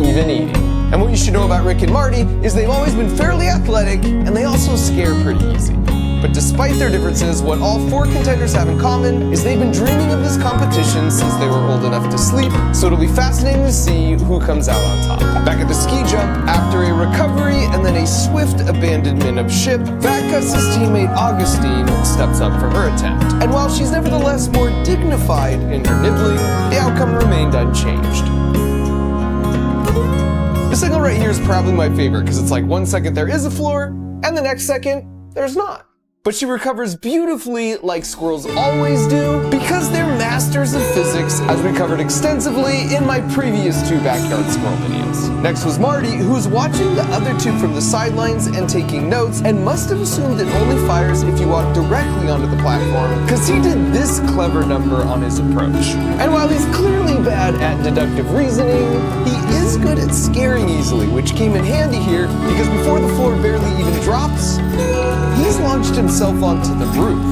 even eating. And what you should know about Rick and Marty is they've always been fairly athletic and they also scare pretty easy. But despite their differences, what all 4 contenders have in common is they've been dreaming of this competition since they were old enough to sleep, so it'll be fascinating to see who comes out on top. Back at the ski jump, after a recovery and then a swift abandonment of ship, Fat Gus's teammate Augustine steps up for her attempt. And while she's nevertheless more dignified in her nibbling, the outcome remained unchanged. This angle right here is probably my favorite because it's like 1 second there is a floor, and the next second, there's not. But she recovers beautifully like squirrels always do because they're masters of physics, as we covered extensively in my previous 2 backyard squirrel videos. Next was Marty, who's watching the other 2 from the sidelines and taking notes, and must have assumed it only fires if you walk directly onto the platform, because he did this clever number on his approach. And while he's clearly bad at deductive reasoning, he is good at scaring easily, which came in handy here because before the floor barely even drops, he's launched himself onto the roof.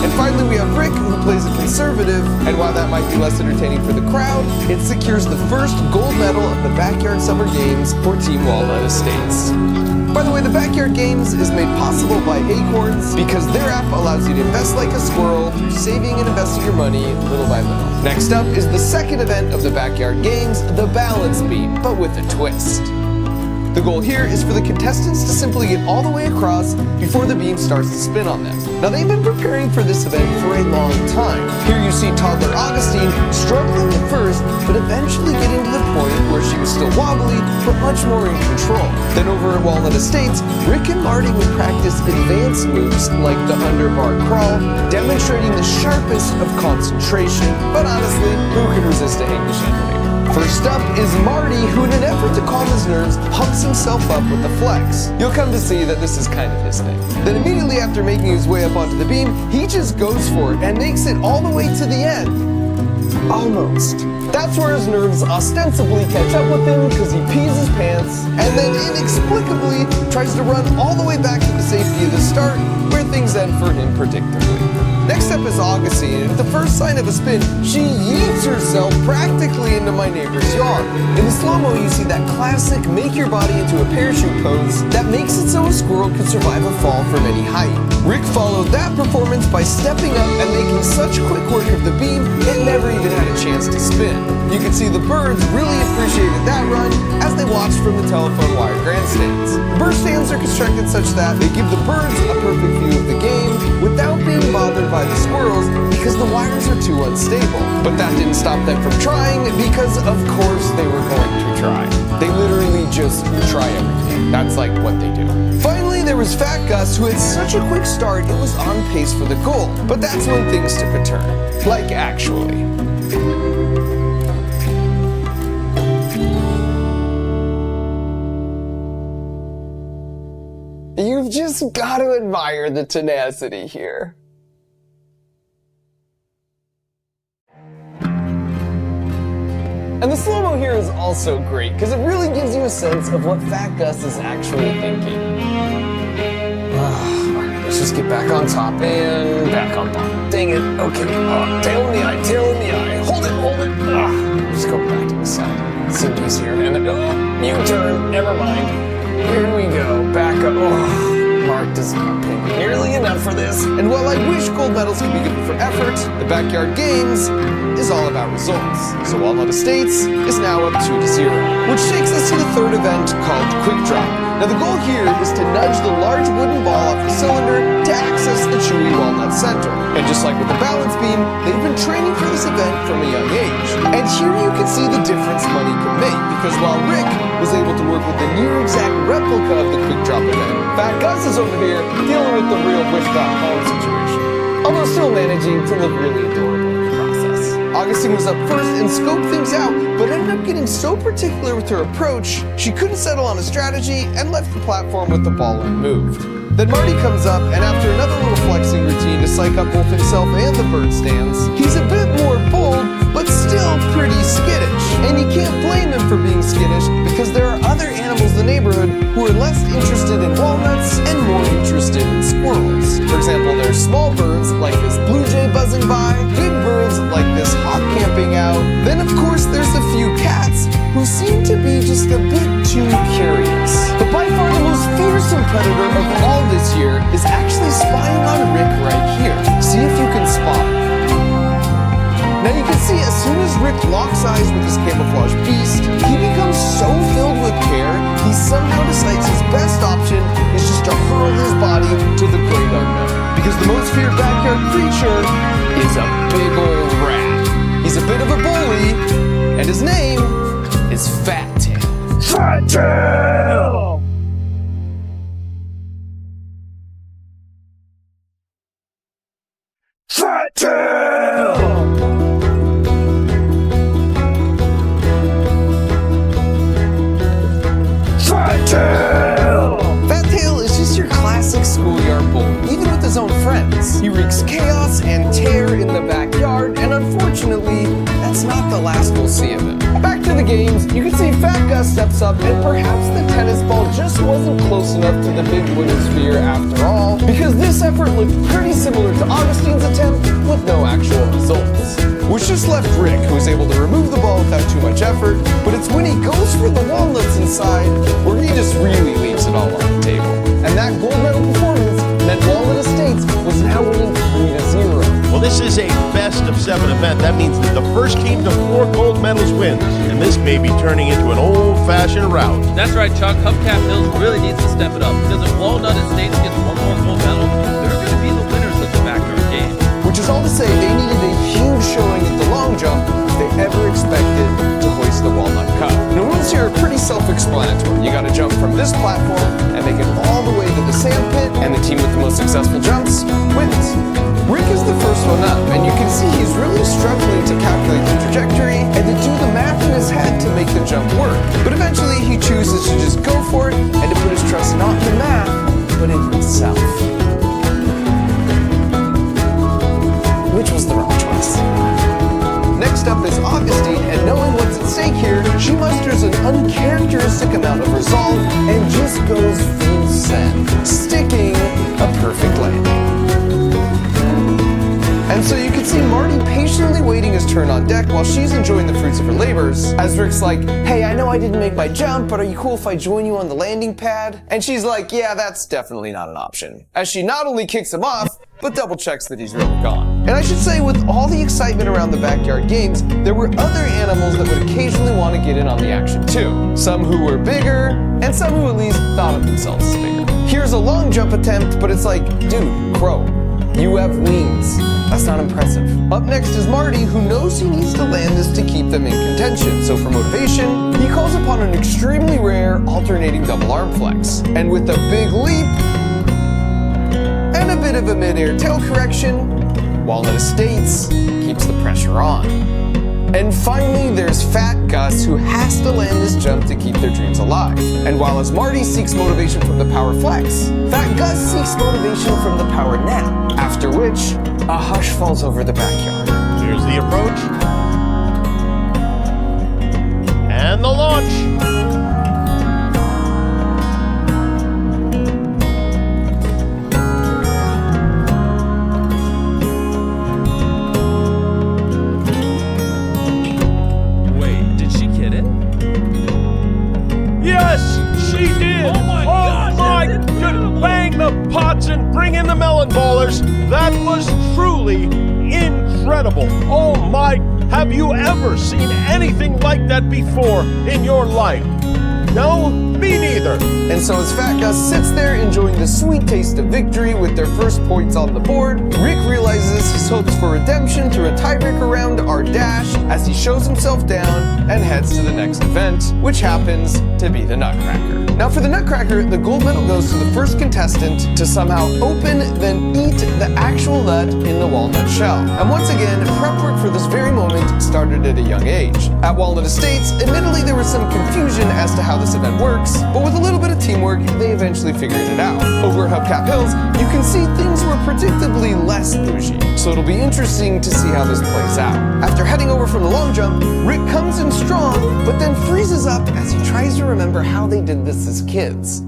And finally we have Rick, who plays a conservative, and while that might be less entertaining for the crowd, it secures the first gold medal of the Backyard Summer Games for Team Walnut Estates. By the way, the Backyard Games is made possible by Acorns because their app allows you to invest like a squirrel through saving and investing your money little by little. Next up is the second event of the Backyard Games, the Balance Beam, but with a twist. The goal here is for the contestants to simply get all the way across before the beam starts to spin on them. Now they've been preparing for this event for a long time. Here you see toddler Augustine struggling at first, but eventually getting to the point where she was still wobbly, but much more in control. Then over at Walnut Estates, Rick and Marty would practice advanced moves like the underbar crawl, demonstrating the sharpest of concentration. But honestly, who could resist a hanky chandelier? First up is Marty, who in an effort to calm his nerves, pumps himself up with the flex. You'll come to see that this is kind of his thing. Then immediately after making his way up onto the beam, he just goes for it and makes it all the way to the end. Almost. That's where his nerves ostensibly catch up with him because he pees his pants and then inexplicably tries to run all the way back to the safety of the start, where things end for him predictably. Next up is Augustine, and at the first sign of a spin, she yeets herself practically into my neighbor's yard. In the slow-mo, you see that classic make your body into a parachute pose that makes it so a squirrel could survive a fall from any height. Rick followed that performance by stepping up and making such quick work of the beam, it never even had a chance to spin. You can see the birds really appreciated that run as they watched from the telephone wire grandstands. The bird stands are constructed such that they give the birds a perfect view of the game without being bothered by the squirrels because the wires are too unstable. But that didn't stop them from trying because of course they were going to try. They literally just try everything. That's like what they do. Finally, there was Fat Gus, who had such a quick start it was on pace for the goal. But that's when things took a turn. Like actually. You've just got to admire the tenacity here. And the slow-mo here is also great, because it really gives you a sense of what Fat Gus is actually thinking. Alright, let's just get back on top and back on top. Dang it, okay. Tail in the eye, tail in the eye. Hold it, hold it. Just go back to the side. Cindy's here, and then, U-turn, never mind. Here we go, back up. Mark does not pay me nearly enough for this. And while I wish gold medals could be given for effort, the Backyard Games is all about results. So Walnut Estates is now up 2-0, which takes us to the third event called Quick Drop. Now the goal here is to nudge the large wooden ball off the cylinder to access the chewy walnut center. And just like with the balance beam, they've been training for this event from a young age. And here you can see the difference money can make, because while Rick was able to work with the near exact replica of the Quick Drop event, Fat Gus is over here dealing with the real Wish.com situation, although still managing to look really adorable in the process. Augustine was up first and scoped things out, but ended up getting so particular with her approach, she couldn't settle on a strategy and left the platform with the ball unmoved. Then Marty comes up, and after another little flexing routine to psych up both himself and the bird stands, he's a bit more bold, but still pretty skittish. And you can't blame skittish because there are other animals in the neighborhood who are less interested in walnuts and more interested in squirrels. For example, there's small birds like this blue jay buzzing by, big birds like this hawk camping out. Then of course there's a few cats who seem to be just a bit too curious. But by far the most fearsome predator of all this year is actually spying on Rick right here. See if you can spot him. Now you can see as soon as Rick locks eyes with his camouflage beast, he becomes so filled with care, he somehow decides his best option is just to hurl his body to the great unknown. Because the most feared backyard creature is a big old rat. He's a bit of a bully, and his name is Fat Tail. Fat Tail! Fat Tail! Fat Tail! Fat Tail is just your classic schoolyard bully, even with his own friends. He wreaks chaos and terror in the backyard, and unfortunately, that's not the last we'll see of him. Back to the games, you can see Fat Gus steps up, and perhaps the tennis ball just wasn't close enough to the big wooden sphere after all, because this effort looked pretty similar to Augustine's attempt with no actual results. Which just left Rick, who was able to remove the ball without too much effort, but it's when he goes for the walnuts inside where he just really leaves it all on the table. And that gold medal performance meant Walnut Estates was now winning 3-0. Well, this is a best-of-7 event. That means that the first team to 4 gold medals wins, and this may be turning into an old-fashioned rout. That's right, Chuck. Hubcap Hills really needs to step it up, because if Walnut Estates gets one more gold medal, they're going to be the winners of the backyard game. Which is all to say they needed a huge showing at the long jump if they ever expected to hoist the Walnut Cup. Now, rules here are pretty self-explanatory. You got to jump from this platform and make it all the way to the sand pit, and the team with the most successful jumps wins. Rick is the first one up, and you can see he's really struggling to calculate the trajectory and to do the math in his head to make the jump work. But eventually he chooses to just go for it and to put his trust not in the math, but in himself. Which was the wrong choice. Next up is Augustine, and knowing what's at stake here, she musters an uncharacteristic amount of resolve and just goes full send, sticking a perfect landing. And so you can see Marty patiently waiting his turn on deck while she's enjoying the fruits of her labors, as Rick's like, hey, I know I didn't make my jump, but are you cool if I join you on the landing pad? And she's like, yeah, that's definitely not an option. As she not only kicks him off, but double checks that he's really gone. And I should say, with all the excitement around the backyard games, there were other animals that would occasionally want to get in on the action too. Some who were bigger, and some who at least thought of themselves as bigger. Here's a long jump attempt, but it's like, dude, crow, you have wings. That's not impressive. Up next is Marty, who knows he needs to land this to keep them in contention. So for motivation, he calls upon an extremely rare alternating double arm flex. And with a big leap and a bit of a mid-air tail correction, Walnut Estates keeps the pressure on. And finally, there's Fat Gus, who has to land this jump to keep their dreams alive. And while as Marty seeks motivation from the power flex, Fat Gus seeks motivation from the power nap, after which a hush falls over the backyard. Here's the approach. And the launch. And bring in the melon ballers. That was truly incredible. Oh my, have you ever seen anything like that before in your life? No, me neither. And so as Fat Gus sits there enjoying the sweet taste of victory with their first points on the board, Rick realizes his hopes for redemption through a tiebreaker round are dashed as he shows himself down and heads to the next event, which happens to be the Nutcracker. Now for the Nutcracker, the gold medal goes to the first contestant to somehow open, then eat the actual nut in the walnut shell. And once again, prep work for this very moment started at a young age. At Walnut Estates, admittedly there was some confusion as to how this event works, but with a little bit of teamwork, they eventually figured it out. Over at Hubcap Hills, you can see things were predictably less bougie, so it'll be interesting to see how this plays out. After heading over from the long jump, Rick comes in strong, but then freezes up as remember how they did this as kids.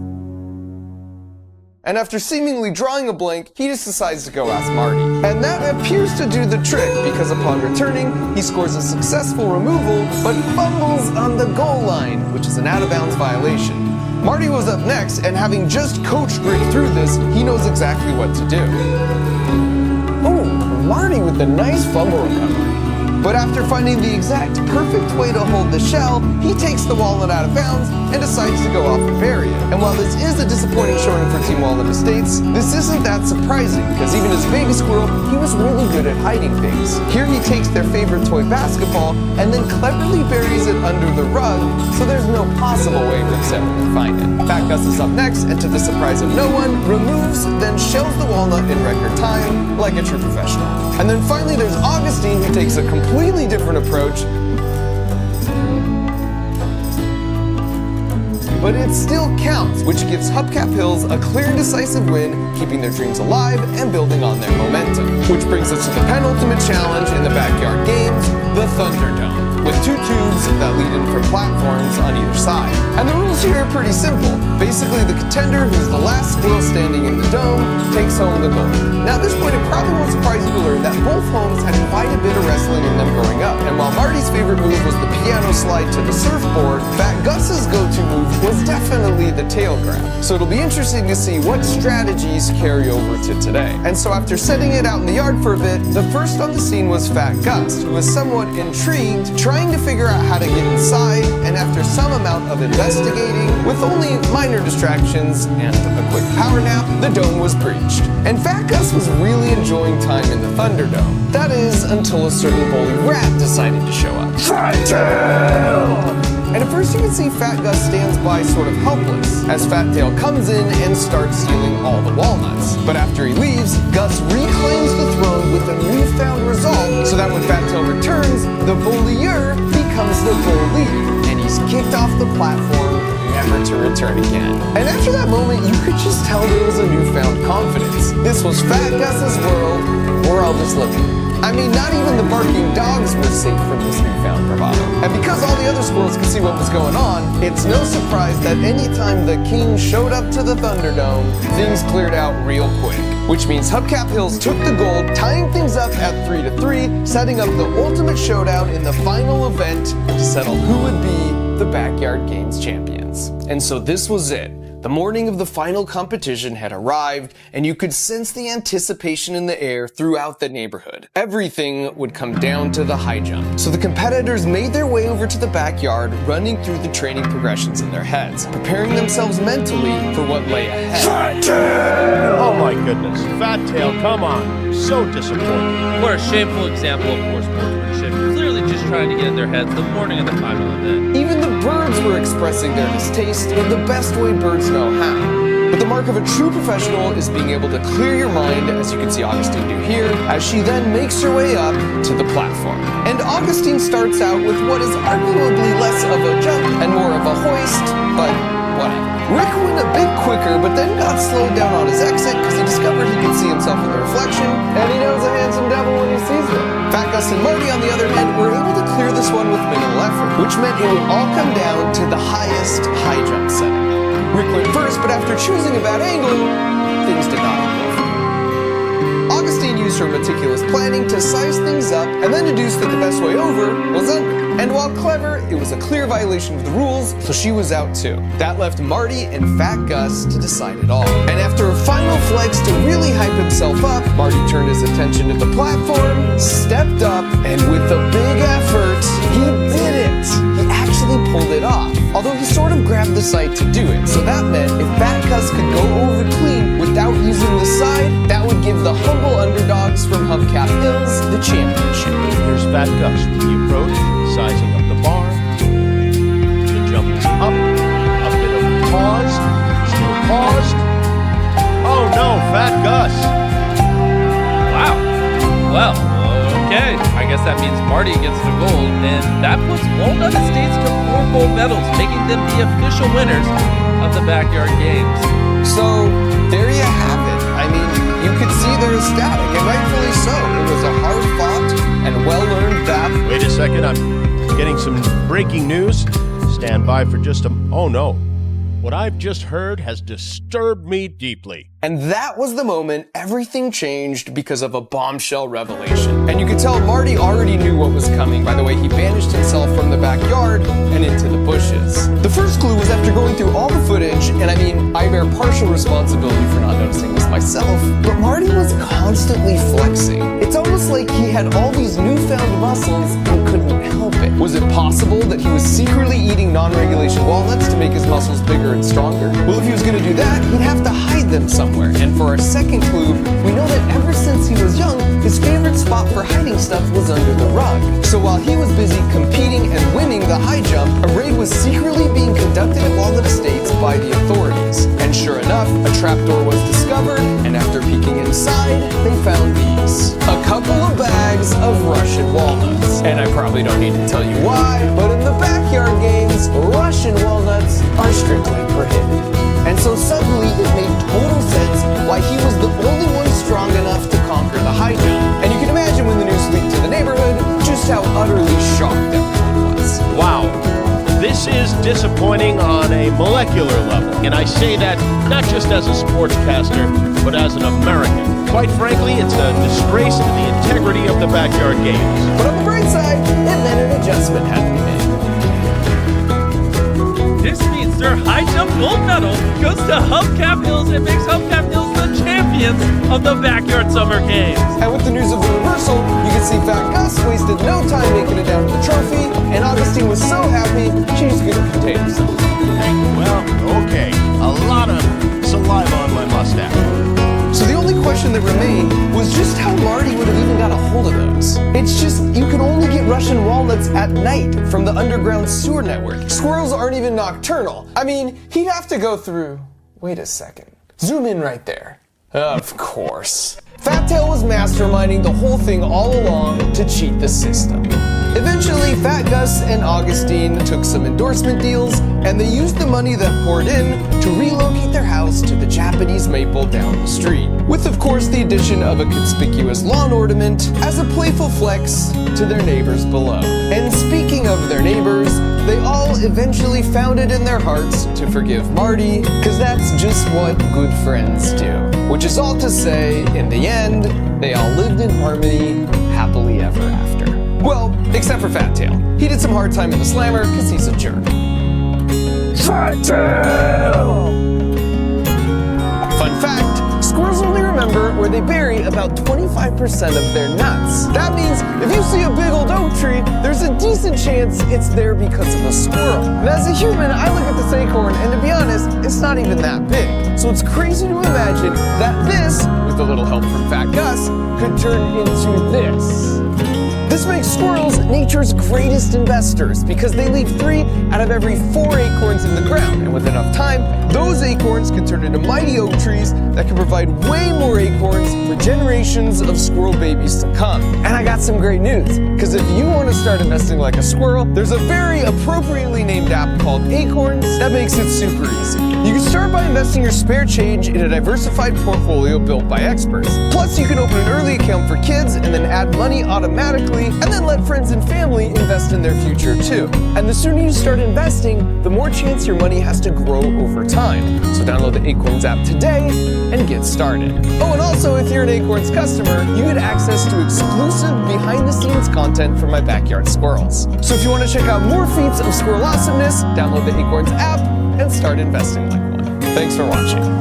And after seemingly drawing a blank, he just decides to go ask Marty. And that appears to do the trick, because upon returning, he scores a successful removal, but fumbles on the goal line, which is an out-of-bounds violation. Marty was up next, and having just coached Rick through this, he knows exactly what to do. Oh, Marty with a nice fumble recovery. But after finding the exact perfect way to hold the shell, he takes the walnut out of bounds and decides to go off and bury it. And while this is a disappointing showing for Team Walnut Estates, this isn't that surprising, because even as a baby squirrel, he was really good at hiding things. Here he takes their favorite toy basketball and then cleverly buries it under the rug, so there's no possible way Rick's ever to find it. Fat Gus is up next, and to the surprise of no one, removes, then shells the walnut in record time, like a true professional. And then finally there's Augustine, who takes a completely different approach, but it still counts, which gives Hubcap Hills a clear and decisive win, keeping their dreams alive and building on their momentum. Which brings us to the penultimate challenge in the Backyard Games, the Thunderdome, with 2 tubes that lead in from platforms on either side. And the rules here are pretty simple. Basically, the contender, who's the last squirrel standing in the dome, takes home the gold. Now at this point, it probably won't surprise you to learn that both homes had quite a bit of wrestling in them growing up. And while Marty's favorite move was the piano slide to the surfboard, Fat Gus's go-to move was definitely the tail grab. So it'll be interesting to see what strategies carry over to today. And so after setting it out in the yard for a bit, the first on the scene was Fat Gus, who was somewhat intrigued, trying to figure out how to get inside, and after some amount of investigating, with only minor distractions and a quick power nap, the dome was breached. And Fat Gus was really enjoying time in the Thunderdome. That is, until a certain bully rat decided to show up. Fat Tail! And at first you can see Fat Gus stands by sort of helpless, as Fat Tail comes in and starts stealing all the walnuts. But after he leaves, Gus reclaims the throne with a newfound resolve, so that when Fat Tail returns, the bullier becomes the bully, and he's kicked off the platform, never to return again. And after that moment, you could just tell there was a newfound confidence. This was Fat Gus's world, we're all just living. I mean, not even the barking dogs were safe from this newfound bravado. And because all the other squirrels could see what was going on, it's no surprise that anytime the king showed up to the Thunderdome, things cleared out real quick. Which means Hubcap Hills took the gold, tying things up at 3-3, setting up the ultimate showdown in the final event to settle who would be the Backyard Games champions. And so this was it. The morning of the final competition had arrived, and you could sense the anticipation in the air throughout the neighborhood. Everything would come down to the high jump. So the competitors made their way over to the backyard, running through the training progressions in their heads, preparing themselves mentally for what lay ahead. Fat Tail! Oh my goodness, Fat Tail, come on. So disappointing. What a shameful example of poor sportsmanship. Clearly just trying to get in their heads the morning of the final event. Even the birds were expressing their distaste in the best way birds know how. But the mark of a true professional is being able to clear your mind, as you can see Augustine do here, as she then makes her way up to the platform. And Augustine starts out with what is arguably less of a jump and more of a hoist, but whatever. Rick went a bit quicker, but then got slowed down on his exit because he discovered he could see himself in the reflection, and he knows a handsome devil when he sees it. Fat Gus and Marty, on the other hand, were able to clear this one with minimal effort, which meant it would all come down to the highest high jump setting. Rick went first, but after choosing a bad angle, things did not go for him. Augustine used her meticulous planning to size things up and then deduced that the best way over was under. And while clever, it was a clear violation of the rules, so she was out too. That left Marty and Fat Gus to decide it all. And after a final flex to really hype himself up, Marty turned his attention to the platform, stepped up, and with a big effort, he did it! He actually pulled it off, although he sort of grabbed the side to do it. So that meant if Fat Gus could go over clean without using the side, that would give the humble underdogs from Hubcap Hills the championship. Here's Fat Gus with the approach, sizing up the bar. The jump is up, a bit of a pause, still paused. Oh no, Fat Gus! Wow. Well, okay. I guess that means Marty gets the gold, and that puts Walnut Estates to 4 gold medals, making them the official winners of the Backyard Games. So, there you have it. I mean, you could see they're ecstatic, and rightfully so. It was a hard-fought and well-earned battle. Wait a second, I'm getting some breaking news. Stand by for just a... Oh no. What I've just heard has disturbed me deeply. And that was the moment everything changed because of a bombshell revelation. And you could tell Marty already knew what was coming by the way he banished himself from the backyard and into the bushes. The first clue was after going through all the footage, and I mean, I bear partial responsibility for not noticing this myself, but Marty was constantly flexing. It's almost like he had all these newfound muscles and couldn't help it. Was it possible that he was secretly eating non-regulation walnuts to make his muscles bigger and stronger? Well, if he was going to do that, he'd have to hide them somewhere. And for our second clue, we know that ever since he was young, his favorite spot for hiding stuff was under the rug. So while he was busy competing and winning the high jump, a raid was secretly being conducted at Walnut Estates by the authorities. And sure enough, a trapdoor was discovered, and after peeking inside, they found these. A couple of bags of Russian walnuts. And I probably don't need to tell you why, but in the backyard games, Russian walnuts are strictly prohibited. And so suddenly it made total sense why he was the only one strong enough to conquer the high jump. And you can imagine when the news leaked to the neighborhood, just how utterly shocked everyone was. Wow. This is disappointing on a molecular level. And I say that not just as a sportscaster, but as an American. Quite frankly, it's a disgrace to the integrity of the backyard games. But on the bright side, it meant an adjustment had to be made. This means their high jump gold medal goes to Hubcap Hills and makes Hubcap Hills the champions of the Backyard Summer Games. And with the news of the reversal, you can see Fat Gus wasted no time making it down to the trophy, and Augustine was so happy, she just couldn't contain herself. Well, okay. A lot of saliva on my mustache. So the only question that remained was just how Marty would have even got a hold of those. It's just, you can only get Russian walnuts at night from the underground sewer network. Squirrels aren't even nocturnal. I mean, he'd have to go through... Wait a second. Zoom in right there. Of course. Fat Tail was masterminding the whole thing all along to cheat the system. Eventually, Fat Gus and Augustine took some endorsement deals, and they used the money that poured in to relocate their house to the Japanese maple down the street. With, of course, the addition of a conspicuous lawn ornament as a playful flex to their neighbors below. And speaking of their neighbors, they all eventually found it in their hearts to forgive Marty, because that's just what good friends do. Which is all to say, in the end, they all lived in harmony, happily ever after. Well, except for Fat Tail. He did some hard time in the slammer because he's a jerk. Fat Tail! Fun fact, squirrels only remember where they bury about 25% of their nuts. That means if you see a big old oak tree, there's a decent chance it's there because of a squirrel. And as a human, I look at this acorn, and to be honest, it's not even that big. So it's crazy to imagine that this, with a little help from Fat Gus, could turn into this. This makes squirrels nature's greatest investors because they leave 3 out of every 4 acorns in the ground, and with enough time, those acorns can turn into mighty oak trees that can provide way more acorns for generations of squirrel babies to come. And I got some great news, because if you want to start investing like a squirrel, there's a very appropriately named app called Acorns that makes it super easy. You can start by investing your spare change in a diversified portfolio built by experts. Plus, you can open an early account for kids and then add money automatically, and then let friends and family invest in their future too. And the sooner you start investing, the more chance your money has to grow over time. So download the Acorns app today and get started. Oh, and also if you're an Acorns customer, you get access to exclusive behind-the-scenes content from my backyard squirrels. So if you want to check out more feats of squirrel awesomeness, download the Acorns app and start investing like one. Thanks for watching.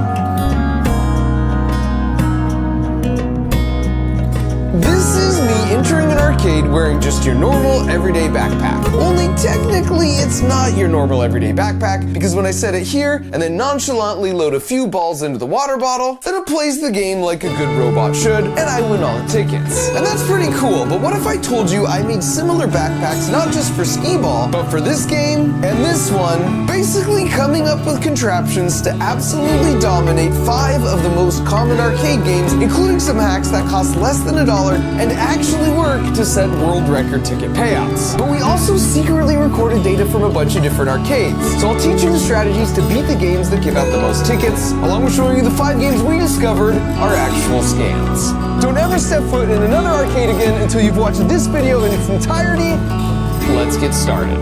This is me entering an arcade wearing just your normal everyday backpack. Only technically it's not your normal everyday backpack, because when I set it here and then nonchalantly load a few balls into the water bottle, then it plays the game like a good robot should, and I win all the tickets. And that's pretty cool, but what if I told you I made similar backpacks not just for skee-ball, but for this game and this one, basically coming up with contraptions to absolutely dominate 5 of the most common arcade games, including some hacks that cost less than $1 and actually work to set world record ticket payouts. But we also secretly recorded data from a bunch of different arcades, so I'll teach you the strategies to beat the games that give out the most tickets, along with showing you the 5 games we discovered are actual scams. Don't ever step foot in another arcade again until you've watched this video in its entirety. Let's get started.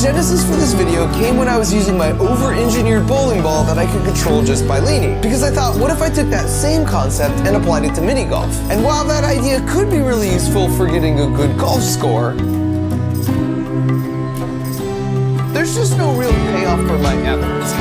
genesis for this video came when I was using my over-engineered bowling ball that I could control just by leaning. Because I thought, what if I took that same concept and applied it to mini golf? And while that idea could be really useful for getting a good golf score, there's just no real payoff for my efforts,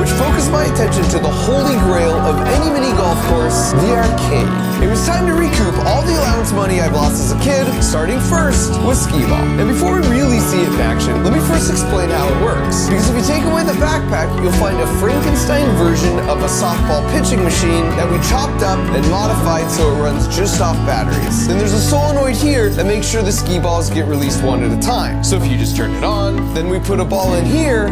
which focused my attention to the holy grail of any mini golf course, the arcade. It was time to recoup all the allowance money I've lost as a kid, starting first with skee-ball. And before we really see it in action, let me first explain how it works. Because if you take away the backpack, you'll find a Frankenstein version of a softball pitching machine that we chopped up and modified so it runs just off batteries. Then there's a solenoid here that makes sure the skee balls get released one at a time. So if you just turn it on, then we put a ball in here,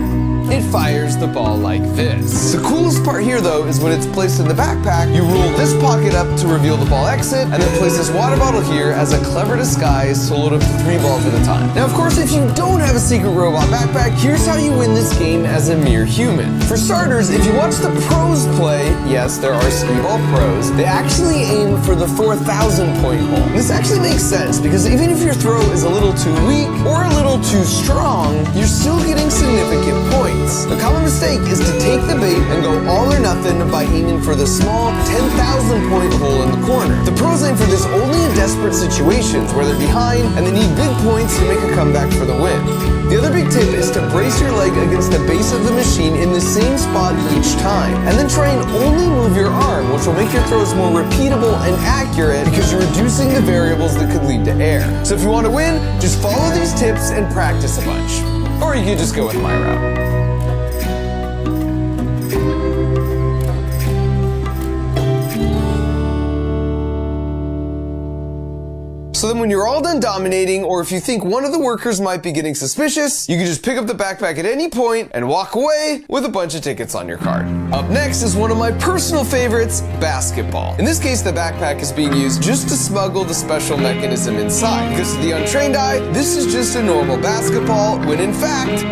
it fires the ball like this. The coolest part here though is when it's placed in the backpack, you roll this pocket up to reveal the ball exit, and then place this water bottle here as a clever disguise to load up to 3 balls at a time. Now of course, if you don't have a secret robot backpack, here's how you win this game as a mere human. For starters, if you watch the pros play, yes, there are skee-ball pros, they actually aim for the 4,000 point hole. And this actually makes sense because even if your throw is a little too weak or a little too strong, you're still getting significant points. The common mistake is to take the bait and go all or nothing by aiming for the small 10,000 point hole in the corner. The pros aim for this only in desperate situations where they're behind and they need big points to make a comeback for the win. The other big tip is to brace your leg against the base of the machine in the same spot each time, and then try and only move your arm, which will make your throws more repeatable and accurate because you're reducing the variables that could lead to error. So if you want to win, just follow these tips and practice a bunch. Or you could just go with my route. So then when you're all done dominating, or if you think one of the workers might be getting suspicious, you can just pick up the backpack at any point and walk away with a bunch of tickets on your card. Up next is one of my personal favorites, basketball. In this case, the backpack is being used just to smuggle the special mechanism inside. Because to the untrained eye, this is just a normal basketball, when in fact,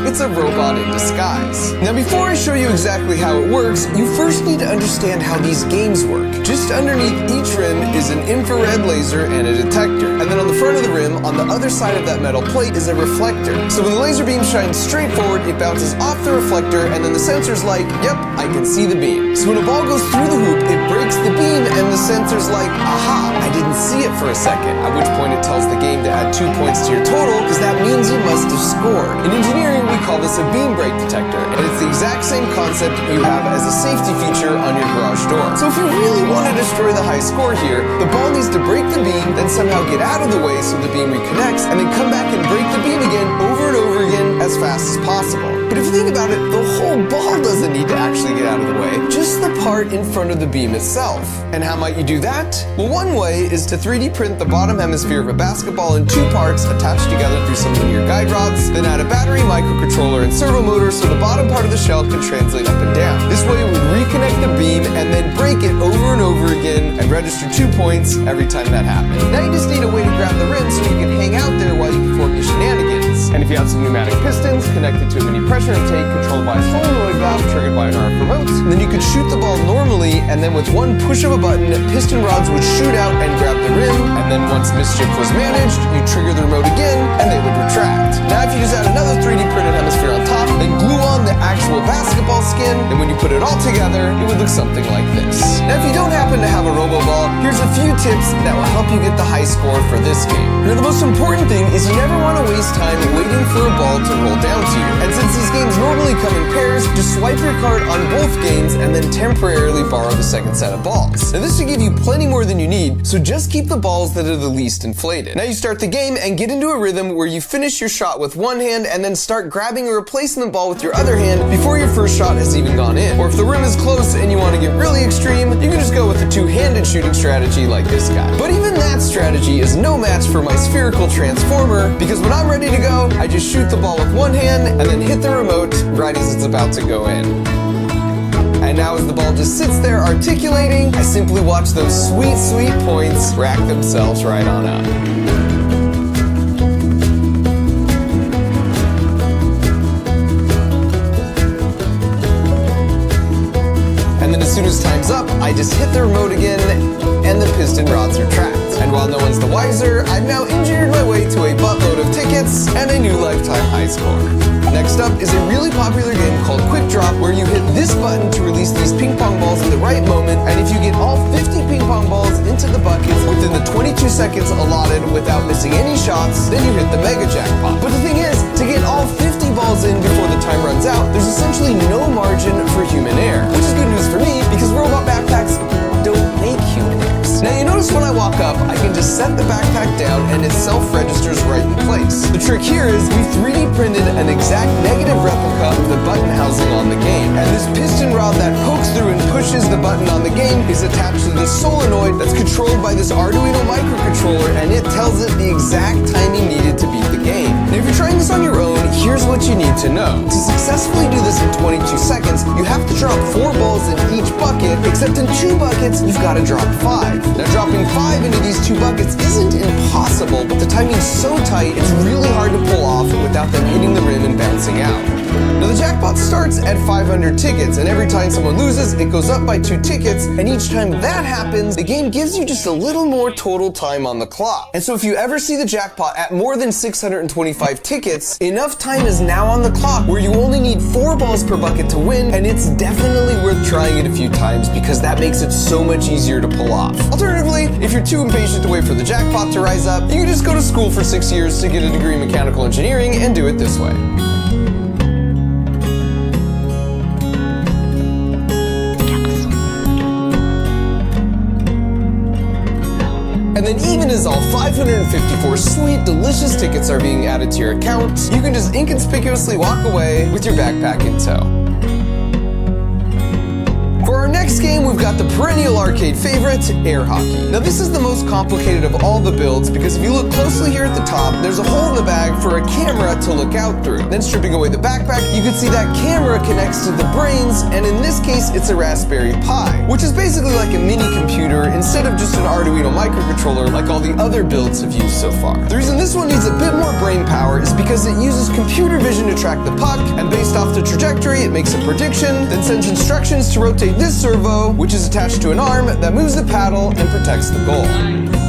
it's a robot in disguise. Now before I show you exactly how it works, you first need to understand how these games work. Just underneath each rim is an infrared laser and a detector. And then on the front of the rim, on the other side of that metal plate, is a reflector. So when the laser beam shines straight forward, it bounces off the reflector, and then the sensor's like, yep, I can see the beam. So when a ball goes through the hoop, it breaks the beam, and the sensor's like, aha, I didn't see it for a second. At which point it tells the game to add 2 points to your total, because that means you must have scored. In engineering, we call this a beam break detector, and it's the exact same concept you have as a safety feature on your garage door. So if you really want to destroy the high score here, the ball needs to break the beam, then somehow get out of the way so the beam reconnects, and then come back and break the beam again over and over again as fast as possible. But if you think about it, the whole ball doesn't need to actually get out of the way, just the part in front of the beam itself. And how might you do that? Well, one way is to 3D print the bottom hemisphere of a basketball in 2 parts attached together through some linear guide rods, then add a battery, microcontroller, and servo motor so the bottom part of the shell can translate up and down. This way it would reconnect the beam and then break it over and over again and register 2 points every time that happened. Now you just need a way to grab the rim so you can hang out there while you perform your shenanigans. And if you have some pneumatic pistons connected to a mini pressure intake controlled by a solenoid valve triggered by an RF remote, then you could shoot the ball normally, and then with one push of a button, piston rods would shoot out and grab the rim, and then once mischief was managed, you trigger the remote again and they would retract. Now if you just add another 3D printed hemisphere on top, then glue on the actual basketball skin, and when you put it all together, it would look something like this. Now if you don't happen to have a RoboBall, here's a few tips that will help you get the high score for this game. Now the most important thing is you never want to waste time waiting for a ball to roll down to you. And since these games normally come in pairs, just swipe your card on both games and then temporarily borrow the second set of balls. Now this should give you plenty more than you need, so just keep the balls that are the least inflated. Now you start the game and get into a rhythm where you finish your shot with one hand and then start grabbing or replacing the ball with your other hand before your first shot has even gone in. Or if the rim is close and you want to get really extreme, you can just go with a two-handed shooting strategy like this guy. But even that strategy is no match for my spherical transformer, because when I'm ready to go, I just shoot the ball with one hand and then hit the remote right as it's about to go in. And now as the ball just sits there articulating, I simply watch those sweet, sweet points rack themselves right on up. And then as soon as time's up, I just hit the remote again and the piston rods retract. And And while no one's the wiser, I've now engineered my way to a buttload of tickets and a new lifetime high score. Next up is a really popular game called Quick Drop, where you hit this button to release these ping pong balls in the right moment, and if you get all 50 ping pong balls into the buckets within the 22 seconds allotted without missing any shots, then you hit the mega jackpot. But the thing is, to get all 50 balls in before the time runs out, there's essentially no margin for human error, which is good news for me because robot backpacks don't make human errors. Now you notice when I walk up, I can just set the backpack down and it self-registers right in place. The trick here is we 3D printed an exact negative replica of the button housing on the game. And this piston rod that pokes through and pushes the button on the game is attached to this solenoid that's controlled by this Arduino microcontroller, and it tells it the exact timing needed to beat the game. Now if you're trying this on your own, here's what you need to know. To successfully do this in 22 seconds, you have to drop 4 balls in each bucket, except in 2 buckets, you've got to drop 5. Now dropping 5 into these 2 buckets isn't impossible, but the timing's so tight, it's really hard to pull off without them hitting the rim and bouncing out. Now the jackpot starts at 500 tickets, and every time someone loses, it goes up by 2 tickets, and each time that happens, the game gives you just a little more total time on the clock. And so if you ever see the jackpot at more than 625 tickets, enough time is now on the clock where you only need 4 balls per bucket to win, and it's definitely worth trying it a few times because that makes it so much easier to pull off. Alternatively, if you're too impatient to wait for the jackpot to rise up, you can just go to school for 6 years to get a degree in mechanical engineering and do it this way. And then even as all 554 sweet, delicious tickets are being added to your account, you can just inconspicuously walk away with your backpack in tow. For our next game, we've got the perennial arcade favorite, air hockey. Now this is the most complicated of all the builds because if you look closely here at the top, there's a hole in the bag for a camera to look out through. Then stripping away the backpack, you can see that camera connects to the brains, and in this case, it's a Raspberry Pi, which is basically like a mini computer instead of just an Arduino microcontroller like all the other builds have used so far. The reason this one needs a bit more brain power is because it uses computer vision to track the puck, and based off the trajectory, it makes a prediction, then sends instructions to rotate this servo, which is attached to an arm that moves the paddle and protects the goal.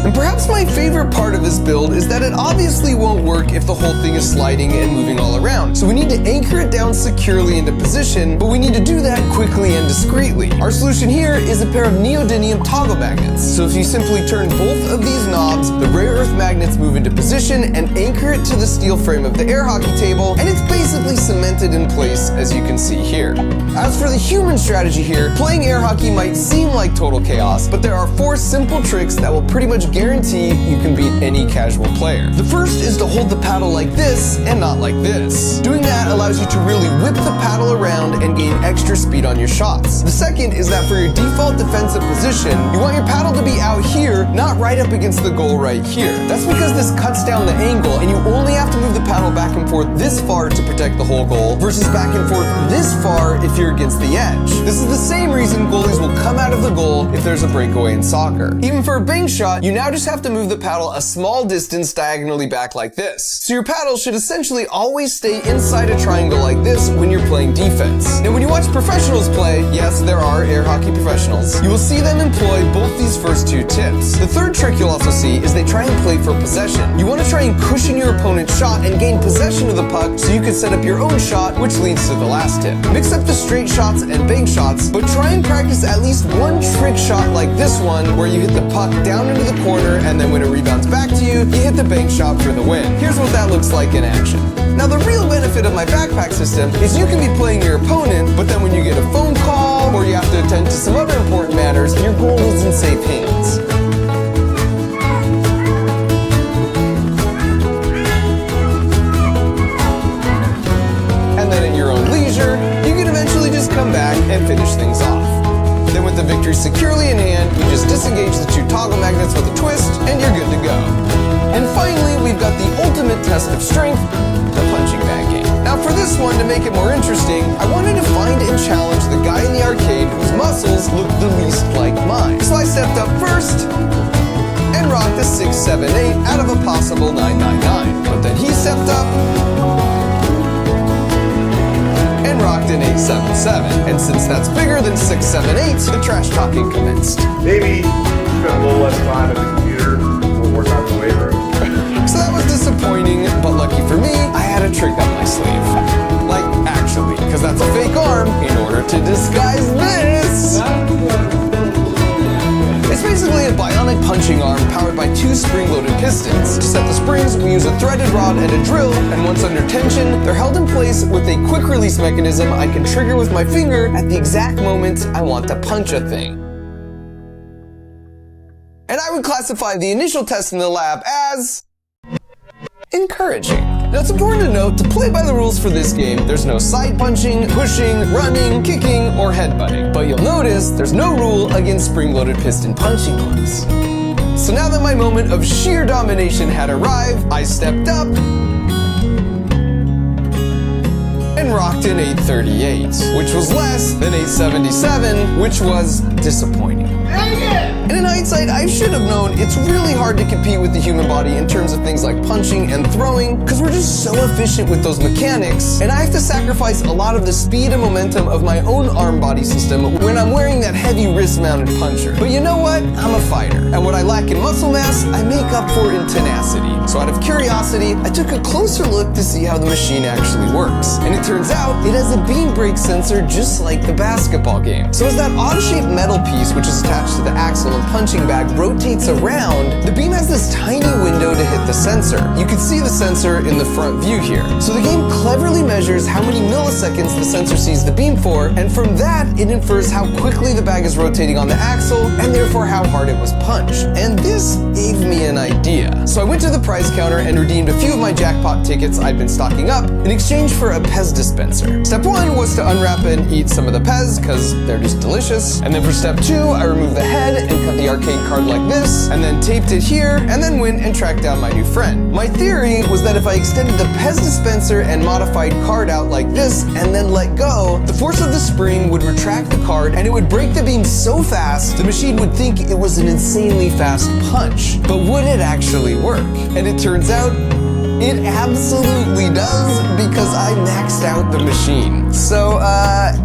And perhaps my favorite part of this build is that it obviously won't work if the whole thing is sliding and moving all around. So we need to anchor it down securely into position, but we need to do that quickly and discreetly. Our solution here is a pair of neodymium toggle magnets. So if you simply turn both of these knobs, the rare earth magnets move into position and anchor it to the steel frame of the air hockey table, and it's basically cemented in place as you can see here. As for the human strategy here, playing air hockey might seem like total chaos, but there are 4 simple tricks that will pretty much guarantee you can beat any casual player. The first is to hold the paddle like this and not like this. Doing that allows you to really whip the paddle around and gain extra speed on your shots. The second is that for your default defensive position, you want your paddle to be out here, not right up against the goal right here. That's because this cuts down the angle and you only have to move the paddle back and forth this far to protect the whole goal versus back and forth this far if you're against the edge. This is the same reason goalies will come out of the goal if there's a breakaway in soccer. Even for a bank shot, you now just have to move the paddle a small distance diagonally back like this. So your paddle should essentially always stay inside a triangle like this when you're playing defense. Now when you watch professionals play, yes, there are air hockey professionals, you will see them employ both these first 2 tips. The third trick you'll also see is they try and play for possession. You want to try and cushion your opponent's shot and gain possession of the puck so you can set up your own shot, which leads to the last tip. Mix up the straight shots and bank shots, but try and practice at least one trick shot like this one where you hit the puck down into the corner and then when it rebounds back to you, you hit the bank shot for the win. Here's what that looks like in action. Now the real benefit of my backpack system is you can be playing your opponent, but then when you get a phone call or you have to attend to some other important matters, your goal is in safe hands. And then at your own leisure, you can eventually just come back and finish things off. Then with the victory securely in hand, you just disengage the 2 toggle magnets with a twist, and you're good to go. And finally, we've got the ultimate test of strength, the punching bag game. Now for this one, to make it more interesting, I wanted to find and challenge the guy in the arcade whose muscles looked the least like mine. So I stepped up first and rocked a 678 out of a possible 999. But then he stepped up and rocked an 877. And since that's bigger than 678, the trash talking commenced. Maybe spend a little less time at the computer, bionic punching arm powered by 2 spring-loaded pistons. To set the springs, we use a threaded rod and a drill, and once under tension, they're held in place with a quick-release mechanism I can trigger with my finger at the exact moment I want to punch a thing. And I would classify the initial test in the lab as encouraging. Now it's important to note, to play by the rules for this game, there's no side punching, pushing, running, kicking, or headbutting. But you'll notice there's no rule against spring-loaded piston punching gloves. So now that my moment of sheer domination had arrived, I stepped up and rocked an 838, which was less than 877, which was disappointing. And in hindsight, I should have known it's really hard to compete with the human body in terms of things like punching and throwing, because we're just so efficient with those mechanics, and I have to sacrifice a lot of the speed and momentum of my own arm body system when I'm wearing that heavy wrist-mounted puncher. But you know what? I'm a fighter, and what I lack in muscle mass, I make up for in tenacity. So out of curiosity, I took a closer look to see how the machine actually works. And it turns out it has a beam brake sensor just like the basketball game. So as that odd-shaped metal piece, which is attached to the axle and punching bag, rotates around, the beam has this tiny window to hit the sensor. You can see the sensor in the front view here. So the game cleverly measures how many milliseconds the sensor sees the beam for, and from that, it infers how quickly the bag is rotating on the axle, and therefore how hard it was punched. And this gave me an idea. So I went to the prize counter and redeemed a few of my jackpot tickets I'd been stocking up in exchange for a Pez dispenser. Step 1 was to unwrap and eat some of the Pez, because they're just delicious. And then for step 2, I removed the head and cut the arcade card like this, and then taped it here, and then went and tracked down my new friend. My theory was that if I extended the Pez dispenser and modified card out like this, and then let go, the force of the spring would retract the card, and it would break the beam so fast, the machine would think it was an insanely fast punch. But would it actually work? And it turns out, it absolutely does, because I maxed out the machine. So,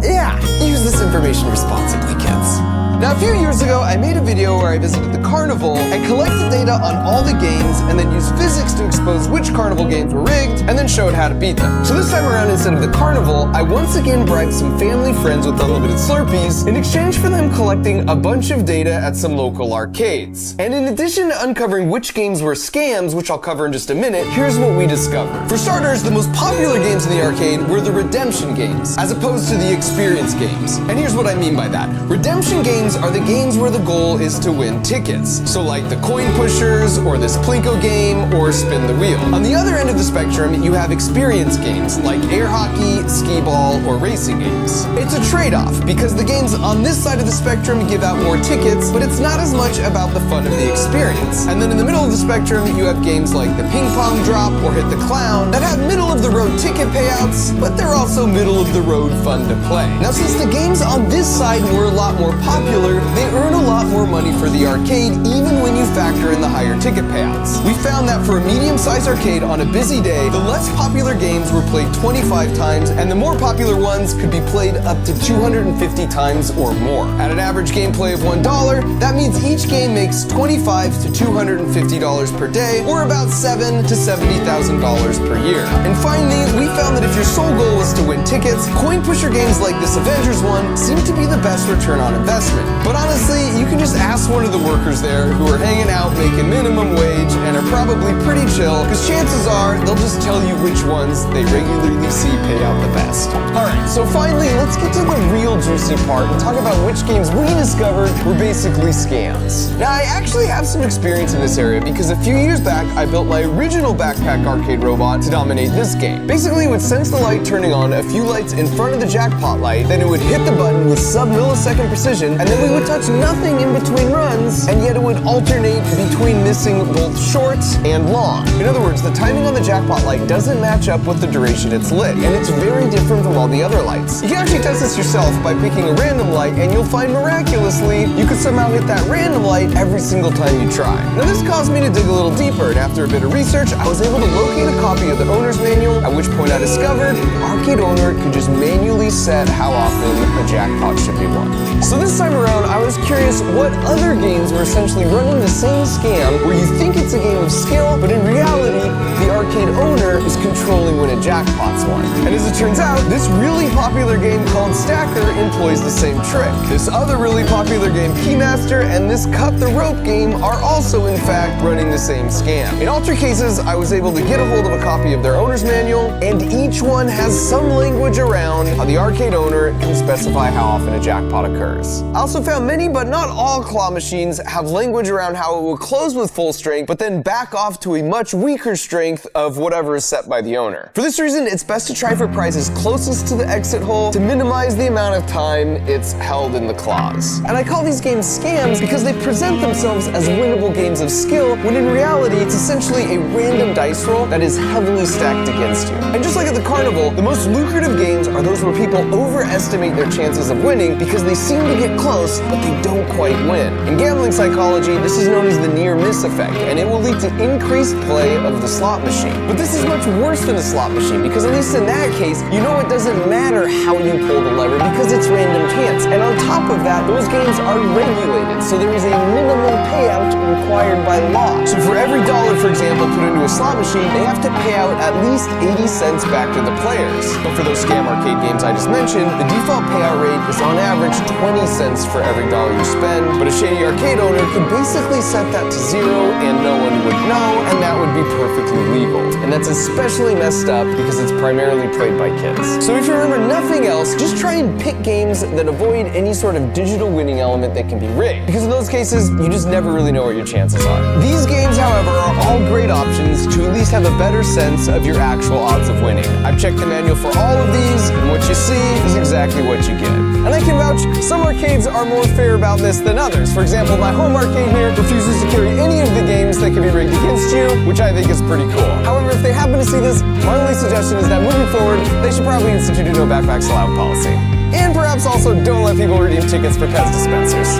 yeah, use this information responsibly, kids. Now, a few years ago, I made a video where I visited the carnival and collected data on all the games and then used physics to expose which carnival games were rigged and then showed how to beat them. So this time around, instead of the carnival, I once again bribed some family friends with unlimited Slurpees in exchange for them collecting a bunch of data at some local arcades. And in addition to uncovering which games were scams, which I'll cover in just a minute, here's what we discovered. For starters, the most popular games in the arcade were the redemption games, as opposed to the experience games. And here's what I mean by that. Redemption games are the games where the goal is to win tickets. So like the coin pushers, or this Plinko game, or spin the wheel. On the other end of the spectrum, you have experience games like air hockey, skee ball, or racing games. It's a trade-off, because the games on this side of the spectrum give out more tickets, but it's not as much about the fun of the experience. And then in the middle of the spectrum, you have games like the ping pong drop or hit the clown that have middle-of-the-road ticket payouts, but they're also middle-of-the-road fun to play. Now, since the games on this side were a lot more popular, they earn a lot more money for the arcade, even when you factor in the higher ticket payouts. We found that for a medium-sized arcade on a busy day, the less popular games were played 25 times, and the more popular ones could be played up to 250 times or more. At an average gameplay of $1, that means each game makes $25 to $250 per day, or about $7,000 to $70,000 per year. And finally, we found that if your sole goal was to win tickets, coin pusher games like this Avengers one seem to be the best return on investment. But honestly, you can just ask one of the workers there who are hanging out making minimum wage and are probably pretty chill, because chances are they'll just tell you which ones they regularly see pay out the best. Alright, so finally, let's get to the real juicy part and talk about which games we discovered were basically scams. Now, I actually have some experience in this area, because a few years back, I built my original backpack arcade robot to dominate this game. Basically, it would sense the light turning on a few lights in front of the jackpot light, then it would hit the button with sub-millisecond precision, and then we would touch nothing in between runs, and yet it would alternate between missing both short and long. In other words, the timing on the jackpot light doesn't match up with the duration it's lit, and it's very different from all the other lights. You can actually test this yourself by picking a random light, and you'll find miraculously you could somehow hit that random light every single time you try. Now this caused me to dig a little deeper, and after a bit of research, I was able to locate a copy of the owner's manual, at which point I discovered the arcade owner could just manually set how often a jackpot should be won. So this time around, I was curious what other games were essentially running the same scam, where you think it's a game of skill, but in reality, the arcade owner is controlling when a jackpot's won. And as it turns out, this really popular game called Stacker employs the same trick. This other really popular game, Keymaster, and this Cut the Rope game are also in fact running the same scam. In all three cases, I was able to get a hold of a copy of their owner's manual, and each one has some language around how the arcade owner can specify how often a jackpot occurs. I also found many, but not all claw machines have language around how it will close with full strength, but then back off to a much weaker strength of whatever is set by the owner. For this reason, it's best to try for prizes closest to the exit hole to minimize the amount of time it's held in the claws. And I call these games scams because they present themselves as winnable games of skill, when in reality, it's essentially a random dice roll that is heavily stacked against you. And just like at the carnival, the most lucrative games are those where people overestimate their chances of winning because they seem to get close, but they don't quite win. In gambling psychology, this is known as the near-miss effect, and it will lead to increased play of the slot machine. But this is much worse than a slot machine, because at least in that case, you know it doesn't matter how you pull the lever because it's random chance. And on top of that, those games are regulated, so there is a minimum payout required by law. So for every dollar, for example, put into a slot machine, they have to pay out at least 80 cents back to the players. But for those scam arcade games I just mentioned, the default payout rate is on average 20 cents for every dollar you spend, but a shady arcade owner could basically set that to zero and no one would know, and that would be perfectly legal. And that's especially messed up because it's primarily played by kids. So if you remember nothing else, just try and pick games that avoid any sort of digital winning element that can be rigged, because in those cases, you just never really know what your chances are. These games, however, are all great options to at least have a better sense of your actual odds of winning. I've checked the manual for all of these, and what you see is exactly what you get. And I can vouch, some arcades are more fair about this than others. For example, my home arcade here refuses to carry any of the games that can be rigged against you, which I think is pretty cool. However, if they happen to see this, my only suggestion is that moving forward, they should probably institute a no backpacks allowed policy. And perhaps also don't let people redeem tickets for Pez dispensers.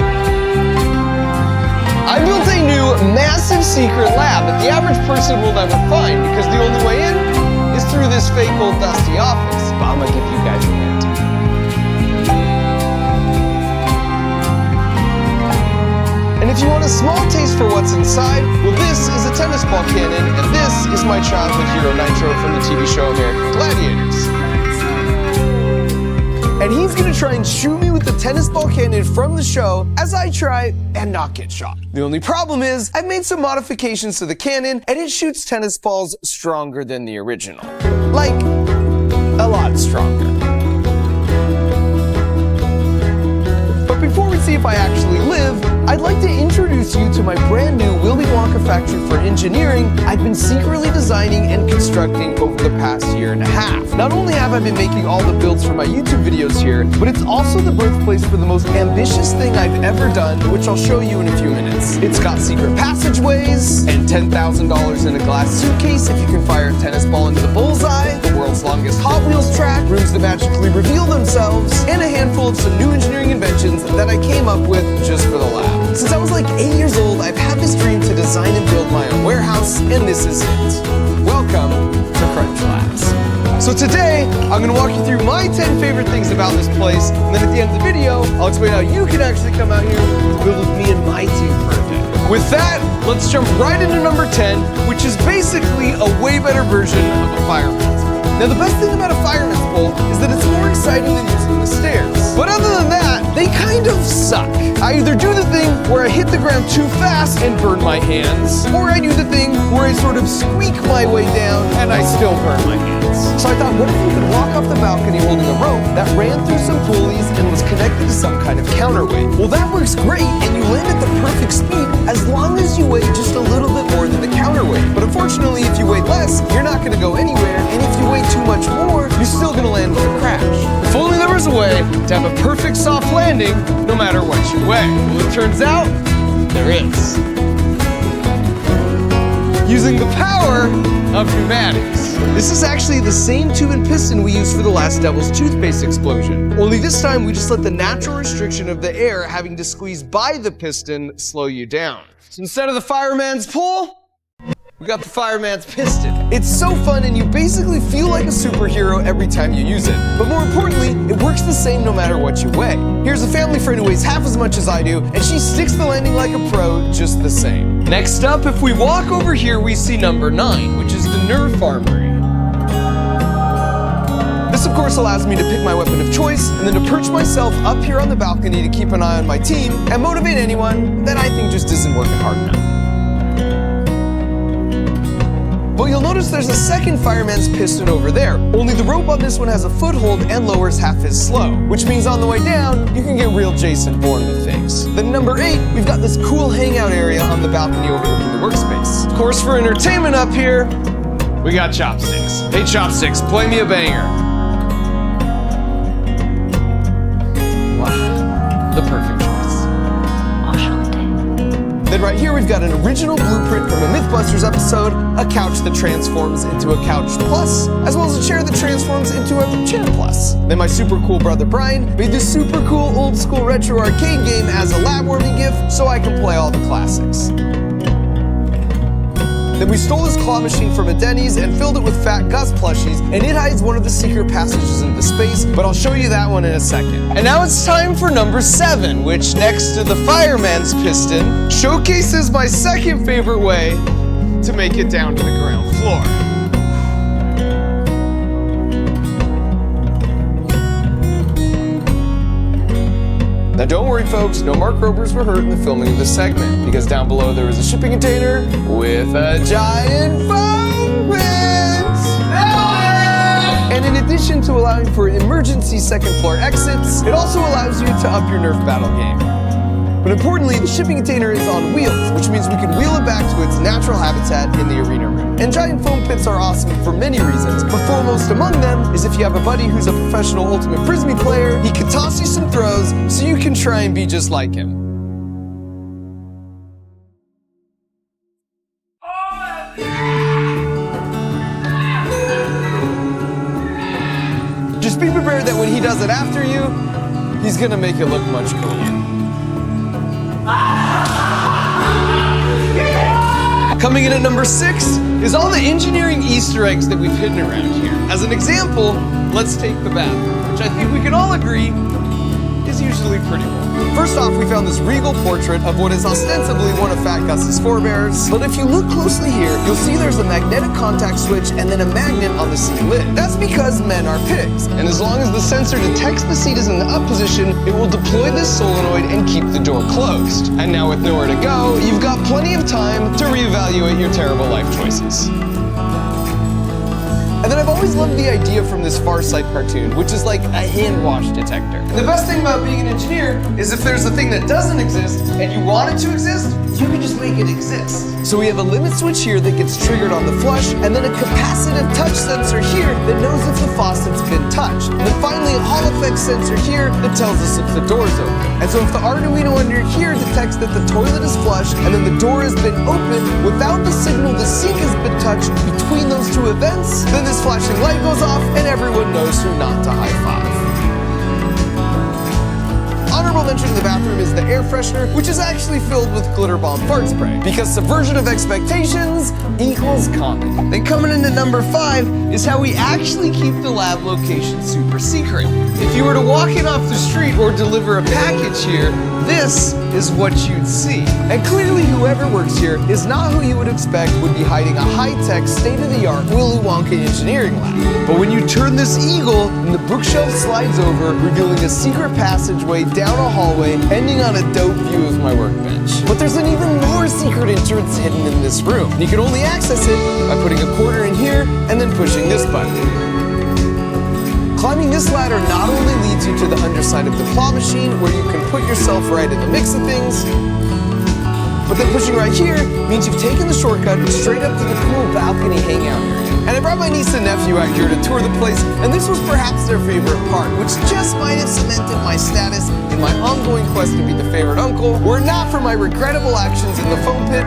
I built a new massive secret lab that the average person will never find because the only way in is through this fake old dusty office. But I'm gonna give you guys a hint. And if you want a small taste for what's inside, well, this is a tennis ball cannon, and this is my childhood hero Nitro from the TV show American Gladiators. And he's gonna try and shoot me with the tennis ball cannon from the show as I try and not get shot. The only problem is, I've made some modifications to the cannon, and it shoots tennis balls stronger than the original. Like, a lot stronger. But before we see if I actually live, I'd like to introduce you to my brand new Willy Wonka factory for engineering I've been secretly designing and constructing over the past year and a half. Not only have I been making all the builds for my YouTube videos here, but it's also the birthplace for the most ambitious thing I've ever done, which I'll show you in a few minutes. It's got secret passageways, and $10,000 in a glass suitcase if you can fire a tennis ball into the bullseye, the world's longest Hot Wheels track, rooms that magically reveal themselves, and a handful of some new engineering inventions that I came up with just for the lab. Since I was like 8 years old, I've had this dream to design and build my own warehouse, and this is it. Welcome to Crunch Labs. So today, I'm gonna walk you through my 10 favorite things about this place, and then at the end of the video, I'll explain how you can actually come out here to build with me and my team for a day. With that, let's jump right into number 10, which is basically a way better version of a fireman's pole. Now the best thing about a fireman's pole is that it's more exciting than using the stairs. But other than that, they kind of suck. I either do the thing where I hit the ground too fast and burn my hands, or I do the thing where I sort of squeak my way down and I still burn my hands. So I thought, what if you could walk off the balcony holding a rope that ran through some pulleys and was connected to some kind of counterweight? Well, that works great, and you land at the perfect speed as long as you weigh just a little bit more than the counterweight. But unfortunately, if you weigh less, you're not going to go anywhere, and if you weigh too much more, you're still going to land with a crash. If only there was a way to have a perfect soft landing no matter what you weigh. Well, it turns out there is. Using the power of pneumatics. This is actually the same tube and piston we used for the last Devil's Toothpaste explosion. Only this time we just let the natural restriction of the air having to squeeze by the piston slow you down. So instead of the fireman's pole, we got the fireman's piston. It's so fun, and you basically feel like a superhero every time you use it. But more importantly, it works the same no matter what you weigh. Here's a family friend who weighs half as much as I do, and she sticks the landing like a pro just the same. Next up, if we walk over here, we see number 9, which is the Nerf Armory. This of course allows me to pick my weapon of choice and then to perch myself up here on the balcony to keep an eye on my team and motivate anyone that I think just isn't working hard enough. But you'll notice there's a second fireman's piston over there, only the rope on this one has a foothold and lowers half as slow, which means on the way down, you can get real Jason Bourne with things. Then number 8, we've got this cool hangout area on the balcony overlooking the workspace. Of course, for entertainment up here, we got chopsticks. Hey chopsticks, play me a banger. Wow, the perfect choice. Then right here we've got an original blueprint from a Mythbusters episode, a couch that transforms into a Couch Plus, as well as a chair that transforms into a Chair Plus. Then my super cool brother Brian made this super cool old school retro arcade game as a lab warming gift so I can play all the classics. Then we stole this claw machine from a Denny's and filled it with Fat Gus plushies, and it hides one of the secret passages into space, but I'll show you that one in a second. And now it's time for number 7, which next to the fireman's piston, showcases my second favorite way to make it down to the ground floor. Now don't worry folks, no Mark Ropers were hurt in the filming of this segment, because down below there was a shipping container with a giant foam pit! And in addition to allowing for emergency second floor exits, it also allows you to up your Nerf battle game. But importantly, the shipping container is on wheels, which means we can wheel it back to its natural habitat in the arena room. And giant foam pits are awesome for many reasons, but foremost among them is if you have a buddy who's a professional Ultimate Frisbee player, he can toss you some throws so you can try and be just like him. Just be prepared that when he does it after you, he's gonna make it look much cooler. Coming in at number 6 is all the engineering Easter eggs that we've hidden around here. As an example, let's take the bathroom, which I think we can all agree is usually pretty warm. First off, we found this regal portrait of what is ostensibly one of Fat Gus's forebears, but if you look closely here, you'll see there's a magnetic contact switch and then a magnet on the seat lid. That's because men are pigs, and as long as the sensor detects the seat is in the up position, it will deploy this solenoid and keep the door closed. And now with nowhere to go, you've got plenty of time to reevaluate your terrible life choices. And then I've always loved the idea from this Far Sight cartoon, which is like a hand wash detector. And the best thing about being an engineer is if there's a thing that doesn't exist and you want it to exist, you can just make it exist. So we have a limit switch here that gets triggered on the flush, and then a capacitive touch sensor here that knows if the faucet's been touched. And then finally a Hall effect sensor here that tells us if the door's open. And so if the Arduino under here detects that the toilet is flush and then the door has been opened without the signal the sink has been touched between those two events, then this flashing light goes off and everyone knows who not to high five. Honorable mention in the bathroom is the air freshener, which is actually filled with glitter bomb fart spray, because subversion of expectations equals comedy. Then coming into number 5 is how we actually keep the lab location super secret. If you were to walk in off the street or deliver a package here, this is what you'd see. And clearly whoever works here is not who you would expect would be hiding a high-tech, state-of-the-art Willy Wonka engineering lab. But when you turn this eagle, and the bookshelf slides over, revealing a secret passageway down a hallway, ending on a dope view of my workbench. But there's an even more secret entrance hidden in this room. And you can only access it by putting a quarter in here and then pushing this button. Climbing this ladder not only leads you to the underside of the claw machine, where you can put yourself right in the mix of things, but then pushing right here means you've taken the shortcut straight up to the cool balcony hangout area. And I brought my niece and nephew out here to tour the place, and this was perhaps their favorite part, which just might have cemented my status in my ongoing quest to be the favorite uncle, were it not for my regrettable actions in the foam pit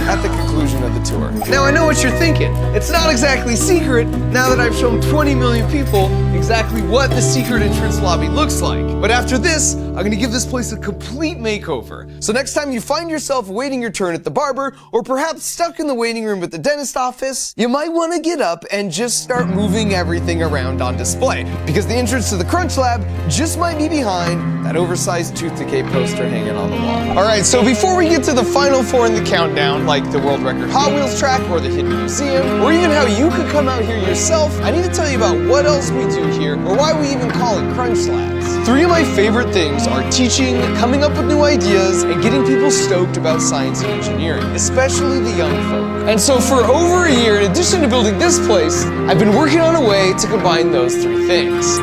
at the conclusion of the tour. Now I know what you're thinking. It's not exactly secret now that I've shown 20 million people exactly what the secret entrance lobby looks like. But after this, I'm gonna give this place a complete makeover. So next time you find yourself waiting your turn at the barber, or perhaps stuck in the waiting room at the dentist office, you might wanna get up and just start moving everything around on display, because the entrance to the Crunch Lab just might be behind that oversized tooth decay poster hanging on the wall. All right, so before we get to the final four in the countdown, like the world record Hot Wheels track or the hidden museum, or even how you could come out here yourself, I need to tell you about what else we do here, or why we even call it Crunch Labs. Three of my favorite things are teaching, coming up with new ideas, and getting people stoked about science and engineering, especially the young folk. And so for over a year, in addition to building this place, I've been working on a way to combine those three things.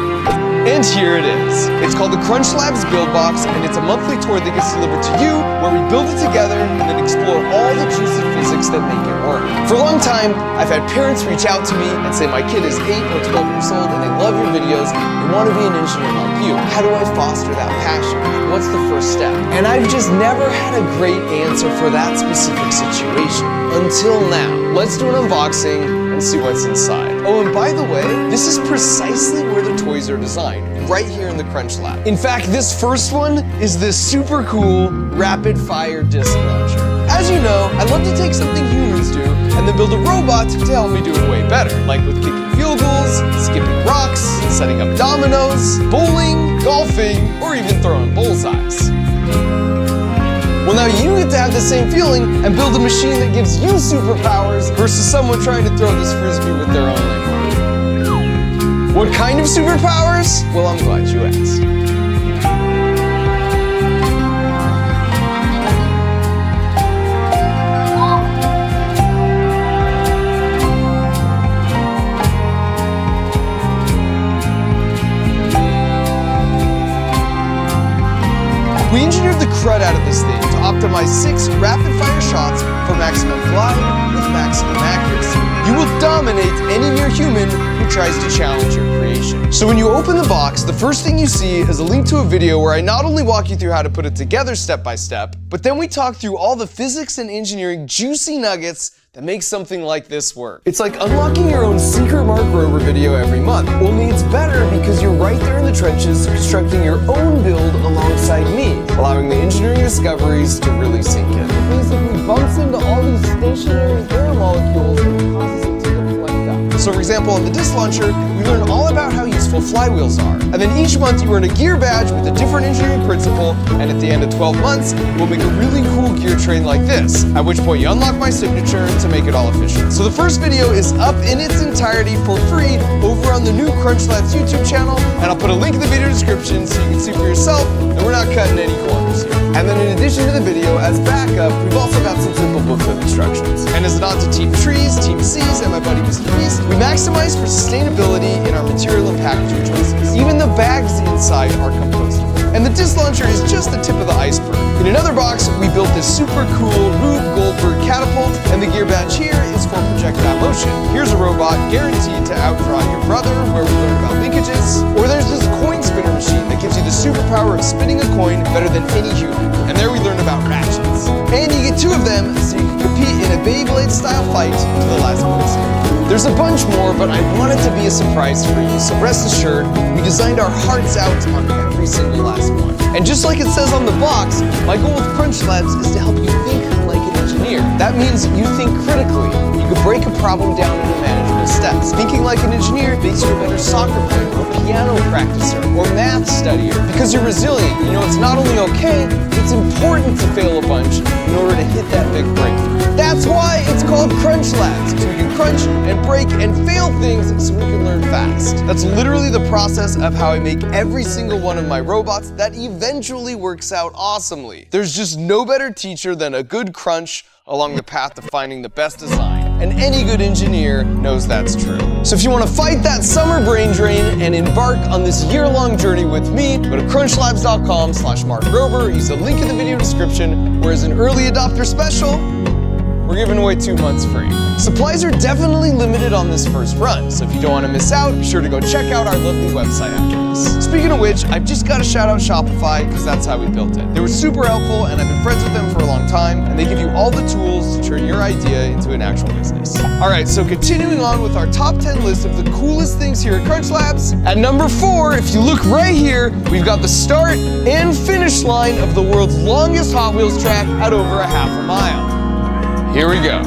And here it is. It's called the Crunch Labs Build Box, and it's a monthly tour that gets delivered to you, where we build it together and then explore all the juicy physics that make it work. For a long time, I've had parents reach out to me and say my kid is 8 or 12 years old and they love your videos, they want to be an engineer like you. How do I foster that passion? What's the first step? And I've just never had a great answer for that specific situation. Until now. Let's do an unboxing and see what's inside. Oh, and by the way, this is precisely where the toys are designed, right here in the Crunch Lab. In fact, this first one is this super cool rapid fire disc launcher. As you know, I love to take something humans do and then build a robot to help me do it way better, like with kicking field goals, skipping rocks, setting up dominoes, bowling, golfing, or even throwing bullseyes. Well, now you get to have the same feeling and build a machine that gives you superpowers versus someone trying to throw this frisbee with their own leg. What kind of superpowers? Well, I'm glad you asked. We engineered the crud out of this thing to optimize 6 rapid-fire shots for maximum glide with maximum accuracy. You will dominate any near human who tries to challenge your creation. So when you open the box, the first thing you see is a link to a video where I not only walk you through how to put it together step by step, but then we talk through all the physics and engineering juicy nuggets that makes something like this work. It's like unlocking your own secret Mark Rober video every month. Only it's better because you're right there in the trenches constructing your own build alongside me, allowing the engineering discoveries to really sink in. It basically bumps into all these stationary air molecules and causes them to deflect up. So for example, on the disc launcher, we learn all about how useful flywheels are. And then each month you earn a gear badge with a different engineering principle, and at the end of 12 months, we'll make a really cool gear train like this, at which point you unlock my signature to make it all official. So the first video is up in its entirety for free over on the new Crunch Labs YouTube channel, and I'll put a link in the video description so you can see for yourself that we're not cutting any corners here. And then in addition to the video, as backup, we've also got some simple booklet instructions. And as a nod to Team Trees, Team C's, and my buddy Mr. Beast, we maximize for sustainability in our material and packaging choices. Even the bags inside are compostable. And the disc launcher is just the tip of the iceberg. In another box, we built this super cool Rube Goldberg catapult, and the gear badge here is for projectile motion. Here's a robot guaranteed to outdraw your brother, where we learn about linkages. Or there's this coin spinner machine that gives you the superpower of spinning a coin better than any human. And there we learn about ratchets. And you get 2 of them, so you can compete in a Beyblade style fight to the last millisecond. There's a bunch more, but I want it to be a surprise for you, so rest assured, we designed our hearts out on every single last one. And just like it says on the box, my goal with Crunch Labs is to help you think like an engineer. That means you think critically. You can break a problem down into manageable steps. Thinking like an engineer makes you a better soccer player or piano practicer or math studier. Because you're resilient, you know it's not only okay, it's important to fail a bunch in order to hit that big breakthrough. That's why it's called Crunch Labs, so we can crunch and break and fail things so we can learn fast. That's literally the process of how I make every single one of my robots that eventually works out awesomely. There's just no better teacher than a good crunch along the path to finding the best design. And any good engineer knows that's true. So if you want to fight that summer brain drain and embark on this year-long journey with me, go to crunchlabs.com/Mark Rober, use the link in the video description, where as an early adopter special, we're giving away 2 months free. Supplies are definitely limited on this first run, so if you don't want to miss out, be sure to go check out our lovely website after this. Speaking of which, I've just got to shout out Shopify because that's how we built it. They were super helpful and I've been friends with them for a long time, and they give you all the tools to turn your idea into an actual business. All right, so continuing on with our top 10 list of the coolest things here at Crunch Labs. At number 4, if you look right here, we've got the start and finish line of the world's longest Hot Wheels track at over a half a mile. Here we go.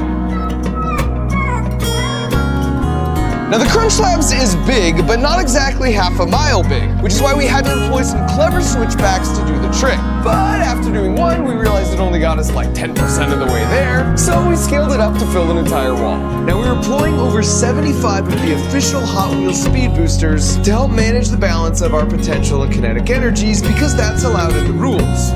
Now the Crunch Labs is big, but not exactly half a mile big, which is why we had to employ some clever switchbacks to do the trick. But after doing one, we realized it only got us like 10% of the way there, so we scaled it up to fill an entire wall. Now we were employing over 75 of the official Hot Wheels speed boosters to help manage the balance of our potential and kinetic energies because that's allowed in the rules.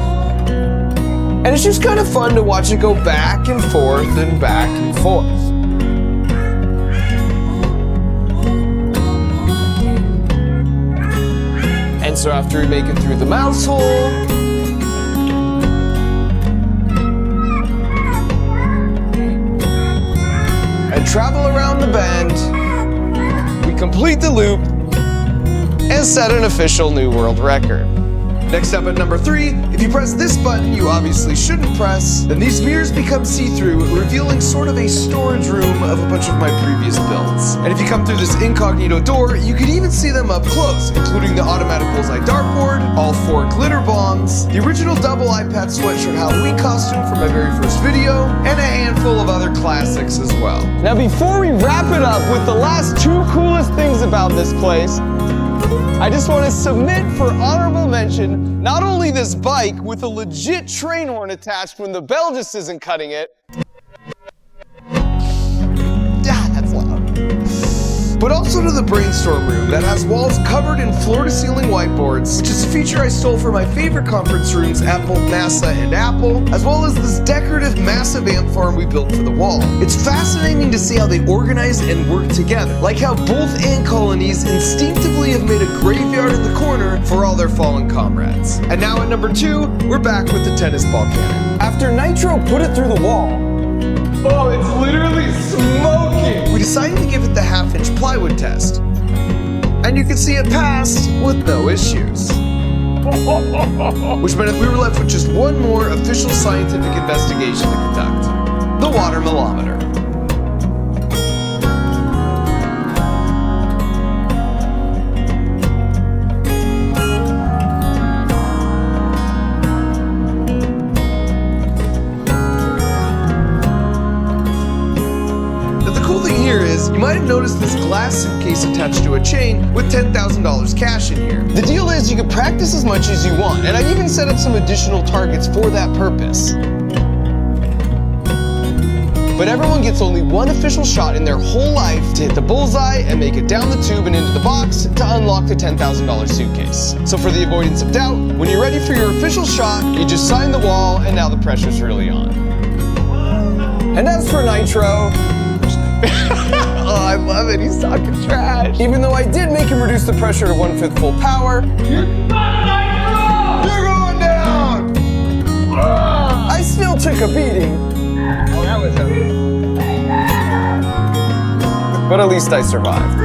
And it's just kind of fun to watch it go back and forth and back and forth. And so after we make it through the mouse hole, and travel around the bend, we complete the loop and set an official new world record. Next up at number 3, if you press this button you obviously shouldn't press, then these mirrors become see-through, revealing sort of a storage room of a bunch of my previous builds. And if you come through this incognito door, you can even see them up close, including the automatic bullseye dartboard, all 4 glitter bombs, the original double iPad sweatshirt Halloween costume from my very first video, and a handful of other classics as well. Now before we wrap it up with the last 2 coolest things about this place, I just want to submit for honorable mention not only this bike with a legit train horn attached when the bell just isn't cutting it. That's loud. But also to the brainstorm room that has walls covered in floor-to-ceiling whiteboards, which is a feature I stole from my favorite conference rooms at both NASA and Apple, as well as this decorative massive amp farm we built for the wall. It's fascinating to see how they organize and work together, like how both ant colonies instinctively have made a graveyard in the corner for all their fallen comrades. And now at number 2, we're back with the tennis ball cannon. After Nitro put it through the wall, oh, it's literally smoking! We decided to give it the 1/2-inch plywood test. And you can see it passed with no issues. Which meant we were left with just one more official scientific investigation to conduct. The water milometer. You might have noticed this glass suitcase attached to a chain with $10,000 cash in here. The deal is you can practice as much as you want, and I even set up some additional targets for that purpose. But everyone gets only one official shot in their whole life to hit the bullseye and make it down the tube and into the box to unlock the $10,000 suitcase. So for the avoidance of doubt, when you're ready for your official shot, you just sign the wall and now the pressure's really on. And as for Nitro, oh, I love it. He's talking trash. Even though I did make him reduce the pressure to 1/5 full power. You're going down! I still took a beating. Oh, that was heavy. But at least I survived.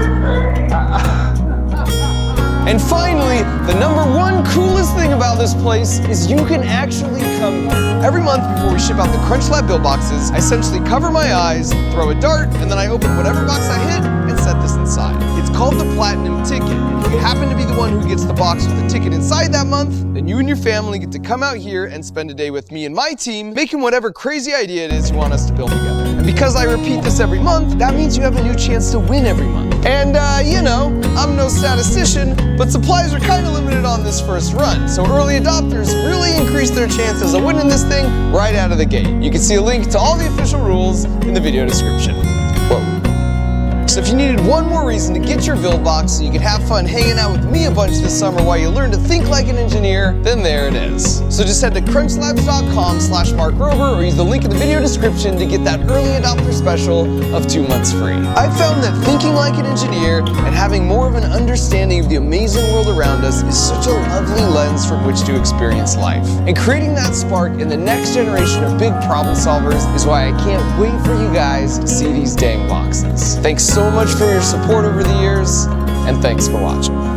And finally, the number 1 coolest thing about this place is you can actually come here. Every month before we ship out the Crunch Lab build boxes, I essentially cover my eyes, throw a dart, and then I open whatever box I hit and set this inside. It's called the Platinum Ticket, and if you happen to be the one who gets the box with the ticket inside that month, then you and your family get to come out here and spend a day with me and my team, making whatever crazy idea it is you want us to build together. And because I repeat this every month, that means you have a new chance to win every month. And you know, I'm no statistician, but supplies are kind of limited on this first run, so early adopters really increase their chances of winning this thing right out of the gate. You can see a link to all the official rules in the video description. Whoa. So if you needed one more reason to get your build box so you could have fun hanging out with me a bunch this summer while you learn to think like an engineer, then there it is. So just head to crunchlabs.com/MarkRober or use the link in the video description to get that early adopter special of 2 months free. I've found that thinking like an engineer and having more of an understanding of the amazing world around us is such a lovely lens from which to experience life. And creating that spark in the next generation of big problem solvers is why I can't wait for you guys to see these dang boxes. Thanks so much for your support over the years, and thanks for watching.